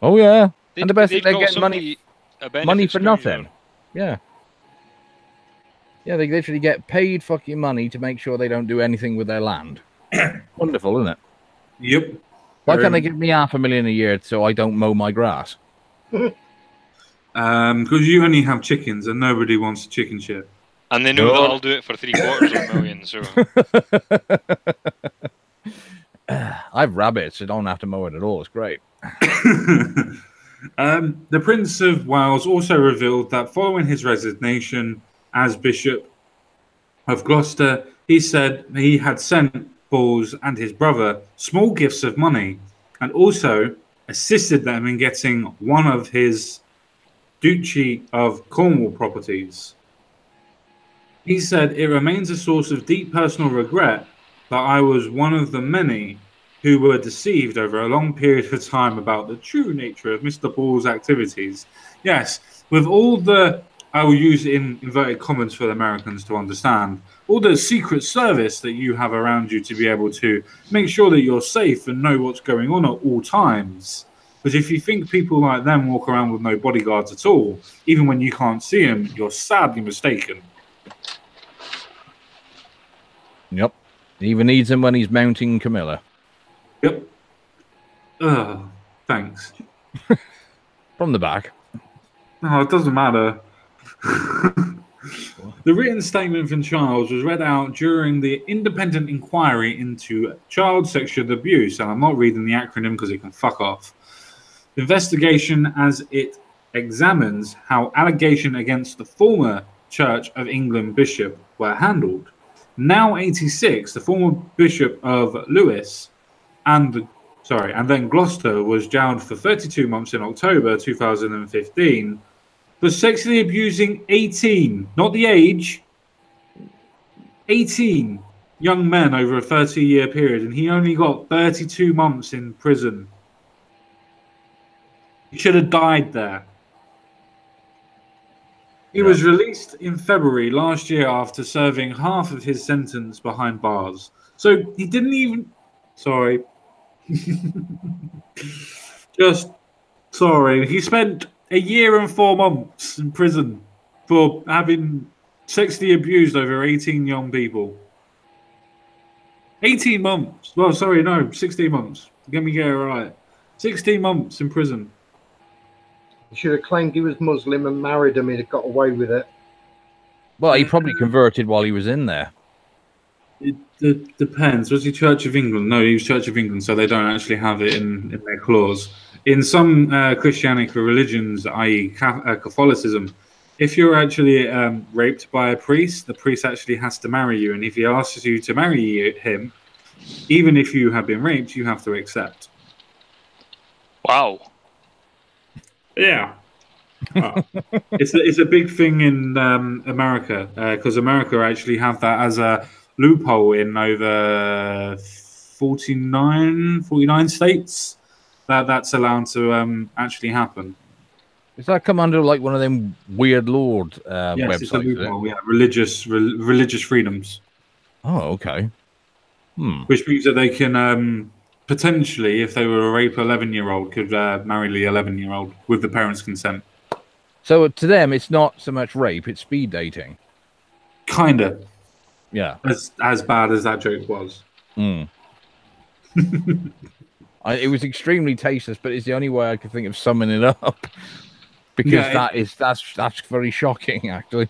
Oh yeah, and the best thing, they're getting money for scrounger. nothing. Yeah. Yeah, they literally get paid fucking money to make sure they don't do anything with their land. Wonderful, isn't it? Yep. Why can't they give me $500,000 a year so I don't mow my grass? Because you only have chickens and nobody wants chicken shit. And they know that I'll do it for $750,000. So I have rabbits, so I don't have to mow it at all. It's great. The Prince of Wales also revealed that following his resignation as Bishop of Gloucester, he said he had sent Balls and his brother small gifts of money and also assisted them in getting one of his Duchy of Cornwall properties. He said, "It remains a source of deep personal regret that I was one of the many who were deceived over a long period of time about the true nature of Mr. Ball's activities." Yes, with all the, I will use it in inverted commas for the Americans to understand, all the secret service that you have around you to be able to make sure that you're safe and know what's going on at all times. Because if you think people like them walk around with no bodyguards at all, even when you can't see them, you're sadly mistaken. Yep. He even needs him when he's mounting Camilla. Yep. Thanks. From the back. No, it doesn't matter. The written statement from Charles was read out during the independent inquiry into child sexual abuse, and I'm not reading the acronym because it can fuck off. The investigation as it examines how allegations against the former Church of England bishop were handled. Now 86, the former Bishop of Lewes and then Gloucester was jailed for 32 months in October 2015 for sexually abusing 18, not the age, 18 young men over a 30-year period, and he only got 32 months in prison. He should have died there. He was released in February last year after serving half of his sentence behind bars. So he didn't even... Sorry. Just... Sorry. He spent a year and 4 months in prison for having sexually abused over 18 young people. 18 months. Well, sorry, no, 16 months. Let me get it right. 16 months in prison. He should have claimed he was Muslim and married him. He'd have got away with it. Well, he probably converted while he was in there. It depends. Was he Church of England? No, he was Church of England, so they don't actually have it in their clause. In some Christianic religions, i.e. Catholicism, if you're actually raped by a priest, the priest actually has to marry you. And if he asks you to marry him, even if you have been raped, you have to accept. Wow. Yeah. Oh. It's a big thing in America, because America actually have that as a loophole in over 49 states that's allowed to actually happen. Does that come under like one of them weird lord Yes, it's a websites? Is it? loophole. Yeah, religious freedoms, Oh, okay. which means that they can potentially, if they were a rape 11-year-old, could marry the 11-year-old with the parents' consent. So to them, it's not so much rape; it's speed dating. Kinda Yeah. as bad as that joke was. It was extremely tasteless, but it's the only way I could think of summing it up because Yeah, that's very shocking, actually.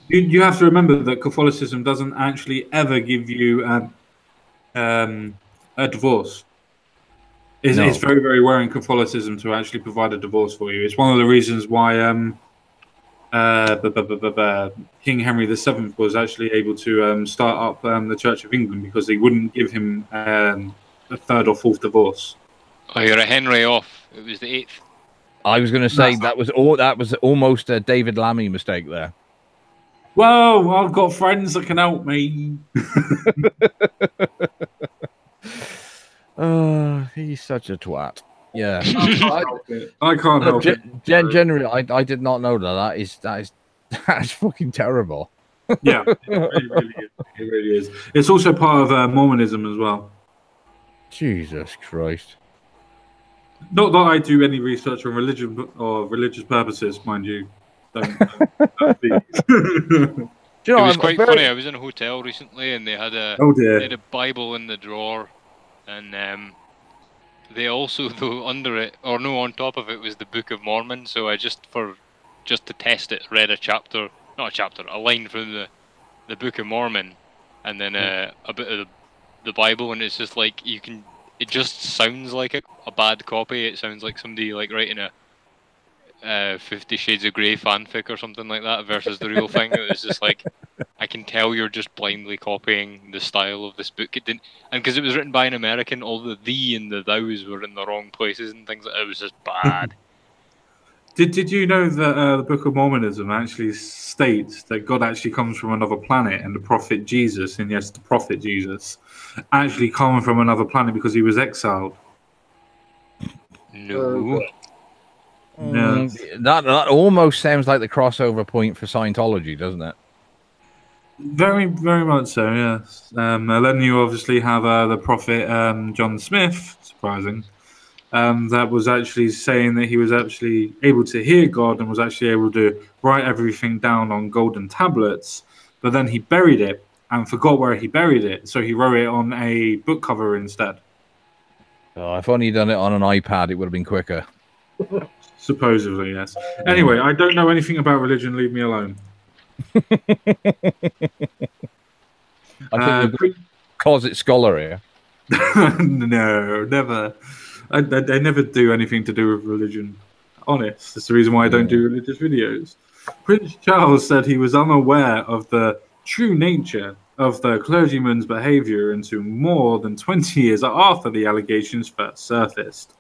You have to remember that Catholicism doesn't actually ever give you a divorce. It's very, very rare in Catholicism to actually provide a divorce for you. It's one of the reasons why King Henry VII was actually able to start up the Church of England, because they wouldn't give him a third or fourth divorce. Oh, you're a Henry off. It was the 8th. I was going to say that was almost a David Lammy mistake there. Whoa, I've got friends that can help me. He's such a twat. Yeah. I can't help it. Generally, I did not know that's fucking terrible. Yeah, it really is. It really is. It's also part of Mormonism as well. Jesus Christ. Not that I do any research on religion or religious purposes, mind you. Don't Do you know, It was quite funny. I was in a hotel recently, and they had a they had a Bible in the drawer, and they also, though, under it, or no, on top of it was the Book of Mormon. So I just to test it, read a line from the Book of Mormon, and then a bit of the Bible, and it's just like it just sounds like a bad copy. It sounds like somebody like writing a 50 Shades of Grey fanfic or something like that versus the real thing. It was just like, I can tell you're just blindly copying the style of this book. It didn't, and because it was written by an American, all the thee and the thous were in the wrong places and things. It was just bad. Did you know that the Book of Mormonism actually states that God actually comes from another planet, and the prophet Jesus, and yes, the prophet Jesus, actually come from another planet because he was exiled? No. Yes. That almost sounds like the crossover point for Scientology, doesn't it? Very, very much so, yes. And then you obviously have the prophet John Smith, surprising, that was actually saying that he was actually able to hear God and was actually able to write everything down on golden tablets, but then he buried it and forgot where he buried it, so he wrote it on a book cover instead. Oh, if only he'd done it on an iPad, it would have been quicker. Supposedly, yes. Anyway, I don't know anything about religion. Leave me alone. I think closet scholar here. No, never. I never do anything to do with religion. Honest. That's the reason why I don't do religious videos. Prince Charles said he was unaware of the true nature of the clergyman's behavior until more than 20 years after the allegations first surfaced.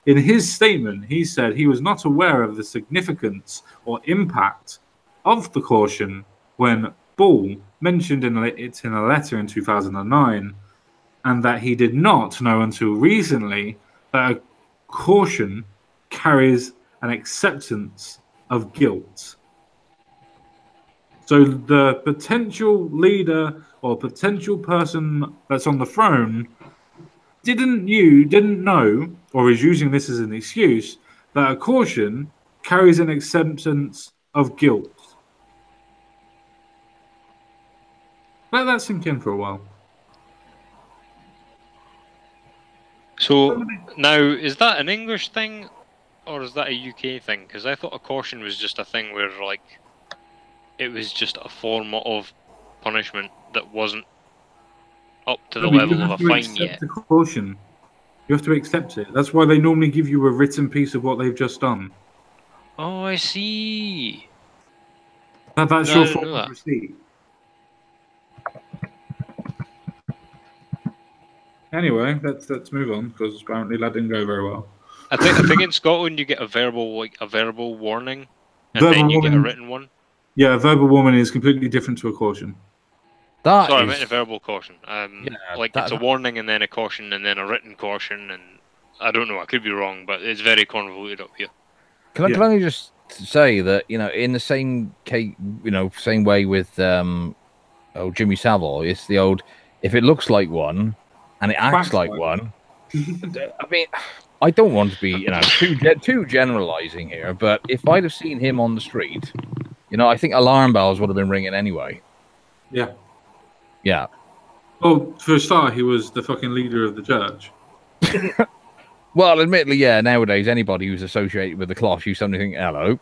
In his statement, he said he was not aware of the significance or impact of the caution when Ball mentioned it in a letter in 2009, and that he did not know until recently that a caution carries an acceptance of guilt. So the potential leader or potential person that's on the throne didn't know, or is using this as an excuse, that a caution carries an acceptance of guilt. Let that sink in for a while. So now, is that an English thing, or is that a UK thing? Because I thought a caution was just a thing where, like, it was just a form of punishment that wasn't up to the level of a fine yet. The caution. You have to accept it. That's why they normally give you a written piece of what they've just done. Oh, I see. That's your form of receipt. Anyway, let's move on, because apparently that didn't go very well. I think in Scotland you get a verbal warning, and then you get a written one. Yeah, a verbal warning is completely different to a caution. Sorry, I meant a verbal caution. It's a warning and then a caution and then a written caution, and I don't know. I could be wrong, but it's very convoluted up here. Can I just say that, in the same case, same way with Jimmy Savile, it's the old, if it looks like one and it acts like one. I mean, I don't want to be, too generalizing here, but if I'd have seen him on the street, I think alarm bells would have been ringing anyway. Yeah. Yeah. Well, for a start, he was the fucking leader of the church. Well, admittedly, yeah, nowadays, anybody who's associated with the cloth, you suddenly think, hello.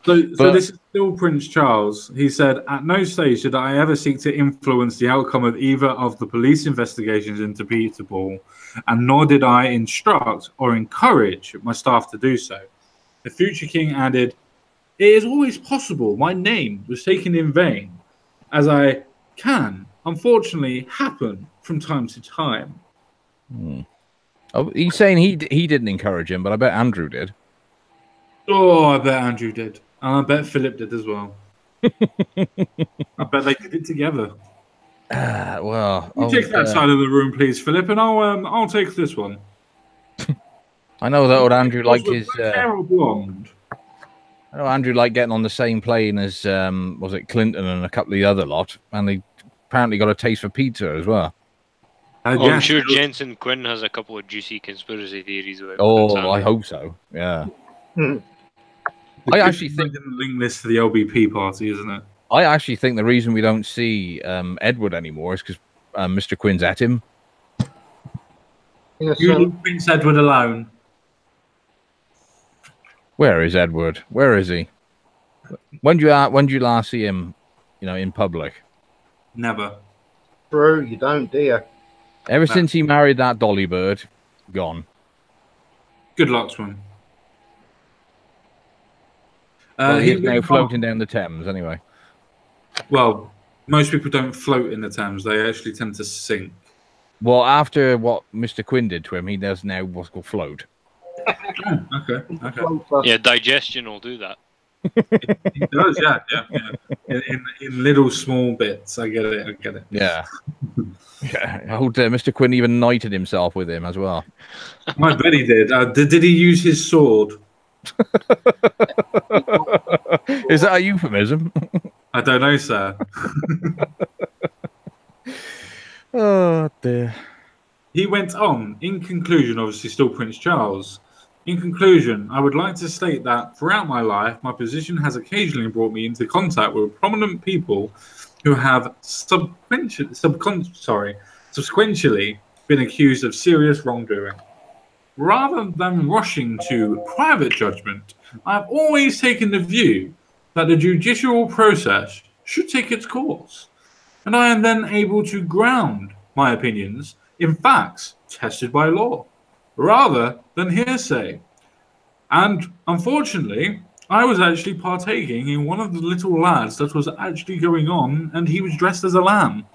So this is still Prince Charles. He said, at no stage did I ever seek to influence the outcome of either of the police investigations into Peter Paul, and nor did I instruct or encourage my staff to do so. The future king added, it is always possible my name was taken in vain, as I can, unfortunately, happen from time to time. Oh, he's saying he didn't encourage him, but I bet Andrew did. Oh, I bet Andrew did. And I bet Philip did as well. I bet they did it together. Well, you take that side of the room, please, Philip, and I'll take this one. I know that old Andrew liked his. Hair or blonde? I know Andrew liked getting on the same plane as was it Clinton and a couple of the other lot, and they apparently got a taste for pizza as well. I'm sure Jensen Quinn has a couple of juicy conspiracy theories about. Oh, I hope so. Yeah. I actually think link this to the LBP party, isn't it? I actually think the reason we don't see Edward anymore is because Mr. Quinn's at him. Yes, You leave Prince Edward alone. Where is Edward? Where is he? When do you last see him? In public. Never. True, you don't, do you? Ever since he married that Dolly Bird, gone. Good luck to him. He's now floating down the Thames, anyway. Well, most people don't float in the Thames. They actually tend to sink. Well, after what Mr. Quinn did to him, he does now what's called float. Okay. Yeah, digestion will do that. It does, yeah. In little small bits. I get it. Yeah. Old Mr. Quinn even knighted himself with him as well. I bet he did. Did he use his sword? Is that a euphemism? I don't know, sir. Oh, dear. He went on, in conclusion, obviously still Prince Charles. In conclusion, I would like to state that throughout my life, my position has occasionally brought me into contact with prominent people who have subsequently been accused of serious wrongdoing. Rather than rushing to private judgment, I have always taken the view that the judicial process should take its course, and I am then able to ground my opinions in facts tested by law, rather than hearsay. And unfortunately, I was actually partaking in one of the little lads that was actually going on, and he was dressed as a lamb.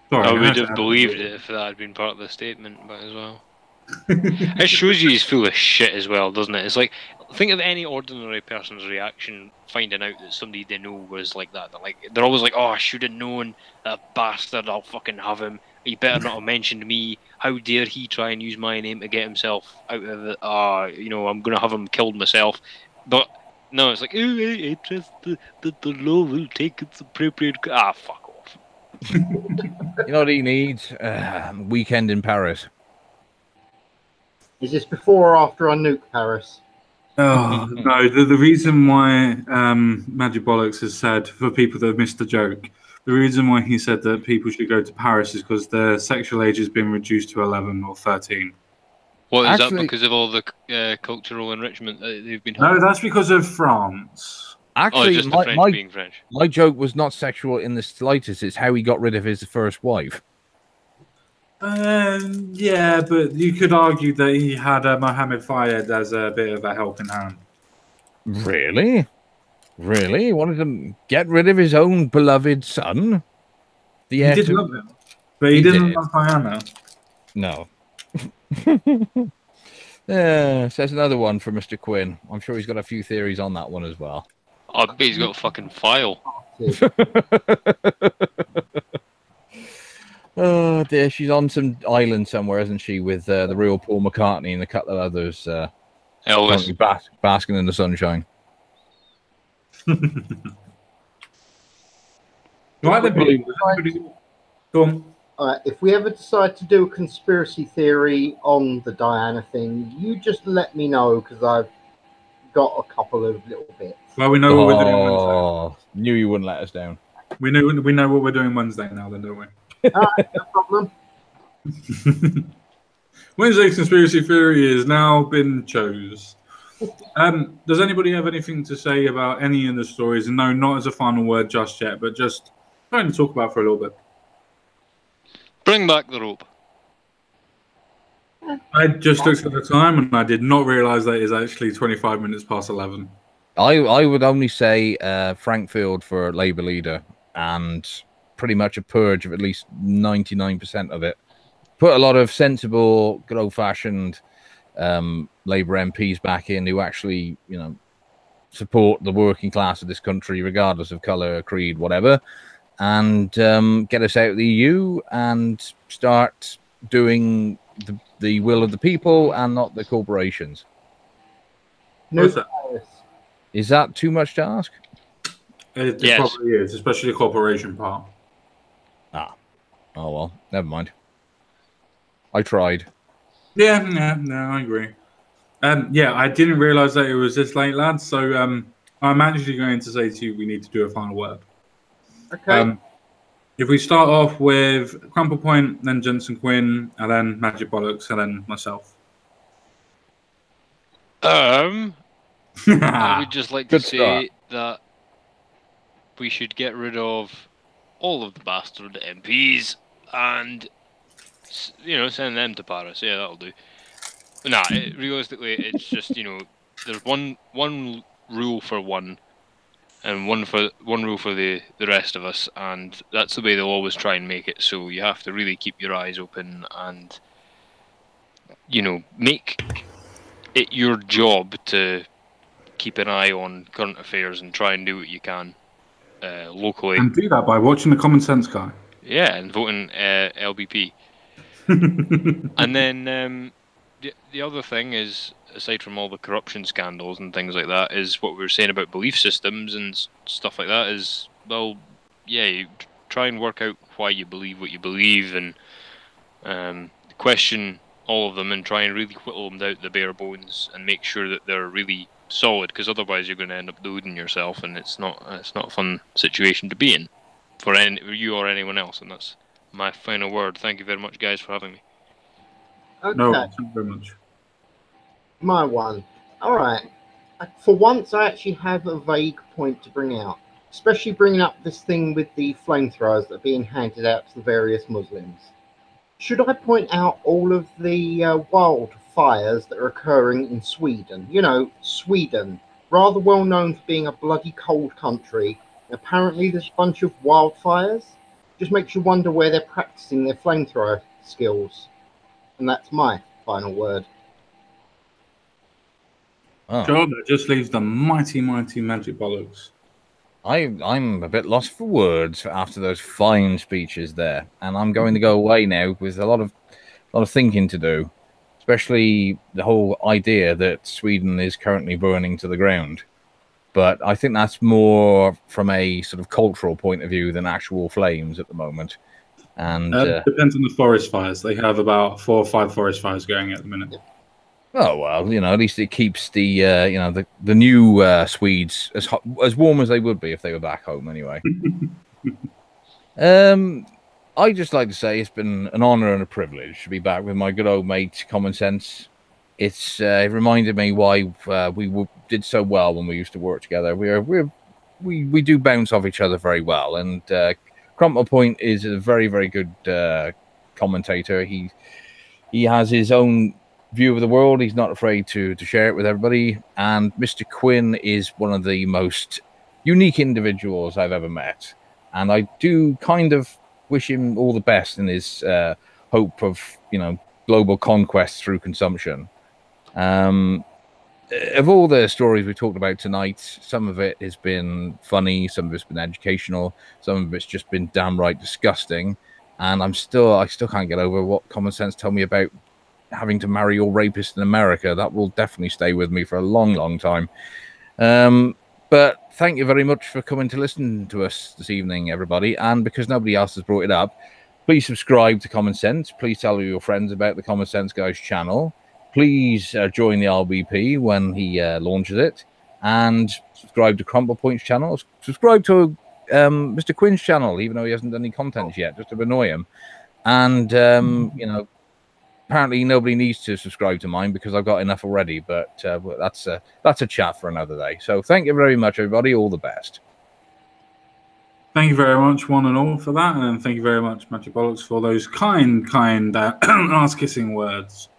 Sorry, I would have believed it if that had been part of the statement, but as well. It shows you he's full of shit as well, doesn't it? It's like, think of any ordinary person's reaction finding out that somebody they know was like that. They're always like, oh, I should have known, that bastard, I'll fucking have him. He better not have mentioned me. How dare he try and use my name to get himself out of it? I'm going to have him killed myself. But no, it's like, oh, I trust that the law will take its appropriate... fuck off. You know what he needs? Weekend in Paris. Is this before or after I nuke Paris? Oh, no. The reason why Magic Bollocks has said, for people that have missed the joke, the reason why he said that people should go to Paris is because their sexual age has been reduced to 11 or 13. What, is that because of all the cultural enrichment that they've been having? No, that's because of France. Actually, just the French being French. My joke was not sexual in the slightest. It's how he got rid of his first wife. Yeah, but you could argue that he had Mohammed Fayed as a bit of a helping hand. Really? Really? He wanted to get rid of his own beloved son? He did love him, but he didn't love Diana. No. Yeah, says another one for Mr. Quinn. I'm sure he's got a few theories on that one as well. I bet he's got a fucking file. Oh dear, she's on some island somewhere, isn't she? With the real Paul McCartney and a couple of others. Elvis. Currently basking in the sunshine. Right, then, people. Go on. If we ever decide to do a conspiracy theory on the Diana thing, you just let me know, because I've got a couple of little bits. Well, we know what we're doing Wednesday. Oh, knew you wouldn't let us down. We know what we're doing Wednesday now, then, don't we? All right, no problem. Wednesday's conspiracy theory has now been chose. Does anybody have anything to say about any of the stories? And no, not as a final word just yet, but just trying to talk about for a little bit. Bring back the rope. I just looked at the time and I did not realise that it is actually 25 minutes past 11. I would only say Frank Field for Labour leader, and pretty much a purge of at least 99% of it. Put a lot of sensible, good old-fashioned Labour MPs back in who actually, support the working class of this country, regardless of colour, creed, whatever, and get us out of the EU and start doing the will of the people and not the corporations. No, Is that too much to ask? It Yes. probably is, especially the corporation part. Oh well, never mind. I tried. Yeah, no, I agree. Yeah, I didn't realise that it was this late, lads. So I'm actually going to say to you, we need to do a final word. okay. If we start off with Crumple Point, then Jensen Quinn, and then Magic Bollocks, and then myself. I would just like to Good say that we should get rid of all of the bastard MPs and, send them to Paris. Yeah, that'll do. Nah, realistically, it's just, there's one rule for one, and one rule for the rest of us, and that's the way they'll always try and make it. So you have to really keep your eyes open and, make it your job to keep an eye on current affairs and try and do what you can locally. And do that by watching the Common Sense guy. Yeah, and voting LBP. And then the other thing is, aside from all the corruption scandals and things like that, is what we were saying about belief systems and stuff like that is, well, yeah, you try and work out why you believe what you believe and question all of them and try and really whittle them down to the bare bones and make sure that they're really solid, because otherwise you're going to end up deluding yourself, and it's not a fun situation to be in for you or anyone else. And that's my final word. Thank you very much, guys, for having me. Okay. No, thank you very much. My one. All right. For once, I actually have a vague point to bring out, especially bringing up this thing with the flamethrowers that are being handed out to the various Muslims. Should I point out all of the wildfires that are occurring in Sweden? Sweden, rather well known for being a bloody cold country. Apparently, there's a bunch of wildfires. Just makes you wonder where they're practicing their flamethrower skills. And that's my final word. Oh. Sure, that just leaves the mighty, mighty Magic Bollocks. I'm a bit lost for words after those fine speeches there, and I'm going to go away now with a lot of thinking to do, especially the whole idea that Sweden is currently burning to the ground. But I think that's more from a sort of cultural point of view than actual flames at the moment. And depends on the forest fires. They have about 4 or 5 forest fires going at the minute. oh well, at least it keeps the the new Swedes as warm as they would be if they were back home anyway. I just like to say it's been an honour and a privilege to be back with my good old mate Common Sense. It reminded me why we did so well when we used to work together. We do bounce off each other very well, and Crumple Point is a very, very good commentator. He has his own view of the world. He's not afraid to share it with everybody. And Mr. Quinn is one of the most unique individuals I've ever met. And I do kind of wish him all the best in his hope of, global conquest through consumption. Of all the stories we talked about tonight, some of it has been funny, some of it's been educational, some of it's just been downright disgusting. and I still can't get over what Common Sense told me about having to marry your rapist in America. That will definitely stay with me for a long, long time. But thank you very much for coming to listen to us this evening, everybody. And because nobody else has brought it up, please subscribe to Common Sense. Please tell your friends about the Common Sense Guys channel. Please join the LBP when he launches it. And subscribe to Crumple Point's channel. Subscribe to Mr. Quinn's channel, even though he hasn't done any content yet, just to annoy him. And, you know, apparently nobody needs to subscribe to mine because I've got enough already, but that's a chat for another day. So thank you very much, everybody. All the best. Thank you very much, one and all, for that, and thank you very much, Magic Bollocks, for those kind ass-kissing words.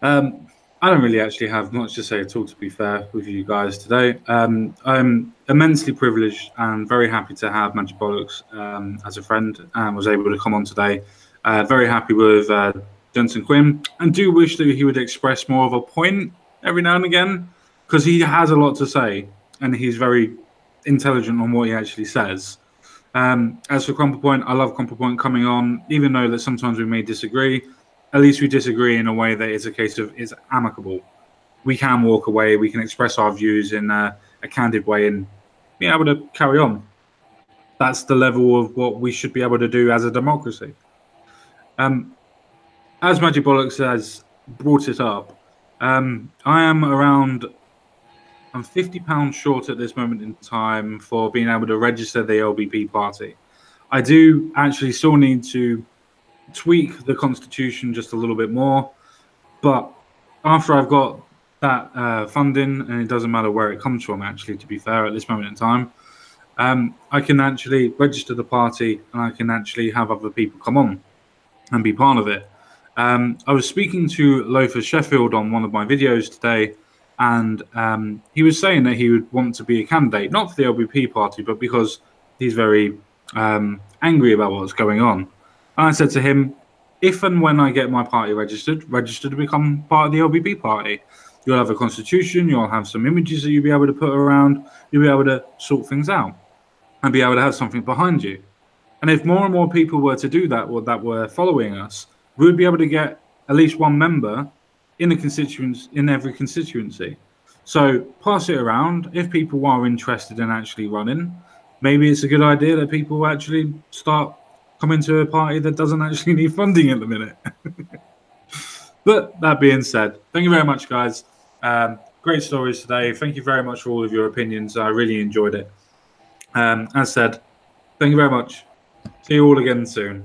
I don't really actually have much to say at all, to be fair, with you guys today. I'm immensely privileged and very happy to have Magic Bollocks as a friend, and was able to come on today. Very happy with Jensen Quinn, and do wish that he would express more of a point every now and again, because he has a lot to say and he's very intelligent on what he actually says. As for Crumple Point, I love Crumple Point coming on, even though that sometimes we may disagree. At least we disagree in a way that it's a case of it's amicable. We can walk away, we can express our views in a candid way and be able to carry on. That's the level of what we should be able to do as a democracy. As Magic Bollocks has brought it up, I am around, I'm £50 short at this moment in time for being able to register the LBP party. I do actually still need to tweak the constitution just a little bit more, but after I've got that funding, and it doesn't matter where it comes from, actually, to be fair, at this moment in time, I can actually register the party and I can actually have other people come on and be part of it. I was speaking to Lothar Sheffield on one of my videos today, and he was saying that he would want to be a candidate, not for the LBP party, but because he's very angry about what's going on. And I said to him, if and when I get my party registered to become part of the LBP party, you'll have a constitution, you'll have some images that you'll be able to put around, you'll be able to sort things out and be able to have something behind you. And if more and more people were to do that, or that were following us, we would be able to get at least one member in every constituency. So pass it around. If people are interested in actually running, maybe it's a good idea that people actually start coming to a party that doesn't actually need funding at the minute. But that being said, thank you very much, guys. Great stories today. Thank you very much for all of your opinions. I really enjoyed it. As said, thank you very much. See you all again soon.